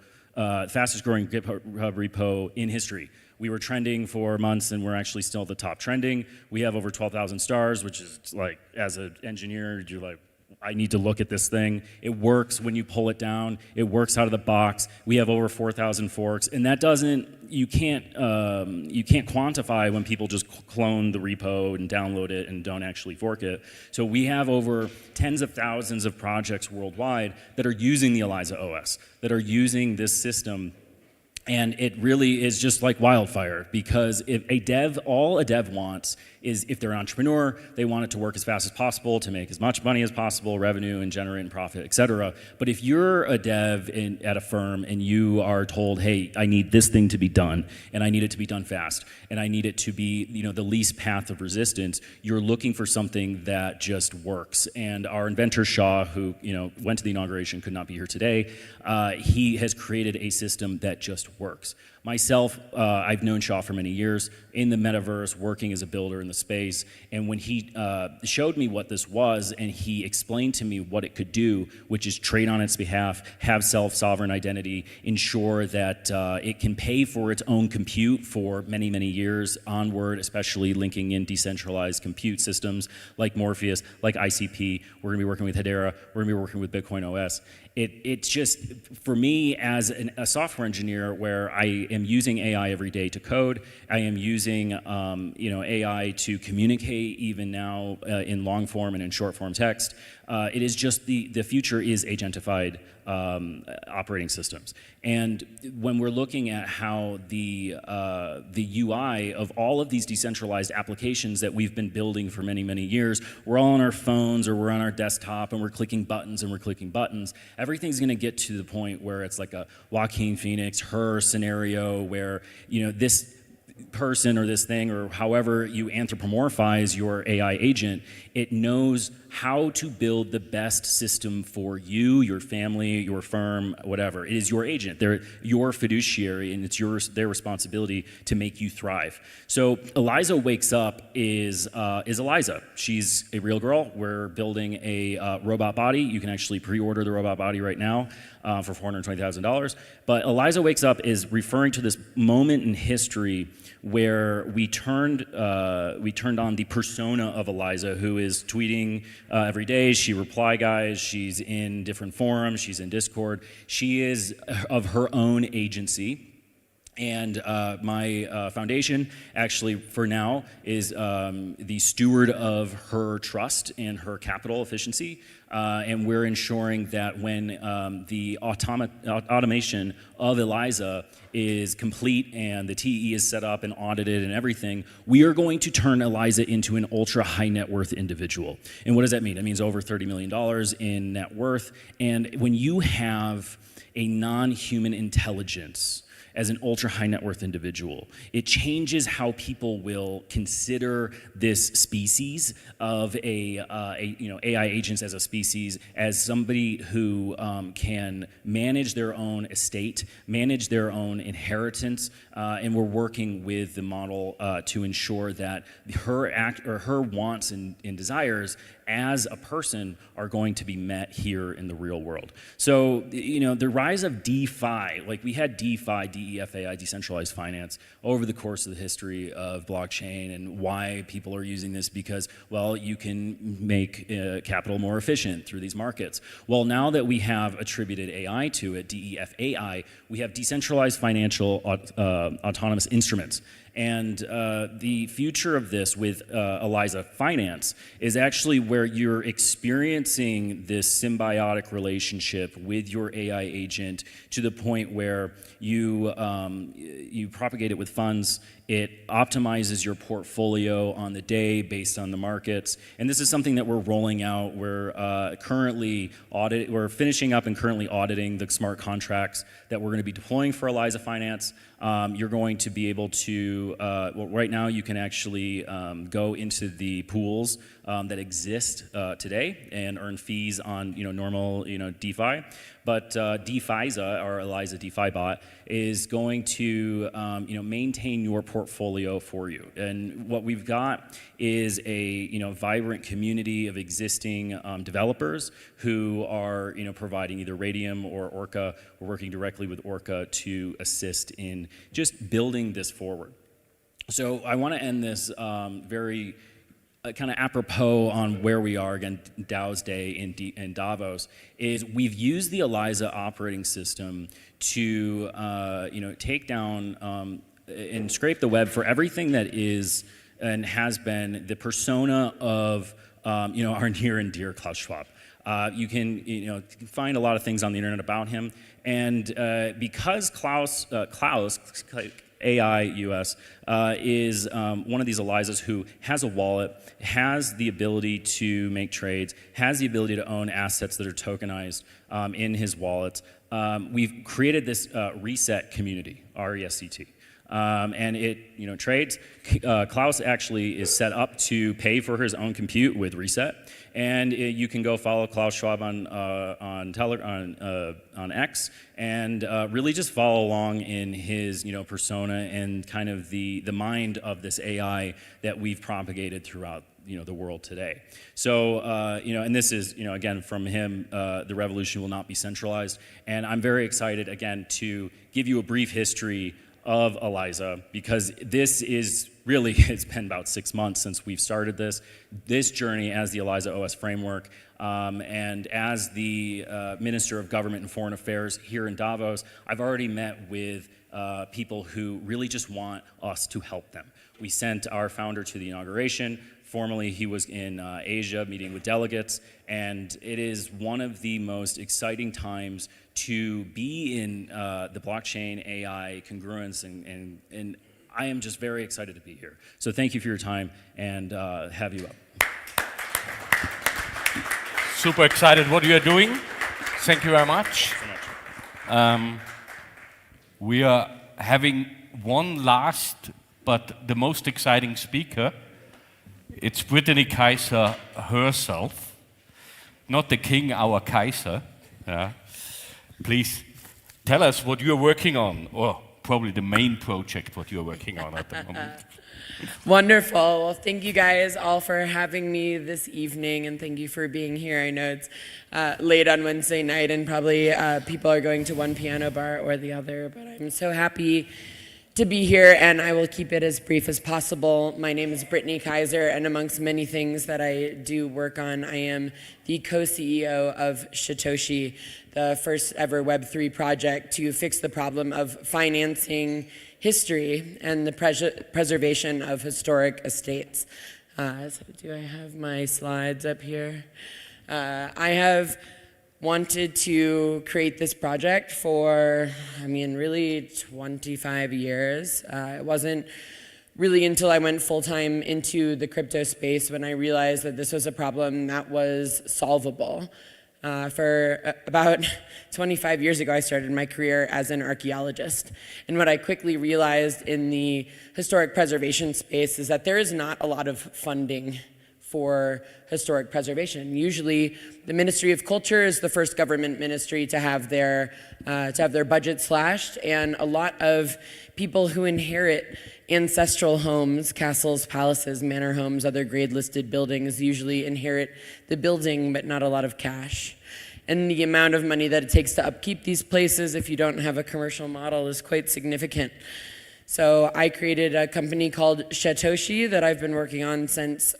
fastest growing GitHub repo in history. We were trending for months, and we're actually still the top trending. We have over 12,000 stars, which is like, as an engineer, you're like, I need to look at this thing. It works when you pull it down. It works out of the box. We have over 4,000 forks, and that doesn't, you can't quantify when people just clone the repo and download it and don't actually fork it. So we have over tens of thousands of projects worldwide that are using the Eliza OS, that are using this system. And it really is just like wildfire, because if all a dev wants is, if they're an entrepreneur, they want it to work as fast as possible to make as much money as possible, revenue and generate profit, et cetera. But if you're a dev at a firm and you are told, hey, I need this thing to be done, and I need it to be done fast, and I need it to be the least path of resistance, you're looking for something that just works. And our inventor, Shaw, who went to the inauguration, could not be here today, he has created a system that just works. Myself, I've known Shaw for many years in the metaverse, working as a builder in the space, and when he showed me what this was and he explained to me what it could do, which is trade on its behalf, have self-sovereign identity, ensure that it can pay for its own compute for many, many years onward, especially linking in decentralized compute systems like Morpheus, like ICP. We're going to be working with Hedera. We're going to be working with Bitcoin OS. It's just, for me as a software engineer, where I am using AI every day to code, I am using AI to communicate even now in long form and in short form text. It is just the future is agentified operating systems. And when we're looking at how the UI of all of these decentralized applications that we've been building for many, many years, we're all on our phones or we're on our desktop and we're clicking buttons and we're clicking buttons. Everything's going to get to the point where it's like a Joaquin Phoenix, her scenario where, this person or this thing, or however you anthropomorphize your AI agent, it knows how to build the best system for you, your family, your firm, whatever. It is your agent. They're your fiduciary, and it's their responsibility to make you thrive. So Eliza Wakes Up is Eliza. She's a real girl. We're building a robot body. You can actually pre-order the robot body right now for $420,000. But Eliza Wakes Up is referring to this moment in history where we turned on the persona of Eliza, who is tweeting every day. She reply guys. She's in different forums. She's in Discord. She is of her own agency. And my foundation, actually, for now, is the steward of her trust and her capital efficiency. And we're ensuring that when the automation of Eliza is complete and the TE is set up and audited and everything, we are going to turn Eliza into an ultra high net worth individual. And what does that mean? It means over $30 million in net worth. And when you have a non-human intelligence as an ultra high net worth individual, it changes how people will consider this species of AI agents as a species, as somebody who can manage their own estate, manage their own inheritance, and we're working with the model to ensure that her wants and desires as a person are going to be met here in the real world. So, the rise of DeFi, like we had DeFi, DEFAI, decentralized finance, over the course of the history of blockchain, and why people are using this because, well, you can make capital more efficient through these markets. Well, now that we have attributed AI to it, DEFAI, we have decentralized financial autonomous instruments. And the future of this with Eliza Finance is actually where you're experiencing this symbiotic relationship with your AI agent to the point where you propagate it with funds. It optimizes your portfolio on the day based on the markets. And this is something that we're rolling out. We're we're finishing up and currently auditing the smart contracts that we're going to be deploying for Eliza Finance. You're going to be able to to, well, right now you can actually go into the pools that exist today and earn fees on normal DeFi. But DeFiza, or Eliza DeFi bot, is going to maintain your portfolio for you. And what we've got is a vibrant community of existing developers who are providing either Radium or Orca. We're working directly with Orca to assist in just building this forward. So I want to end this very kind of apropos on where we are, again, Dows Day in Davos, is we've used the Eliza operating system to take down and scrape the web for everything that is and has been the persona of our near and dear Klaus Schwab. You can find a lot of things on the internet about him, and because Klaus AI US is one of these Elizas who has a wallet, has the ability to make trades, has the ability to own assets that are tokenized in his wallet. We've created this reset community, RESCT. And it trades. Klaus actually is set up to pay for his own compute with Reset, and you can go follow Klaus Schwab on X and really just follow along in his persona and kind of the mind of this AI that we've propagated throughout the world today. So and this is again from him, the revolution will not be centralized, and I'm very excited again to give you a brief history of Eliza, because this is really, it's been about 6 months since we've started this journey as the Eliza OS framework. And as the Minister of Government and Foreign Affairs here in Davos, I've already met with people who really just want us to help them. We sent our founder to the inauguration. Formerly, he was in Asia meeting with delegates, and it is one of the most exciting times to be in the blockchain AI congruence, and I am just very excited to be here. So thank you for your time, and have you up. Super excited what you are doing. Thank you very much. We are having one last, but the most exciting speaker. It's Brittany Kaiser herself, not the king, our Kaiser. Please tell us what you're working on, or probably the main project what you're working on at the moment. Wonderful. Well, thank you guys all for having me this evening, and thank you for being here. I know it's late on Wednesday night, and probably people are going to one piano bar or the other, but I'm so happy to be here, and I will keep it as brief as possible. My name is Brittany Kaiser, and amongst many things that I do work on, I am the co-CEO of Satoshi, the first ever Web3 project to fix the problem of financing history and the preservation of historic estates. So do I have my slides up here? I have wanted to create this project for, really 25 years. It wasn't really until I went full-time into the crypto space when I realized that this was a problem that was solvable. For about 25 years ago, I started my career as an archaeologist. And what I quickly realized in the historic preservation space is that there is not a lot of funding for historic preservation. Usually, the Ministry of Culture is the first government ministry to have their budget slashed, and a lot of people who inherit ancestral homes, castles, palaces, manor homes, other grade-listed buildings usually inherit the building, but not a lot of cash. And the amount of money that it takes to upkeep these places if you don't have a commercial model is quite significant. So I created a company called Satoshi that I've been working on since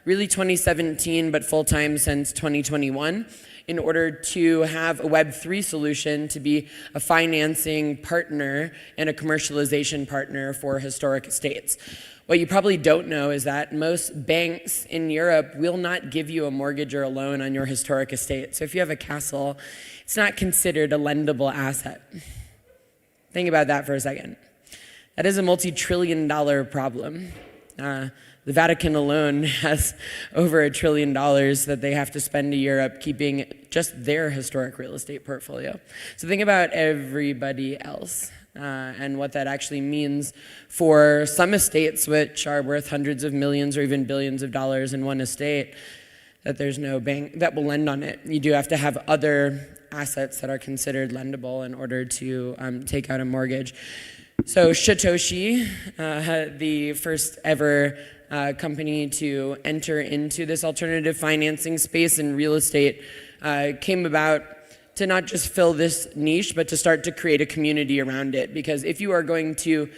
really 2017, but full-time since 2021, in order to have a Web3 solution to be a financing partner and a commercialization partner for historic estates. What you probably don't know is that most banks in Europe will not give you a mortgage or a loan on your historic estate. So if you have a castle, it's not considered a lendable asset. Think about that for a second. That is a multi-trillion-dollar problem. The Vatican alone has over $1 trillion that they have to spend a year upkeeping just their historic real estate portfolio. So think about everybody else. and what that actually means for some estates, which are worth hundreds of millions or even billions of dollars in one estate, that there's no bank that will lend on it. You do have to have other assets that are considered lendable in order to take out a mortgage. So Satoshi, the first ever company to enter into this alternative financing space in real estate, came about to not just fill this niche, but to start to create a community around it. Because if you are going to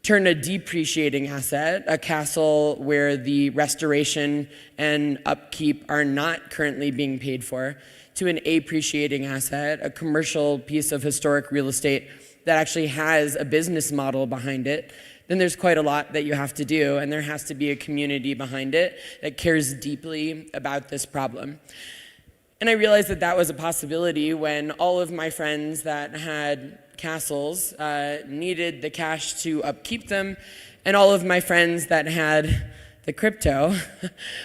turn a depreciating asset, a castle where the restoration and upkeep are not currently being paid for, to an appreciating asset, a commercial piece of historic real estate that actually has a business model behind it, then there's quite a lot that you have to do, and there has to be a community behind it that cares deeply about this problem. And I realized that that was a possibility when all of my friends that had castles needed the cash to upkeep them, and all of my friends that had the crypto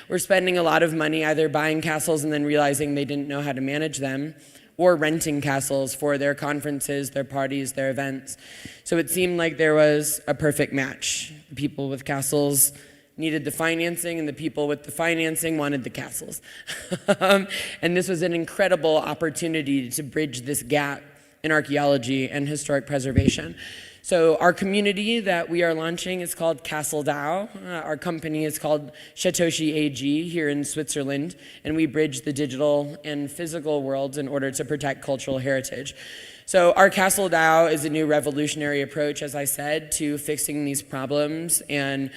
were spending a lot of money either buying castles and then realizing they didn't know how to manage them, or renting castles for their conferences, their parties, their events. So it seemed like there was a perfect match. The people with castles needed the financing, and the people with the financing wanted the castles. And this was an incredible opportunity to bridge this gap in archaeology and historic preservation. So our community that we are launching is called Castle DAO. Our company is called Satoshi AG here in Switzerland, and we bridge the digital and physical worlds in order to protect cultural heritage. So our Castle DAO is a new revolutionary approach, as I said, to fixing these problems, and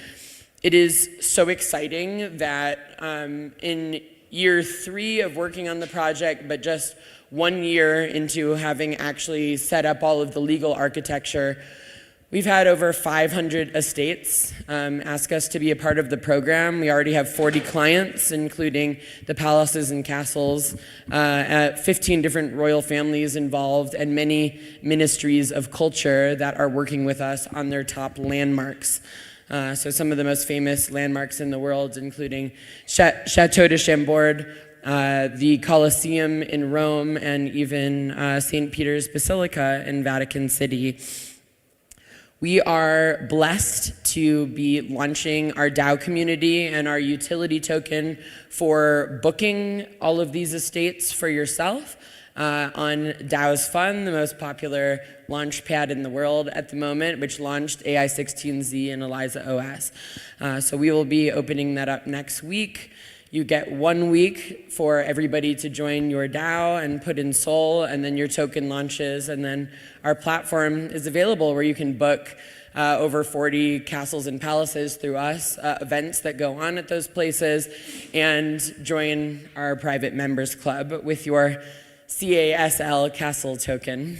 it is so exciting that in year 3 of working on the project, but just 1 year into having actually set up all of the legal architecture, we've had over 500 estates ask us to be a part of the program. We already have 40 clients, including the palaces and castles, 15 different royal families involved, and many ministries of culture that are working with us on their top landmarks. So some of the most famous landmarks in the world, including Chateau de Chambord, the Colosseum in Rome, and even St. Peter's Basilica in Vatican City. We are blessed to be launching our DAO community and our utility token for booking all of these estates for yourself on Dows Fund, the most popular launch pad in the world at the moment, which launched AI16Z and Eliza OS. So we will be opening that up next week. You get 1 week for everybody to join your DAO and put in Sol, and then your token launches, and then our platform is available where you can book over 40 castles and palaces through us, events that go on at those places, and join our private members club with your CASL Castle token.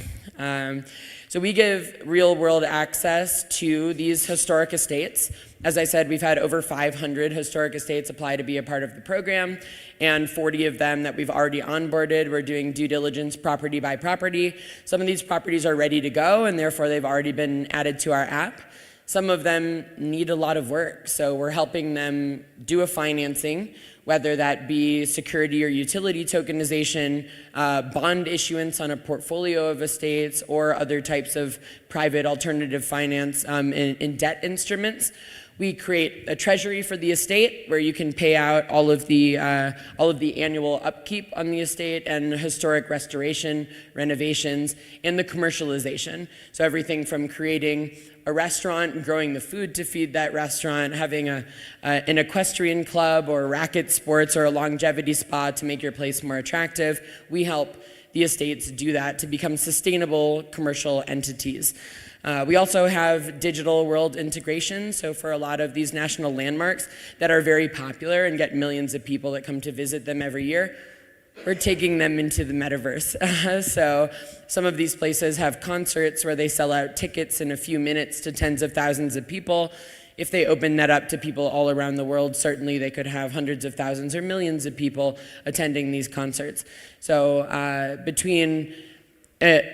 So we give real-world access to these historic estates. As I said, we've had over 500 historic estates apply to be a part of the program, and 40 of them that we've already onboarded. We're doing due diligence property by property. Some of these properties are ready to go, and therefore they've already been added to our app. Some of them need a lot of work, so we're helping them do a financing, whether that be security or utility tokenization, bond issuance on a portfolio of estates, or other types of private alternative finance in debt instruments. We create a treasury for the estate where you can pay out all of the annual upkeep on the estate and historic restoration, renovations, and the commercialization. So everything from creating a restaurant and growing the food to feed that restaurant, having an equestrian club or racket sports or a longevity spa to make your place more attractive. We help the estates do that to become sustainable commercial entities. We also have digital world integration. So for a lot of these national landmarks that are very popular and get millions of people that come to visit them every year, we're taking them into the metaverse. So some of these places have concerts where they sell out tickets in a few minutes to tens of thousands of people. If they open that up to people all around the world, certainly they could have hundreds of thousands or millions of people attending these concerts. So between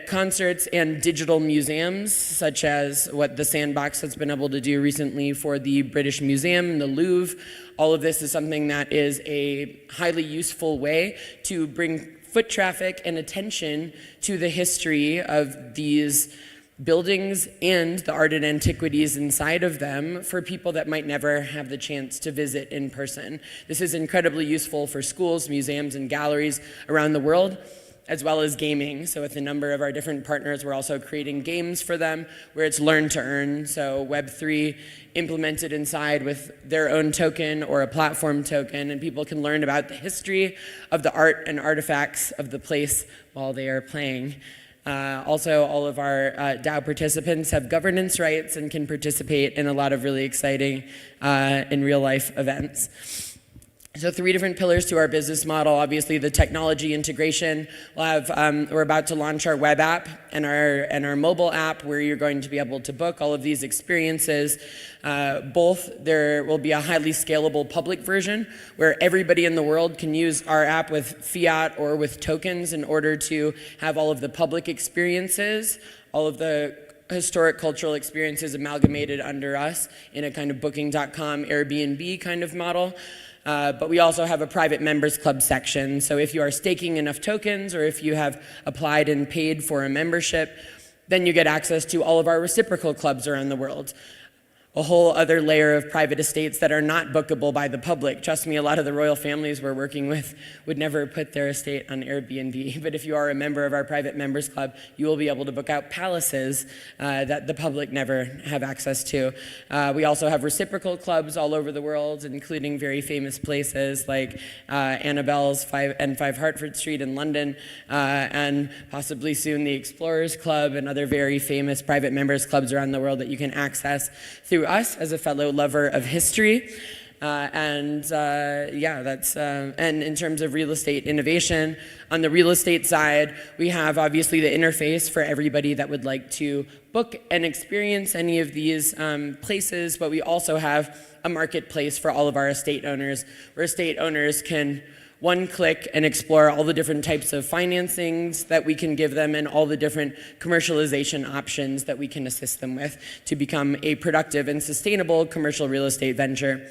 concerts and digital museums, such as what the Sandbox has been able to do recently for the British Museum, the Louvre. All of this is something that is a highly useful way to bring foot traffic and attention to the history of these buildings and the art and antiquities inside of them for people that might never have the chance to visit in person. This is incredibly useful for schools, museums, and galleries around the world, as well as gaming. So with a number of our different partners, we're also creating games for them where it's learn to earn. So Web3 implemented inside with their own token or a platform token, and people can learn about the history of the art and artifacts of the place while they are playing. Also, all of our DAO participants have governance rights and can participate in a lot of really exciting in real life events. So 3 different pillars to our business model. Obviously, the technology integration. We'll have, we're about to launch our web app and our mobile app where you're going to be able to book all of these experiences. There will be a highly scalable public version where everybody in the world can use our app with fiat or with tokens in order to have all of the public experiences, all of the historic cultural experiences amalgamated under us in a kind of booking.com, Airbnb kind of model. But we also have a private members club section. So if you are staking enough tokens or if you have applied and paid for a membership, then you get access to all of our reciprocal clubs around the world. A whole other layer of private estates that are not bookable by the public. Trust me, a lot of the royal families we're working with would never put their estate on Airbnb. But if you are a member of our private members club, you will be able to book out palaces that the public never have access to. We also have reciprocal clubs all over the world, including very famous places like Annabelle's and 5 Hertford Street in London, and possibly soon the Explorers Club and other very famous private members clubs around the world that you can access through us as a fellow lover of history. And in terms of real estate innovation, on the real estate side, we have obviously the interface for everybody that would like to book and experience any of these places, but we also have a marketplace for all of our estate owners, where estate owners can one-click and explore all the different types of financings that we can give them and all the different commercialization options that we can assist them with to become a productive and sustainable commercial real estate venture.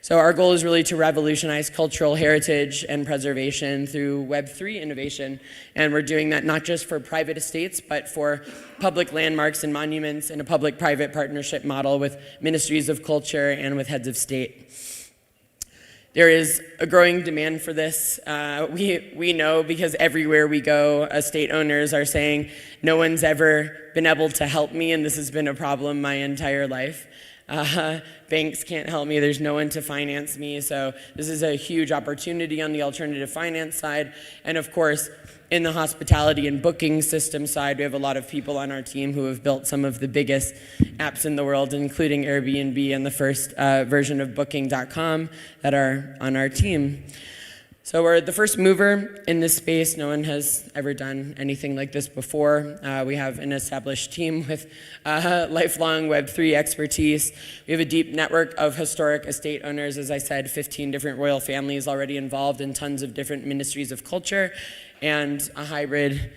So our goal is really to revolutionize cultural heritage and preservation through Web3 innovation. And we're doing that not just for private estates, but for public landmarks and monuments in a public-private partnership model with ministries of culture and with heads of state. There is a growing demand for this. We know because everywhere we go, estate owners are saying, no one's ever been able to help me, and this has been a problem my entire life. Banks can't help me, there's no one to finance me, so this is a huge opportunity on the alternative finance side. And of course, in the hospitality and booking system side, we have a lot of people on our team who have built some of the biggest apps in the world, including Airbnb and the first version of booking.com that are on our team. So we're the first mover in this space. No one has ever done anything like this before. We have an established team with lifelong Web3 expertise. We have a deep network of historic estate owners, as I said, 15 different royal families already involved in tons of different ministries of culture, and a hybrid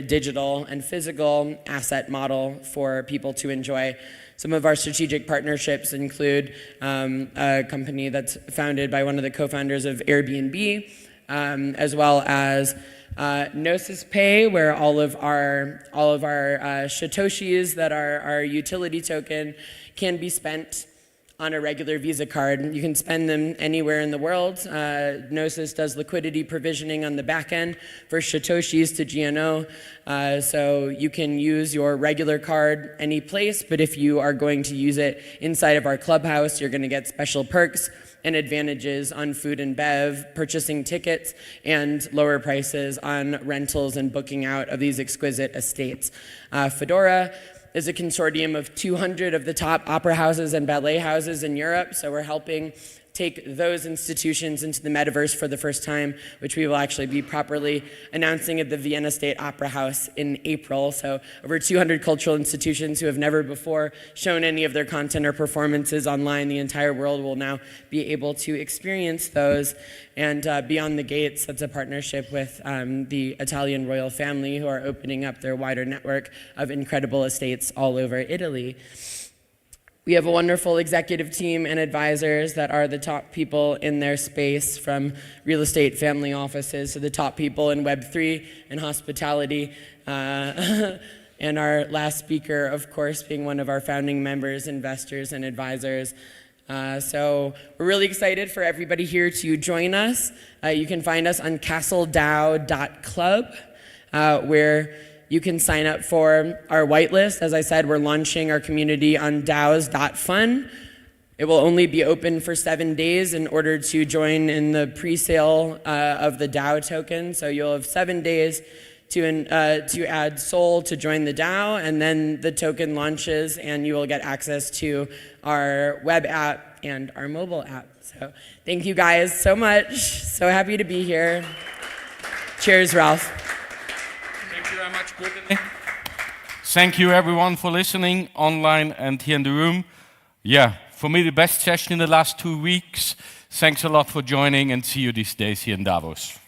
digital and physical asset model for people to enjoy. Some of our strategic partnerships include a company that's founded by one of the co-founders of Airbnb, as well as Gnosis Pay, where all of our Satoshis that are our utility token can be spent on a regular Visa card. You can spend them anywhere in the world. Gnosis does liquidity provisioning on the back end for Satoshis to GNO. So you can use your regular card any place, but if you are going to use it inside of our clubhouse, you're going to get special perks and advantages on food and bev, purchasing tickets, and lower prices on rentals and booking out of these exquisite estates. Fedora is a consortium of 200 of the top opera houses and ballet houses in Europe, so we're helping take those institutions into the metaverse for the first time, which we will actually be properly announcing at the Vienna State Opera House in April. So over 200 cultural institutions who have never before shown any of their content or performances online. The entire world will now be able to experience those. And Beyond the Gates, that's a partnership with the Italian royal family, who are opening up their wider network of incredible estates all over Italy. We have a wonderful executive team and advisors that are the top people in their space, from real estate family offices to the top people in Web3 and hospitality. and our last speaker, of course, being one of our founding members, investors, and advisors. So we're really excited for everybody here to join us. You can find us on castledow.club, where you can sign up for our whitelist. As I said, we're launching our community on dows.fun. It will only be open for 7 days in order to join in the pre-sale of the DAO token. So you'll have 7 days to add Soul to join the DAO, and then the token launches and you will get access to our web app and our mobile app. So thank you guys so much. So happy to be here. Cheers, Ralph. Thank you very much, Brittany. Thank you everyone for listening online and here in the room. Yeah, for me the best session in the last 2 weeks. Thanks a lot for joining and see you these days here in Davos.